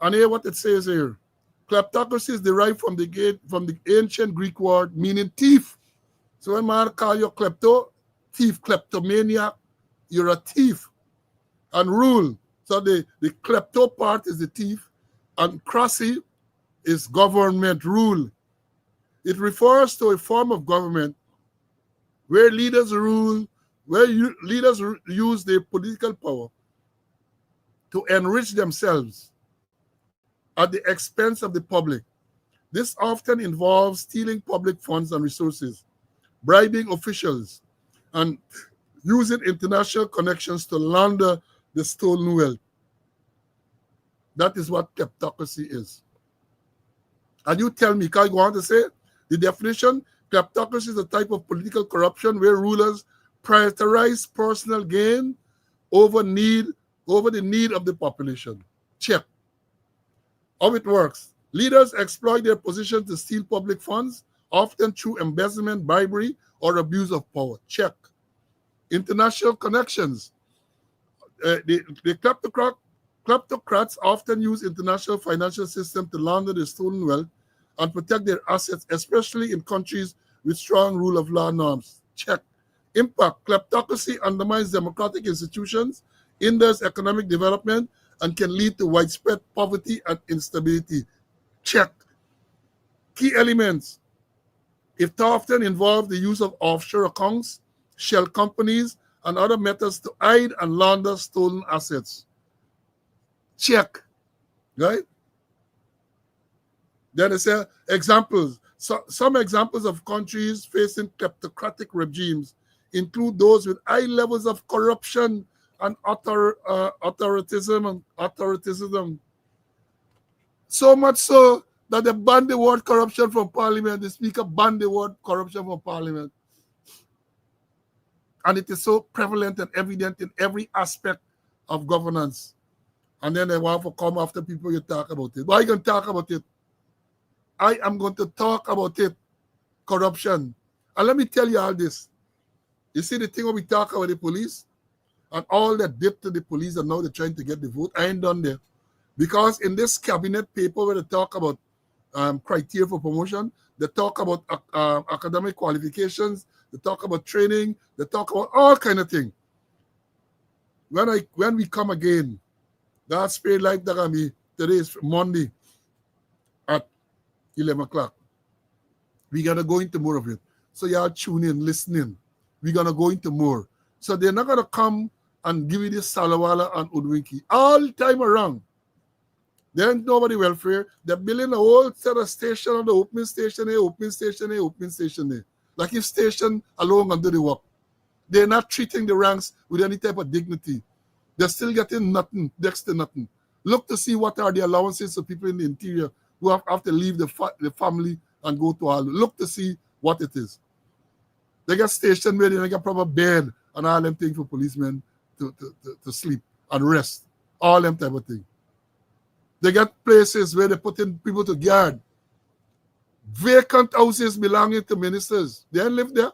And hear what it says here. Kleptocracy is derived from the ancient Greek word meaning thief. So when man call you klepto, thief, kleptomaniac, you're a thief. And rule. So the klepto part is the thief, and cracy is government rule. It refers to a form of government where leaders rule, where leaders use their political power to enrich themselves at the expense of the public. This often involves stealing public funds and resources, bribing officials, and using international connections to launder the stolen wealth. That is what kleptocracy is. And you tell me, can I go on to say the definition? Kleptocracy is a type of political corruption where rulers prioritize personal gain over the need of the population. Check. How it works. Leaders exploit their position to steal public funds, often through embezzlement, bribery, or abuse of power. Check. International connections. The kleptocrats often use international financial system to launder their stolen wealth and protect their assets, especially in countries with strong rule of law norms. Check. Impact. Kleptocracy undermines democratic institutions, hinders economic development, and can lead to widespread poverty and instability. Check. Key elements. It often involves the use of offshore accounts, shell companies, and other methods to hide and launder stolen assets. Check. Right? Then it says examples. Some examples of countries facing kleptocratic regimes include those with high levels of corruption and authoritism. So much so that they banned the word corruption from parliament. The speaker banned the word corruption from parliament. And it is so prevalent and evident in every aspect of governance. And then they want to come after people you talk about it. Why are you going to talk about it? I am going to talk about it. Corruption. And let me tell you all this. You see the thing when we talk about the police and all that did to the police and now they're trying to get the vote. I ain't done there. Because in this cabinet paper where they talk about criteria for promotion, they talk about academic qualifications, they talk about training, they talk about all kind of things. When we come again, that's Spirit Life Dagami, today is Monday at 11 o'clock. We're going to go into more of it. So y'all tune in, listening. We're going to go into more. So they're not going to come and give you this Salawala and Udwinki all the time around. There ain't nobody welfare. They're building a whole set of station on the open station here, open station here, open station there. Like if station alone can do the work. They're not treating the ranks with any type of dignity. They're still getting nothing, next to nothing. Look to see what are the allowances of people in the interior who have to leave the family and go to all. Look to see what it is. They got station where they got proper bed and all them things for policemen to sleep and rest. All them type of thing. They got places where they put in people to guard. Vacant houses belonging to ministers. They don't live there,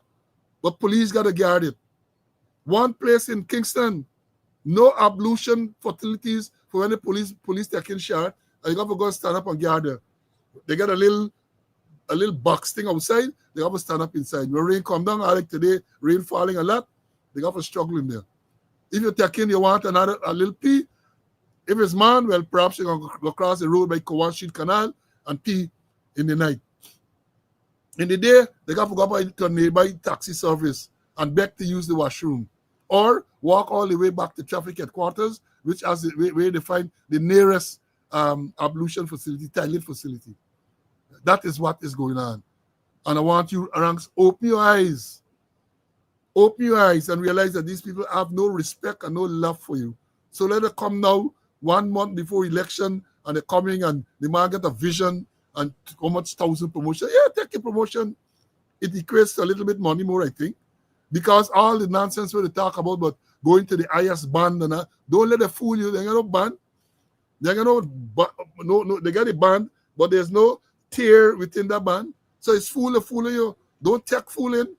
but police got to guard it. One place in Kingston, no ablution facilities for when the police taking shot, and you got to go stand up and guard there. They got a little box thing outside, they got to stand up inside. When rain come down, like today, rain falling a lot, they got to struggle in there. If you're taking, you want a little pee, if it's man, well, perhaps you're going to go across the road by Cowan Street Canal and pee in the night. In the day, they got to go to a nearby taxi service and beg to use the washroom. Or walk all the way back to traffic headquarters, which is where they find the nearest ablution facility, toilet facility. That is what is going on. And I want you, Ranks, open your eyes. Open your eyes and realize that these people have no respect and no love for you. So let them come now, 1 month before election, and they're coming and they might get a vision and how much 1,000 promotion. Yeah, take a promotion. It equates to a little bit money more, I think. Because all the nonsense where they talk about, but going to the highest band and don't let them fool you. They got no band. They got no, they got a band, but there's no tier within that band. So it's fooling you. Don't take fooling.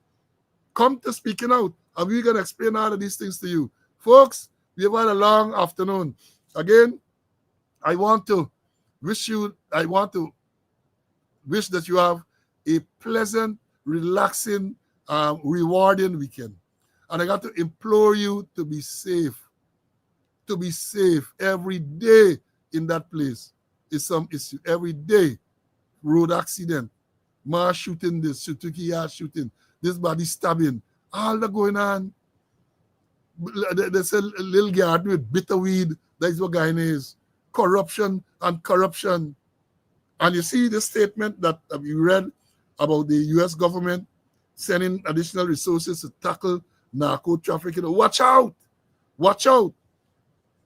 Come to speaking out, and we're gonna explain all of these things to you. Folks, we have had a long afternoon. Again, I want to wish that you have a pleasant, relaxing, rewarding weekend. And I got to implore you to be safe. To be safe every day in that place is some issue. Every day, road accident, mass shooting, this Sutuki shooting, this body stabbing, all that going on. There's a little garden with bitter weed. That's what Guyana is. corruption and corruption. And you see the statement that you read about the U.S. government sending additional resources to tackle narco trafficking. Watch out! Watch out!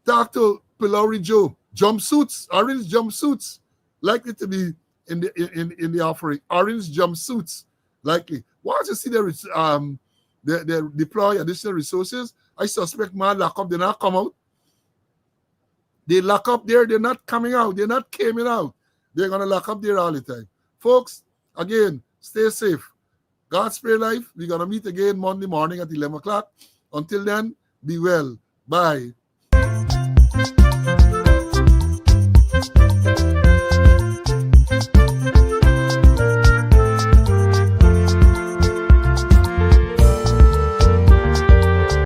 Talk to Pillory Joe. Jumpsuits, orange jumpsuits, likely to be in the offering. Orange jumpsuits, likely. Once you see they deploy additional resources, I suspect man lock up, they not come out. They lock up there, they're not coming out, they're not coming out. They're gonna lock up there all the time. Folks, again, stay safe. God spare life. We're gonna meet again Monday morning at 11 o'clock. Until then, be well. Bye.